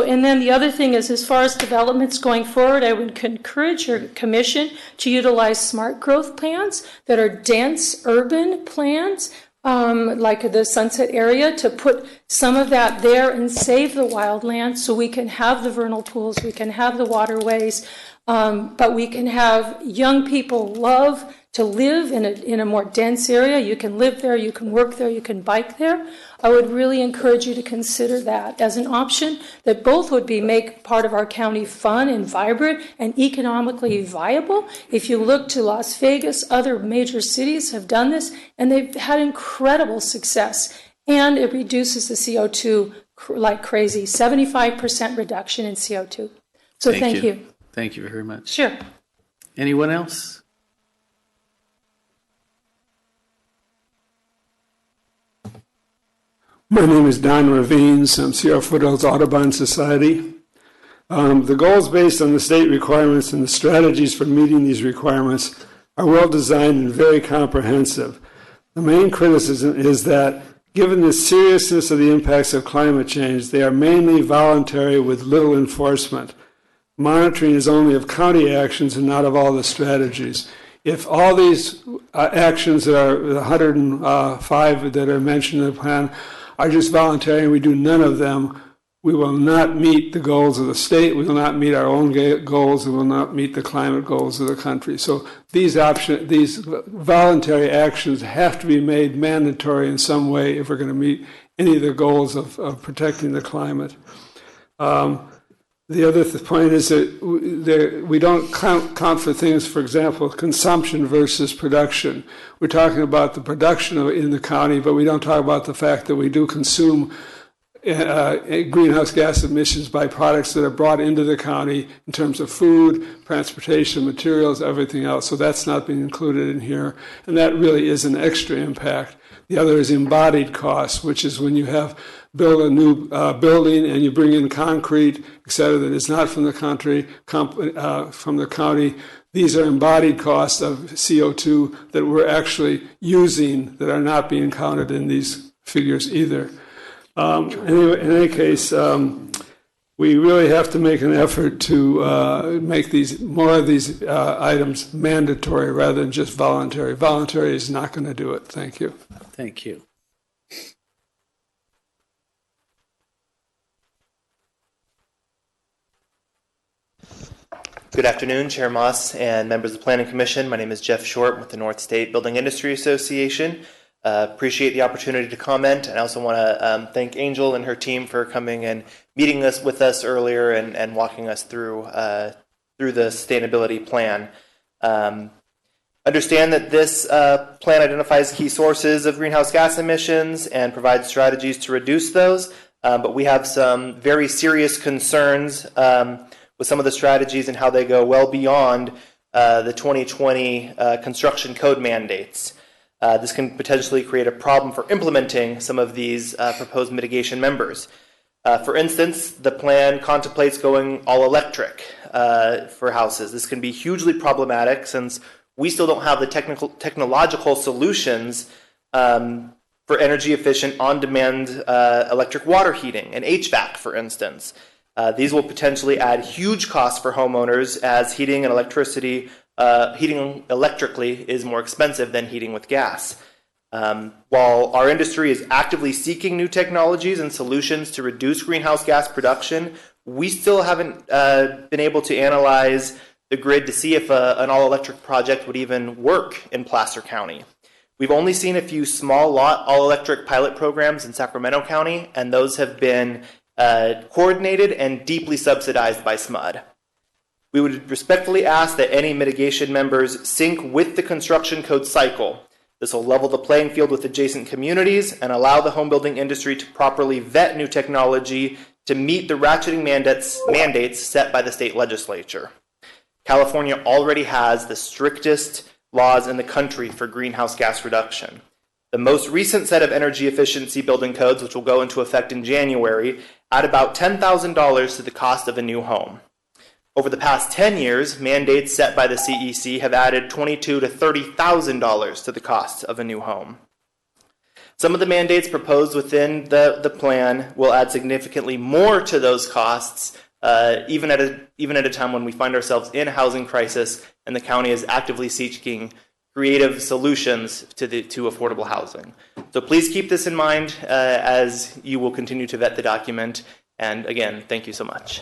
And then the other thing is, as far as developments going forward, I would encourage your commission to utilize smart growth plans that are dense urban plans, like the Sunset area, to put some of that there and save the wildlands so we can have the vernal pools, we can have the waterways, but we can have young people love to live in a more dense area. You can live there, you can work there, you can bike there. I would really encourage you to consider that as an option that both would make part of our county fun and vibrant and economically viable. If you look to Las Vegas, other major cities have done this, and they've had incredible success. And it reduces the CO2 like crazy, 75% reduction in CO2. So thank you. Thank you very much. Sure. Anyone else? My name is Don Ravines. I'm Sierra Foothills Audubon Society. The goals based on the state requirements and the strategies for meeting these requirements are well designed and very comprehensive. The main criticism is that Given the seriousness of the impacts of climate change, they are mainly voluntary with little enforcement. Monitoring is only of county actions and not of all the strategies. If all these actions that are 105 that are mentioned in the plan are just voluntary and we do none of them, we will not meet the goals of the state, we will not meet our own goals, we will not meet the climate goals of the country. So these voluntary actions have to be made mandatory in some way if we're going to meet any of the goals of protecting the climate. The other point is that we don't count for things, for example, consumption versus production. We're talking about the production in the county, but we don't talk about the fact that we do consume greenhouse gas emissions by products that are brought into the county in terms of food, transportation, materials, everything else. So that's not being included in here. And that really is an extra impact. The other is embodied costs, which is when you build a new building and you bring in concrete, et cetera, that is not from the county. These are embodied costs of CO2 that we're actually using that are not being counted in these figures either. In any case, we really have to make an effort to make more of these items mandatory rather than just voluntary. Voluntary is not going to do it. Thank you. Thank you. Good afternoon, Chair Moss and members of the Planning Commission. My name is Jeff Short with the North State Building Industry Association. Appreciate the opportunity to comment, and I also want to thank Angel and her team for coming and meeting with us earlier and walking us through the sustainability plan. Understand that this plan identifies key sources of greenhouse gas emissions and provides strategies to reduce those, but we have some very serious concerns with some of the strategies and how they go well beyond the 2020 construction code mandates. This can potentially create a problem for implementing some of these proposed mitigation members. For instance, the plan contemplates going all electric for houses. This can be hugely problematic since we still don't have the technological solutions for energy efficient on-demand electric water heating and HVAC, for instance. These will potentially add huge costs for homeowners as heating electrically is more expensive than heating with gas. While our industry is actively seeking new technologies and solutions to reduce greenhouse gas production, we still haven't been able to analyze the grid to see if an all-electric project would even work in Placer County. We've only seen a few small lot all-electric pilot programs in Sacramento County, and those have been coordinated and deeply subsidized by SMUD. We would respectfully ask that any mitigation members sync with the construction code cycle. This will level the playing field with adjacent communities and allow the home building industry to properly vet new technology to meet the ratcheting mandates set by the state legislature. California already has the strictest laws in the country for greenhouse gas reduction. The most recent set of energy efficiency building codes, which will go into effect in January, add about $10,000 to the cost of a new home. Over the past 10 years, mandates set by the CEC have added $22,000 to $30,000 to the cost of a new home. Some of the mandates proposed within the plan will add significantly more to those costs, even at a time when we find ourselves in a housing crisis and the county is actively seeking creative solutions to affordable housing. So please keep this in mind as you will continue to vet the document. And again, thank you so much.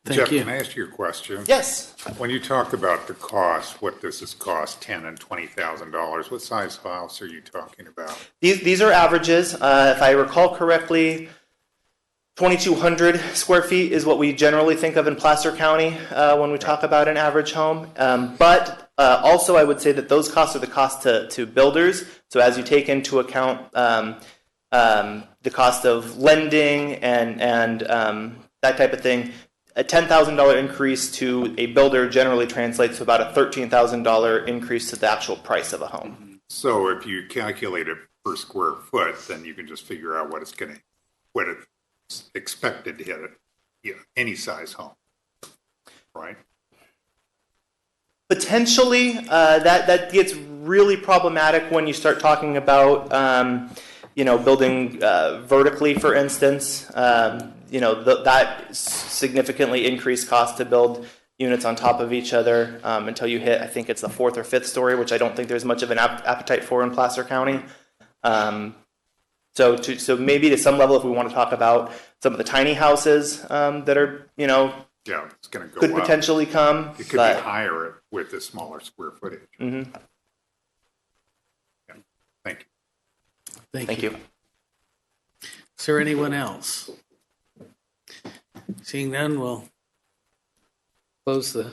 Jeff, can I ask you a question? Yes. When you talk about the cost, what this has cost, $10,000 and $20,000, what size house are you talking about? These are averages. If I recall correctly, 2,200 square feet is what we generally think of in Placer County when we talk about an average home. But also I would say that those costs are the cost to builders. So as you take into account the cost of lending and that type of thing, a $10,000 increase to a builder generally translates to about a $13,000 increase to the actual price of a home. So if you calculate it per square foot, then you can just figure out what it's expected to hit any size home, right? Potentially, that gets really problematic when you start talking about building vertically, for instance, that significantly increased cost to build units on top of each other until you hit, I think it's the 4th or 5th story, which I don't think there's much of an appetite for in Placer County. So maybe to some level, if we want to talk about some of the tiny houses that are, it's going to go could up. potentially come. It could be higher with the smaller square footage. Mm-hmm. Yeah. Thank you. Thank you. Is there anyone else? Seeing none, we'll close the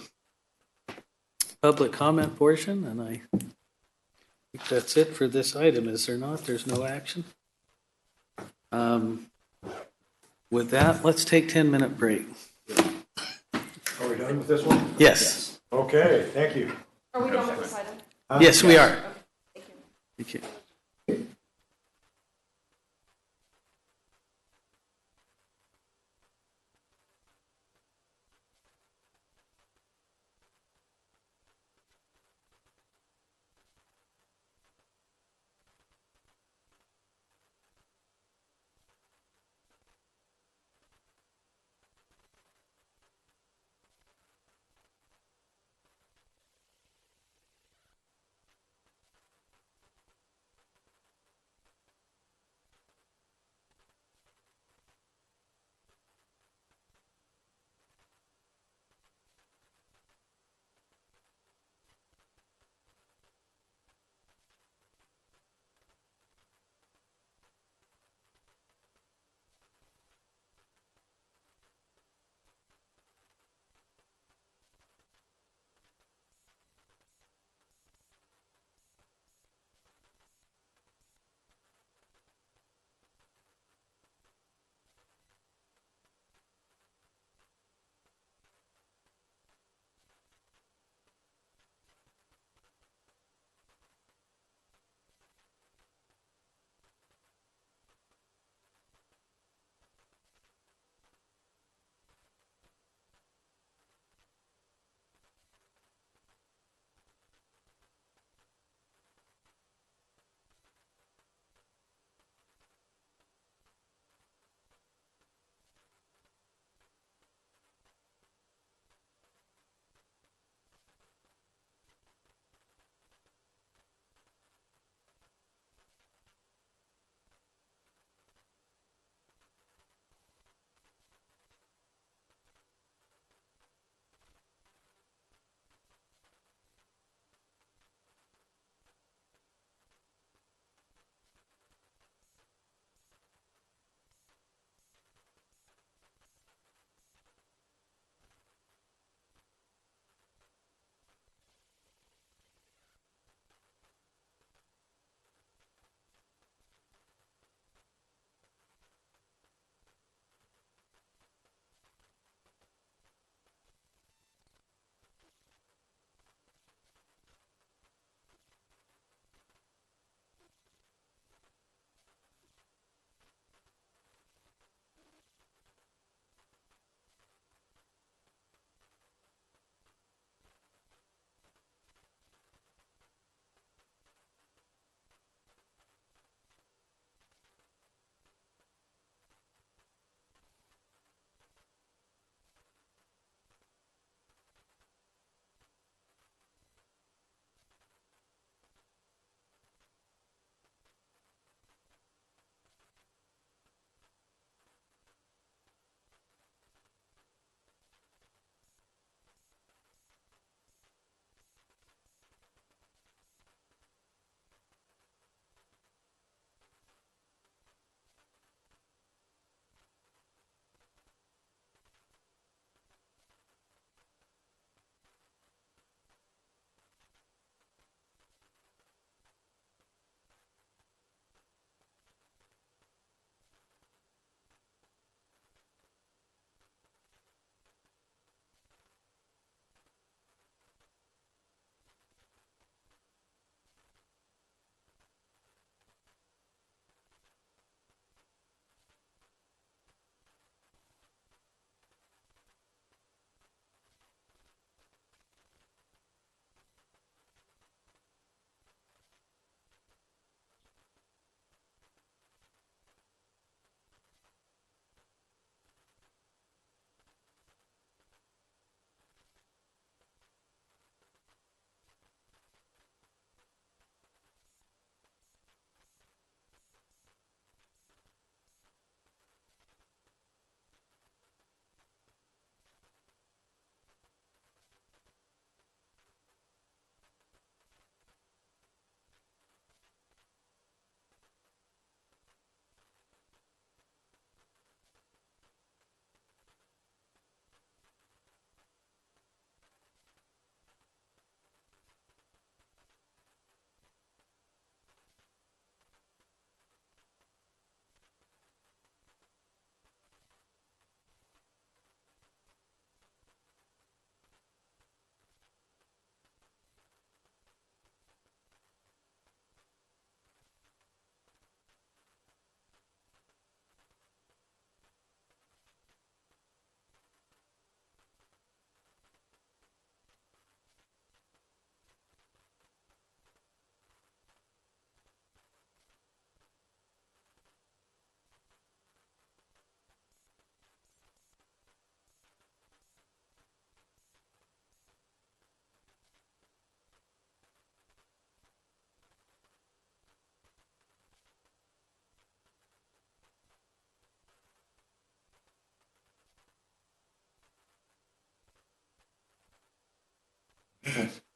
public comment portion, and I think that's it for this item. Is there not? There's no action. With that, let's take 10-minute break. Are we done with this one? Yes. Okay, thank you. Are we done with this item? Yes, we are. Thank you.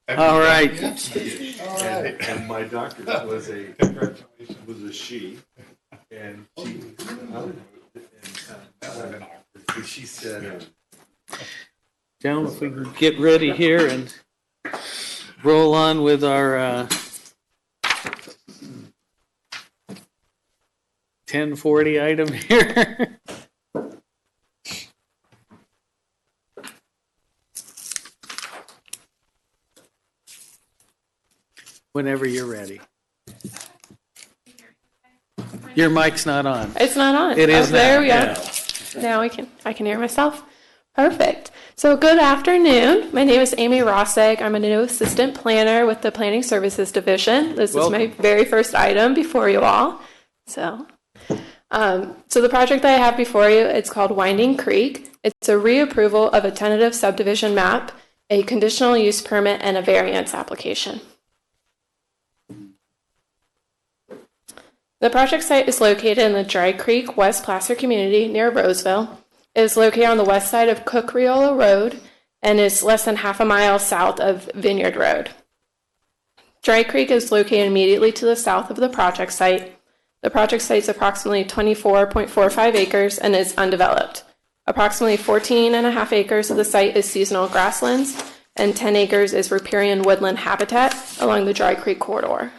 All right. And my doctor was a she, and she said, Gentlemen, if we can get ready here and roll on with our 1040 item here. Whenever you're ready. Your mic's not on. It's not on. It is now. There we go. Yeah. Now I can hear myself. Perfect. So good afternoon. My name is Amy Rossegg. I'm a new assistant planner with the Planning Services Division. This is my very first item before you all. So the project that I have before you, it's called Winding Creek. It's a reapproval of a tentative subdivision map, a conditional use permit, and a variance application. The project site is located in the Dry Creek, West Placer community near Roseville. It is located on the west side of Cook-Riola Road and is less than half a mile south of Vineyard Road. Dry Creek is located immediately to the south of the project site. The project site is approximately 24.45 acres and is undeveloped. Approximately 14.5 acres of the site is seasonal grasslands, and 10 acres is riparian woodland habitat along the Dry Creek corridor.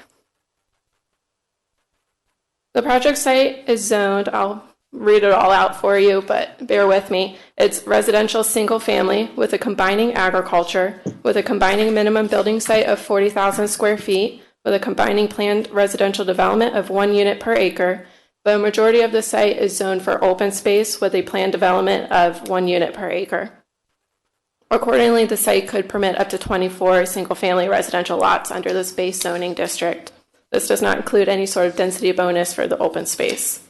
The project site is zoned, I'll read it all out for you, but bear with me. It's residential single family with a combining agriculture, with a combining minimum building site of 40,000 square feet, with a combining planned residential development of 1 unit per acre, but a majority of the site is zoned for open space with a planned development of 1 unit per acre. Accordingly, the site could permit up to 24 single family residential lots under this base zoning district. This does not include any sort of density bonus for the open space.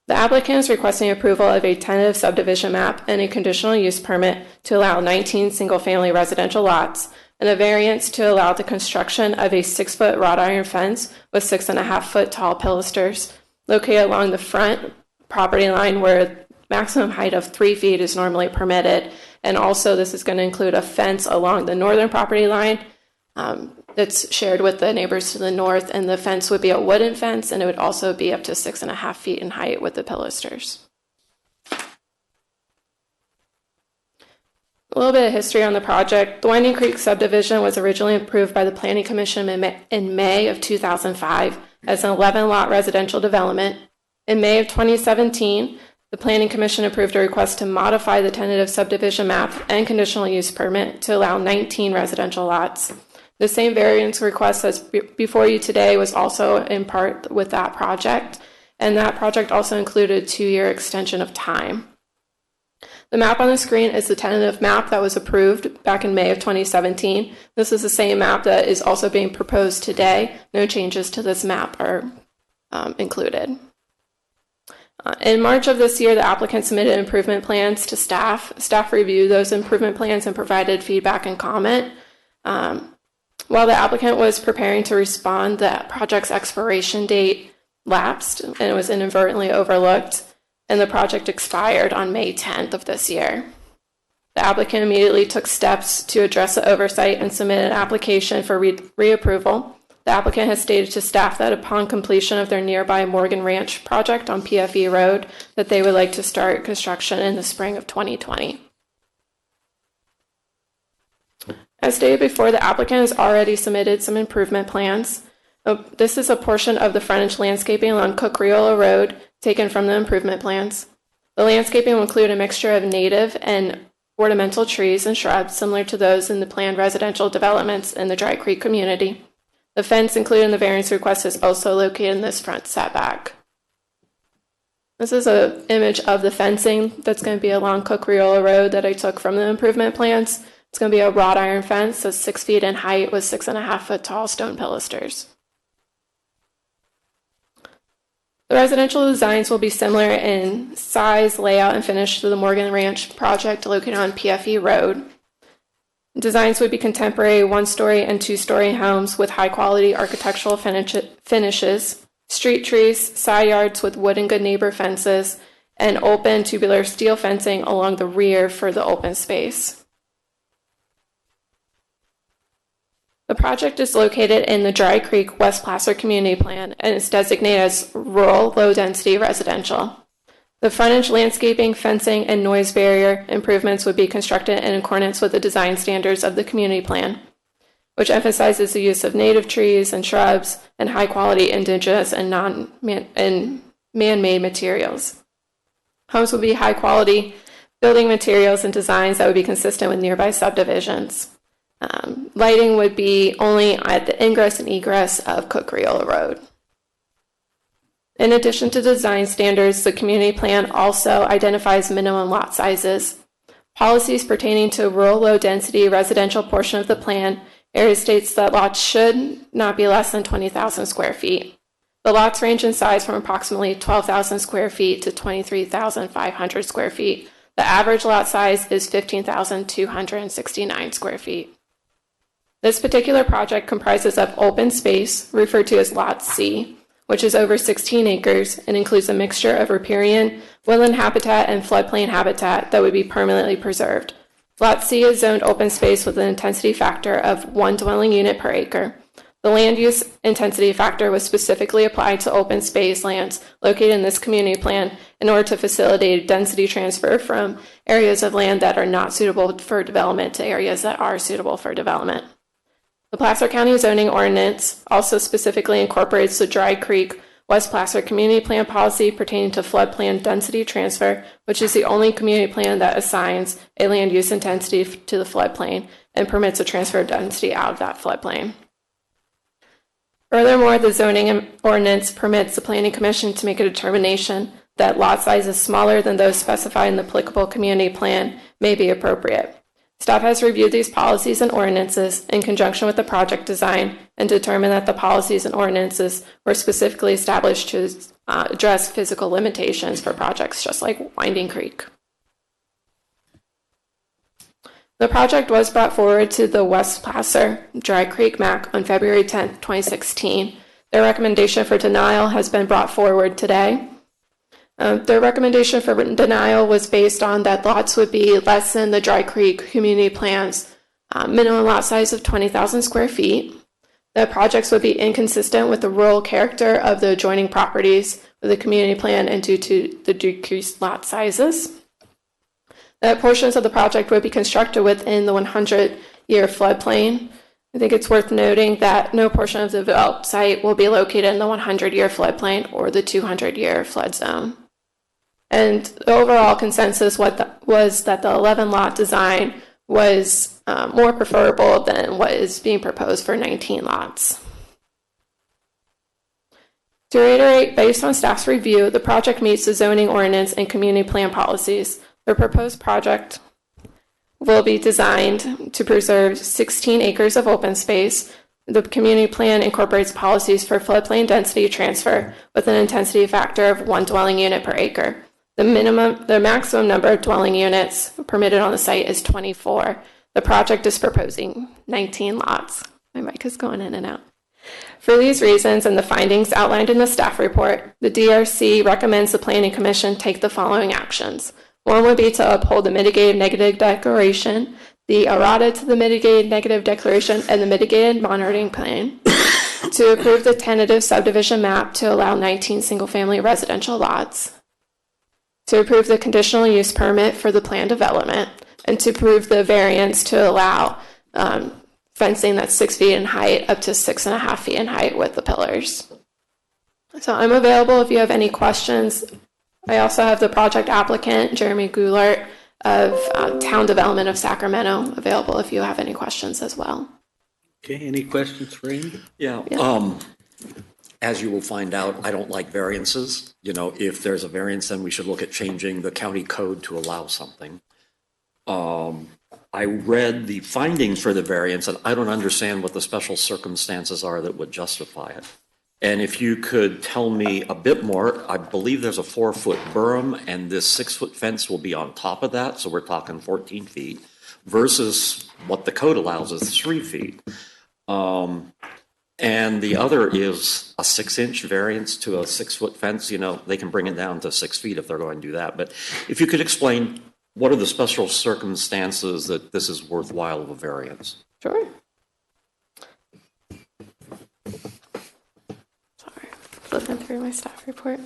The applicant is requesting approval of a tentative subdivision map and a conditional use permit to allow 19 single-family residential lots and a variance to allow the construction of a 6-foot wrought iron fence with 6.5-foot tall pilasters located along the front property line where maximum height of 3 feet is normally permitted. And also this is going to include a fence along the northern property line that's shared with the neighbors to the north, and the fence would be a wooden fence, and it would also be up to 6.5 feet in height with the pilasters. A little bit of history on the project. The Winding Creek subdivision was originally approved by the Planning Commission in May of 2005 as an 11-lot residential development. In May of 2017, the Planning Commission approved a request to modify the tentative subdivision map and conditional use permit to allow 19 residential lots. The same variance request that's before you today was also in part with that project, and that project also included a 2-year extension of time. The map on the screen is the tentative map that was approved back in May of 2017. This is the same map that is also being proposed today. No changes to this map are included. In March of this year, the applicant submitted improvement plans to staff. Staff reviewed those improvement plans and provided feedback and comment. While the applicant was preparing to respond, the project's expiration date lapsed and it was inadvertently overlooked, and the project expired on May 10th of this year. The applicant immediately took steps to address the oversight and submitted an application for reapproval. The applicant has stated to staff that upon completion of their nearby Morgan Ranch project on PFE Road, that they would like to start construction in the spring of 2020. As stated before, the applicant has already submitted some improvement plans. This is a portion of the frontage landscaping along Cook-Riola Road taken from the improvement plans. The landscaping will include a mixture of native and ornamental trees and shrubs similar to those in the planned residential developments in the Dry Creek community. The fence included in the variance request is also located in this front setback. This is an image of the fencing that's going to be along Cook-Riola Road that I took from the improvement plans. It's going to be a wrought iron fence that's 6 feet in height with 6.5-foot tall stone pilasters. The residential designs will be similar in size, layout, and finish to the Morgan Ranch project located on PFE Road. Designs would be contemporary 1-story and 2-story homes with high-quality architectural finishes, street trees, side yards with wood and good neighbor fences, and open tubular steel fencing along the rear for the open space. The project is located in the Dry Creek West Placer Community Plan and is designated as rural low-density residential. The frontage landscaping, fencing, and noise barrier improvements would be constructed in accordance with the design standards of the community plan, which emphasizes the use of native trees and shrubs and high-quality indigenous and man-made materials. Homes would be high-quality building materials and designs that would be consistent with nearby subdivisions. Lighting would be only at the ingress and egress of Cookriola Road. In addition to design standards, the community plan also identifies minimum lot sizes. Policies pertaining to rural low-density residential portion of the plan area states that lots should not be less than 20,000 square feet. The lots range in size from approximately 12,000 square feet to 23,500 square feet. The average lot size is 15,269 square feet. This particular project comprises of open space, referred to as Lot C, which is over 16 acres and includes a mixture of riparian, woodland habitat, and floodplain habitat that would be permanently preserved. Lot C is zoned open space with an intensity factor of 1 dwelling unit per acre. The land use intensity factor was specifically applied to open space lands located in this community plan in order to facilitate density transfer from areas of land that are not suitable for development to areas that are suitable for development. The Placer County zoning ordinance also specifically incorporates the Dry Creek West Placer community plan policy pertaining to floodplain density transfer, which is the only community plan that assigns a land use intensity to the floodplain and permits a transfer of density out of that floodplain. Furthermore, the zoning ordinance permits the Planning Commission to make a determination that lot sizes smaller than those specified in the applicable community plan may be appropriate. Staff has reviewed these policies and ordinances in conjunction with the project design and determined that the policies and ordinances were specifically established to address physical limitations for projects just like Winding Creek. The project was brought forward to the West Placer Dry Creek MAC on February 10, 2016. Their recommendation for denial has been brought forward today. Their recommendation for written denial was based on that lots would be less than the Dry Creek community plan's minimum lot size of 20,000 square feet. The projects would be inconsistent with the rural character of the adjoining properties with the community plan and due to the decreased lot sizes. That portions of the project would be constructed within the 100-year floodplain. I think it's worth noting that no portion of the developed site will be located in the 100-year floodplain or the 200-year flood zone. And the overall consensus was that the 11-lot design was more preferable than what is being proposed for 19 lots. To reiterate, based on staff's review, the project meets the zoning ordinance and community plan policies. The proposed project will be designed to preserve 16 acres of open space. The community plan incorporates policies for floodplain density transfer with an intensity factor of 1 dwelling unit per acre. The maximum number of dwelling units permitted on the site is 24. The project is proposing 19 lots. My mic is going in and out. For these reasons and the findings outlined in the staff report, the DRC recommends the Planning Commission take the following actions. One would be to uphold the mitigated negative declaration, the errata to the mitigated negative declaration, and the mitigated monitoring plan. To approve the tentative subdivision map to allow 19 single-family residential lots. To approve the conditional use permit for the planned development, and to approve the variance to allow fencing that's 6 feet in height up to 6.5 feet in height with the pillars. So I'm available if you have any questions. I also have the project applicant, Jeremy Goulart of Town Development of Sacramento, available if you have any questions as well. Okay, any questions for Amy? Yeah. As you will find out, I don't like variances. You know, if there's a variance, then we should look at changing the county code to allow something. I read the findings for the variance, and I don't understand what the special circumstances are that would justify it. And if you could tell me a bit more, I believe there's a 4-foot berm, and this 6-foot fence will be on top of that, so we're talking 14 feet, versus what the code allows is 3 feet. And the other is a 6-inch variance to a 6-foot fence. You know, they can bring it down to 6 feet if they're going to do that. But if you could explain what are the special circumstances that this is worthwhile of a variance? Sure. through my staff report.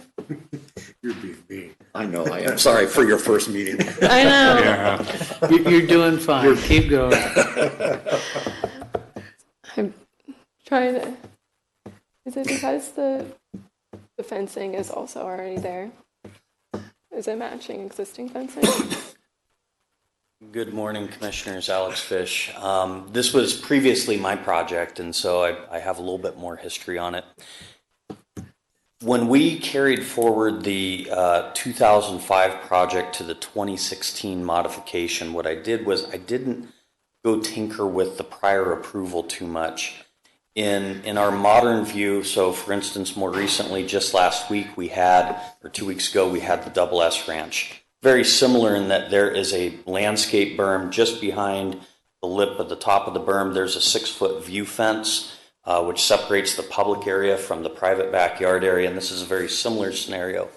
You're being mean. I know, I am. Sorry for your first meeting. I know. Yeah. You're doing fine. Keep going. I'm trying to. Is it because the fencing is also already there? Is it matching existing fencing? Good morning, Commissioners. Alex Fish. This was previously my project, and so I have a little bit more history on it. When we carried forward the 2005 project to the 2016 modification, what I did was I didn't go tinker with the prior approval too much. In our modern view, so for instance, more recently, just last week we had, or 2 weeks ago, we had the Double S Ranch. Very similar in that there is a landscape berm just behind the lip at the top of the berm. There's a 6-foot view fence, which separates the public area from the private backyard area, and this is a very similar scenario.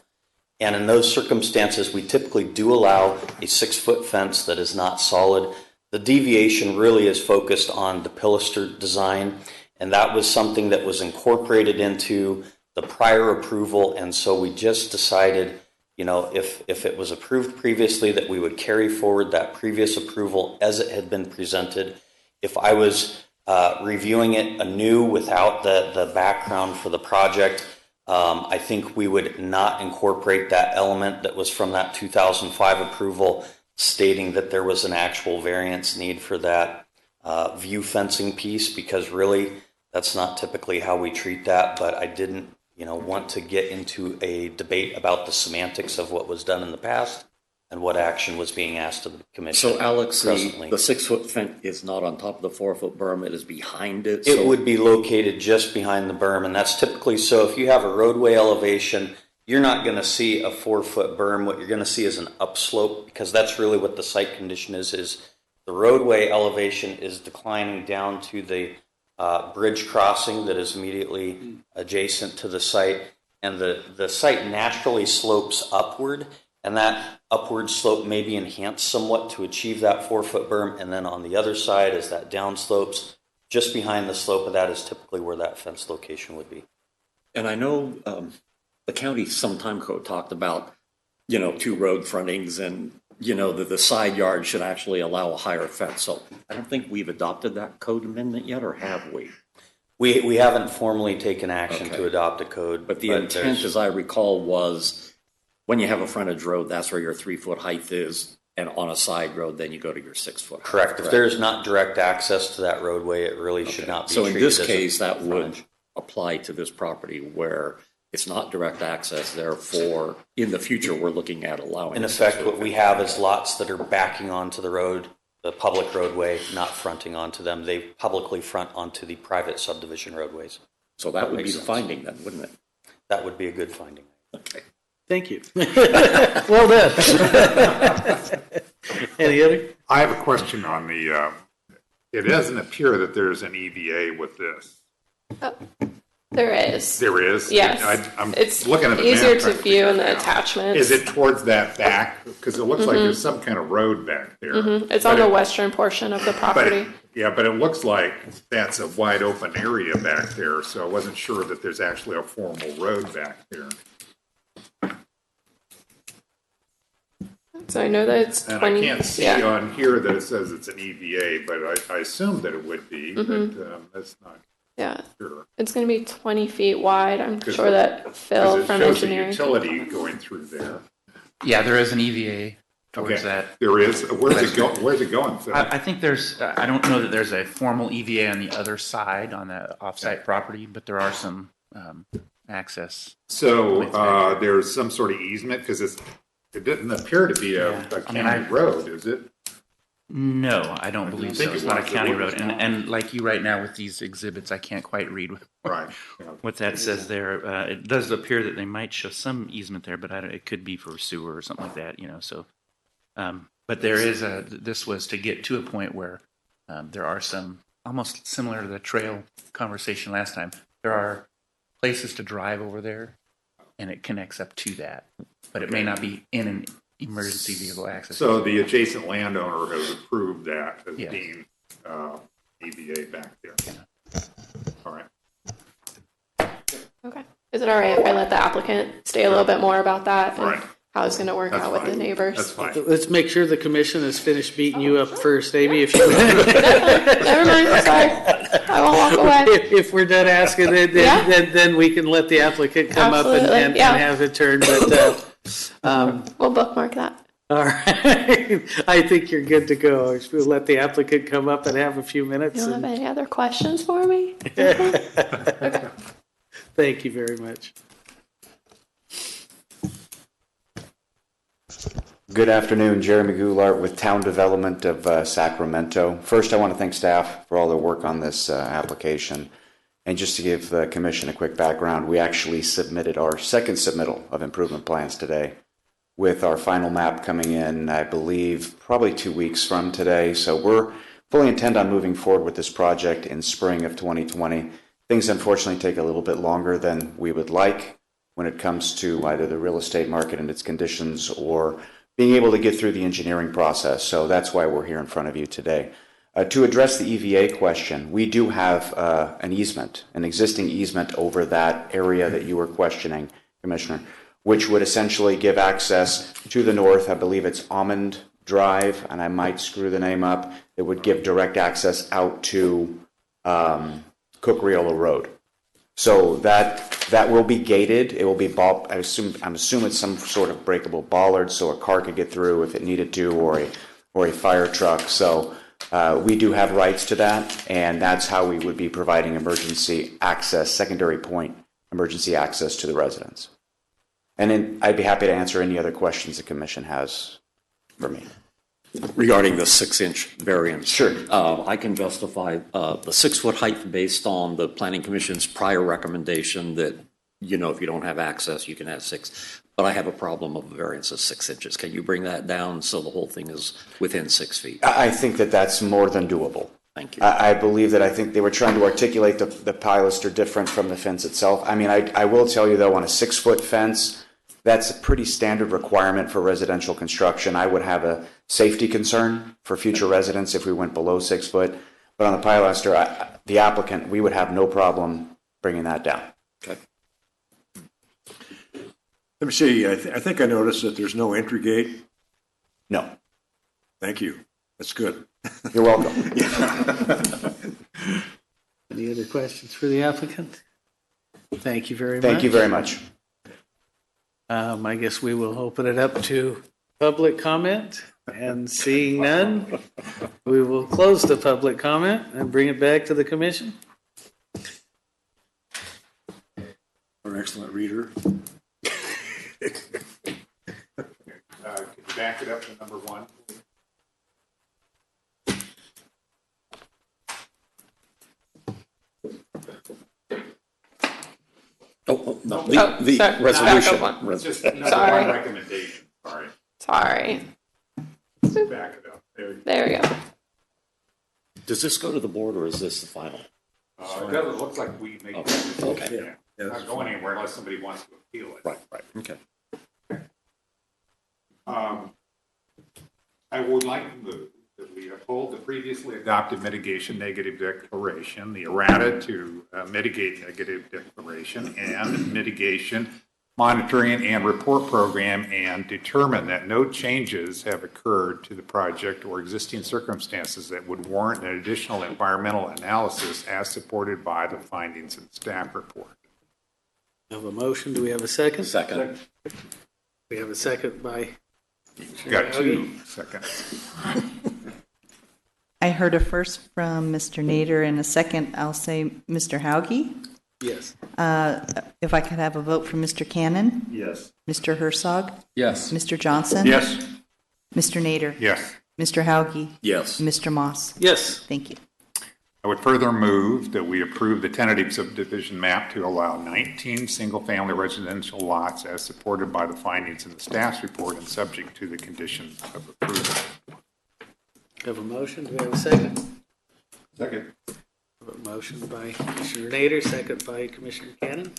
And in those circumstances, we typically do allow a 6-foot fence that is not solid. The deviation really is focused on the pilaster design, and that was something that was incorporated into the prior approval, and so we just decided, you know, if it was approved previously, that we would carry forward that previous approval as it had been presented. If I was reviewing it anew without the background for the project, I think we would not incorporate that element that was from that 2005 approval, stating that there was an actual variance need for that view fencing piece, because really that's not typically how we treat that. But I didn't, you know, want to get into a debate about the semantics of what was done in the past and what action was being asked of the commission. So Alex, the presently. 6-foot fence is not on top of the 4-foot berm, it is behind it? It would be located just behind the berm, and that's typically so. If you have a roadway elevation, you're not going to see a 4-foot berm. What you're going to see is an upslope, because that's really what the site condition is the roadway elevation is declining down to the bridge crossing that is immediately adjacent to the site, and the site naturally slopes upward, and that upward slope may be enhanced somewhat to achieve that 4-foot berm, and then on the other side, as that down slopes, just behind the slope of that is typically where that fence location would be. And I know the county some time ago talked about, you know, 2 road frontings, and you know, the side yard should actually allow a higher fence. So I don't think we've adopted that code amendment yet, or have we? We haven't formally taken action to adopt a code. But the intent, as I recall, was when you have a frontage road, that's where your 3-foot height is. And on a side road, then you go to your 6-foot. Correct. If there's not direct access to that roadway, it really should not be So treated in this as case, that frontage. would apply to this property where it's not direct access. Therefore, in the future, we're looking at allowing. In effect, what we have is lots that are backing onto the road, the public roadway, not fronting onto them. They publicly front onto the private subdivision roadways. So that would be makes the sense. finding then, wouldn't it? That would be a good finding. Okay. Thank you. Well done. Any other? I have a question on the, it doesn't appear that there's an EVA with this. There is. There is? Yes. I'm it's looking at the easier map, to trying view in figure the it out. attachments. Is it towards that back? Because it looks like Mhm. there's some kind of road back there. It's But on the it- western portion of the but property. it- Yeah, but it looks like that's a wide open area back there, so I wasn't sure that there's actually a formal road back there. So I know that it's And 20. I can't see yeah. on here that it says it's an EVA, but I assume that it would be, Mhm. but that's not Yeah. sure. It's going to be 20 feet wide. I'm 'Cause sure that Phil Because it from shows the engineering. utility going through there. Yeah, there is an EVA towards Okay, that. there is. Where's it go? Where's it going, Phil? I think there's, I don't know that there's a formal EVA on the other side on the offsite property, but there are some access. So there's some sort of easement because it didn't appear to be a county road, is it? No, I don't believe so. think It's it not a was. county It was road. And like you right now with these exhibits, I can't quite read Right. what that says there. It does appear that they might show some easement there, but it could be for sewer or something like that, you know. So, but there is this was to get to a point where there are some, almost similar to the trail conversation last time, there are places to drive over there, and it connects up to that. But it may not be in an emergency vehicle access. So the adjacent landowner has approved that as Yes. being EVA back there. All right. Okay. Is it all right if I let the applicant stay a little bit more about that and Right. how it's going to work That's out with the fine. neighbors? That's fine. Let's make sure the commission has finished beating you up first, Amy, if you Never mind, sorry. I won't walk away. If we're done asking, then we can let the applicant come up Absolutely, and yeah. have it turned. But We'll bookmark that. all right, I think you're good to go. We'll let the applicant come up and have a few minutes. You don't have and- any other questions for me? Thank you very much. Good afternoon, Jeremy Goulart with Town Development of Sacramento. First, I want to thank staff for all their work on this application. And just to give the commission a quick background, we actually submitted our second submittal of improvement plans today, with our final map coming in, I believe, probably 2 weeks from today. So we're fully intent on moving forward with this project in spring of 2020. Things unfortunately take a little bit longer than we would like when it comes to either the real estate market and its conditions or being able to get through the engineering process. So that's why we're here in front of you today. To address the EVA question, we do have an easement, an existing easement over that area that you were questioning, Commissioner, which would essentially give access to the north. I believe it's Almond Drive, and I might screw the name up. It would give direct access out to Cook-Riolo Road. So that will be gated. It will be I'm assuming it's some sort of breakable bollard, so a car could get through if it needed to, or a fire truck. So we do have rights to that, and that's how we would be providing emergency access, secondary point emergency access to the residents. And then I'd be happy to answer any other questions the commission has for me. Regarding the 6-inch variance. Sure. I can justify the 6-foot height based on the Planning Commission's prior recommendation that, you know, if you don't have access, you can have 6. But I have a problem of a variance of 6 inches. Can you bring that down so the whole thing is within 6 feet? I think that that's more than doable. Thank you. I believe that I think they were trying to articulate the pilaster different from the fence itself. I mean, I will tell you, though, on a 6-foot fence, that's a pretty standard requirement for residential construction. I would have a safety concern for future residents if we went below 6 foot. But on the pilaster, the applicant, we would have no problem bringing that down. Okay. Let me see. I think I noticed that there's no entry gate. No. Thank you. That's good. You're welcome. Any other questions for the applicant? Thank you very much. Thank you very much. I guess we will open it up to public comment, and seeing none, we will close the public comment and bring it back to the commission. An excellent reader. Could you back it up to number 1? No, the sorry. resolution. Back up one. Just number Sorry. 1 recommendation. Sorry. Sorry. Back it up. There we go. Does this go to the board or is this the final? It doesn't look like we make that decision. Okay. It's not going anywhere unless somebody wants to appeal it. Right. Okay. I would like that we uphold the previously adopted mitigation negative declaration, the errata to mitigate negative declaration, and mitigation monitoring and report program, and determine that no changes have occurred to the project or existing circumstances that would warrant an additional environmental analysis as supported by the findings in the staff report. We have a motion. Do we have a second? Second. We have a second by. Got 2 seconds. I heard a first from Mr. Nader and a second, I'll say Mr. Hauge. Yes. If I could have a vote from Mr. Cannon? Yes. Mr. Herzog? Yes. Mr. Johnson? Yes. Mr. Nader? Yes. Mr. Hauge? Yes. Mr. Moss? Yes. Thank you. I would further move that we approve the tentative subdivision map to allow 19 single-family residential lots as supported by the findings in the staff's report and subject to the conditions of approval. We have a motion. Do we have a second? Second. We have a motion by Commissioner Nader, second by Commissioner Cannon.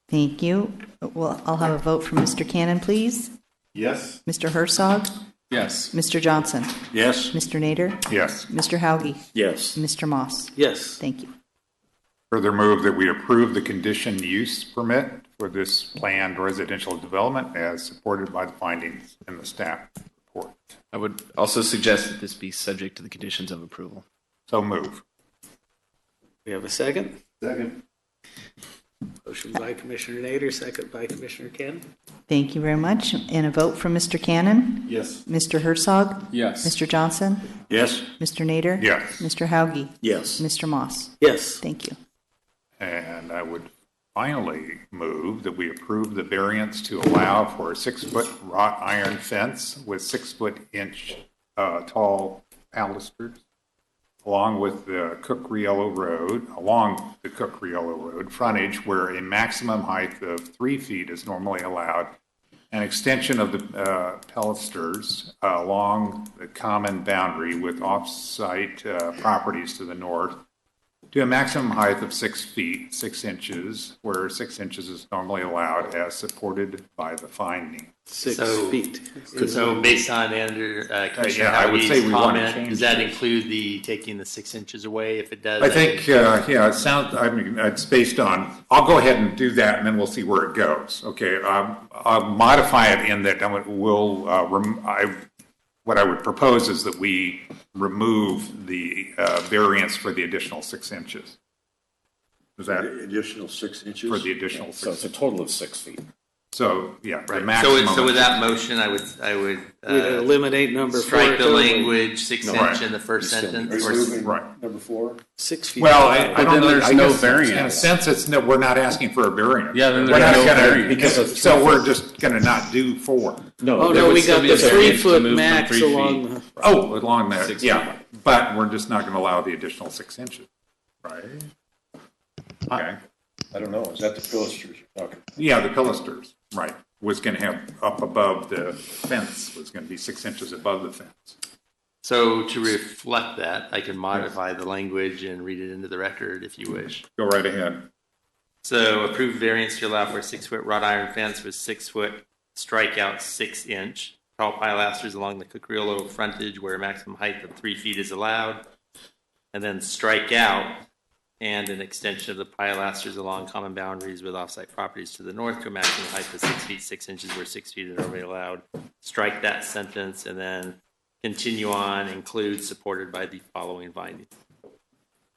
Thank you. Well, I'll have a vote from Mr. Cannon, please. Yes. Mr. Herzog? Yes. Mr. Johnson? Yes. Mr. Nader? Yes. Mr. Hauge? Yes. Mr. Moss? Yes. Thank you. Further move that we approve the condition use permit for this planned residential development as supported by the findings in the staff report. I would also suggest that this be subject to the conditions of approval. So move. We have a second? Second. Motion by Commissioner Nader, second by Commissioner Cannon. Thank you very much. And a vote from Mr. Cannon? Yes. Mr. Herzog? Yes. Mr. Johnson? Yes. Mr. Nader? Yes. Mr. Hauge? Yes. Mr. Moss? Yes. Thank you. And I would finally move that we approve the variance to allow for a 6-foot wrought iron fence with 6-foot-inch tall pilasters along the Cook-Riello Road frontage where a maximum height of 3 feet is normally allowed. An extension of the pilasters along the common boundary with off-site properties to the north to a maximum height of 6 feet, 6 inches, where 6 inches is normally allowed as supported by the finding. 6 feet. So based on Commissioner I would say we want to comment, change does that this. include the taking the 6 inches away? If it does, I think, it sounds, I mean, it's based on, I'll go ahead and do that and then we'll see where it goes. Okay, I'll modify it in that what I would propose is that we remove the variance for the additional 6 inches. Is that? The additional 6 inches? For the additional 6. So it's a total of 6 feet. So, yeah, the right. maximum. So with that motion, I would We'd eliminate number 4. strike the language 6 No, inch right. in the first sentence. Are you moving Right. number 4? 6 feet. Well, I But don't then know. there's I no guess variance. In a sense, it's no. We're not asking for a variance. Yeah, then We're there's not no gonna, variance. because so we're just going to not do 4. No. Oh, There no, would we still got be the a variance to 3-foot move from max 3 feet. along the. Oh, along that, 6 yeah. But we're just not going to allow the additional 6 inches, right? Okay. I don't know, is that the pilasters you're talking? Yeah, the pilasters, right, was going to have up above the fence, was going to be 6 inches above the fence. So to reflect that, I can modify the language and read it into the record if you wish. Go right ahead. So approved variance to allow for a 6-foot wrought iron fence with 6-foot strikeout 6-inch tall pilasters along the Cook-Riello frontage where a maximum height of 3 feet is allowed, and then strike out and an extension of the pilasters along common boundaries with offsite properties to the north to a maximum height of 6 feet 6 inches where 6 feet is normally allowed. Strike that sentence and then continue on, include supported by the following findings.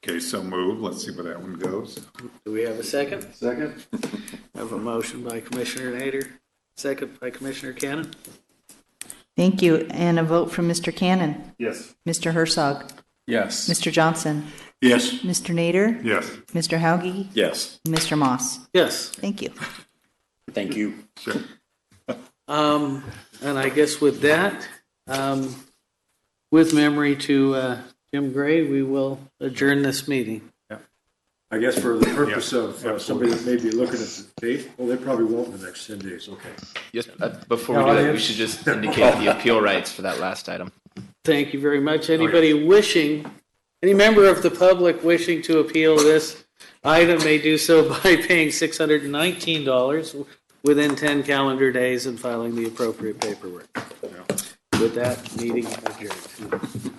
Okay, so move. Let's see where that one goes. Do we have a second? Second. I have a motion by Commissioner Nader, second by Commissioner Cannon. Thank you. And a vote from Mr. Cannon? Yes. Mr. Herzog? Yes. Mr. Johnson? Yes. Mr. Nader? Yes. Mr. Hauge? Yes. Mr. Moss? Yes. Thank you. Thank you. Sure. And I guess with that, with memory to Jim Gray, we will adjourn this meeting. I guess for the purpose of somebody that may be looking at the date, well, they probably won't in the next 10 days, okay. Yes, before we do that, we should just indicate the appeal rights for that last item. Thank you very much. Anybody wishing, any member of the public wishing to appeal this item may do so by paying $619 within 10 calendar days and filing the appropriate paperwork. With that, meeting adjourned.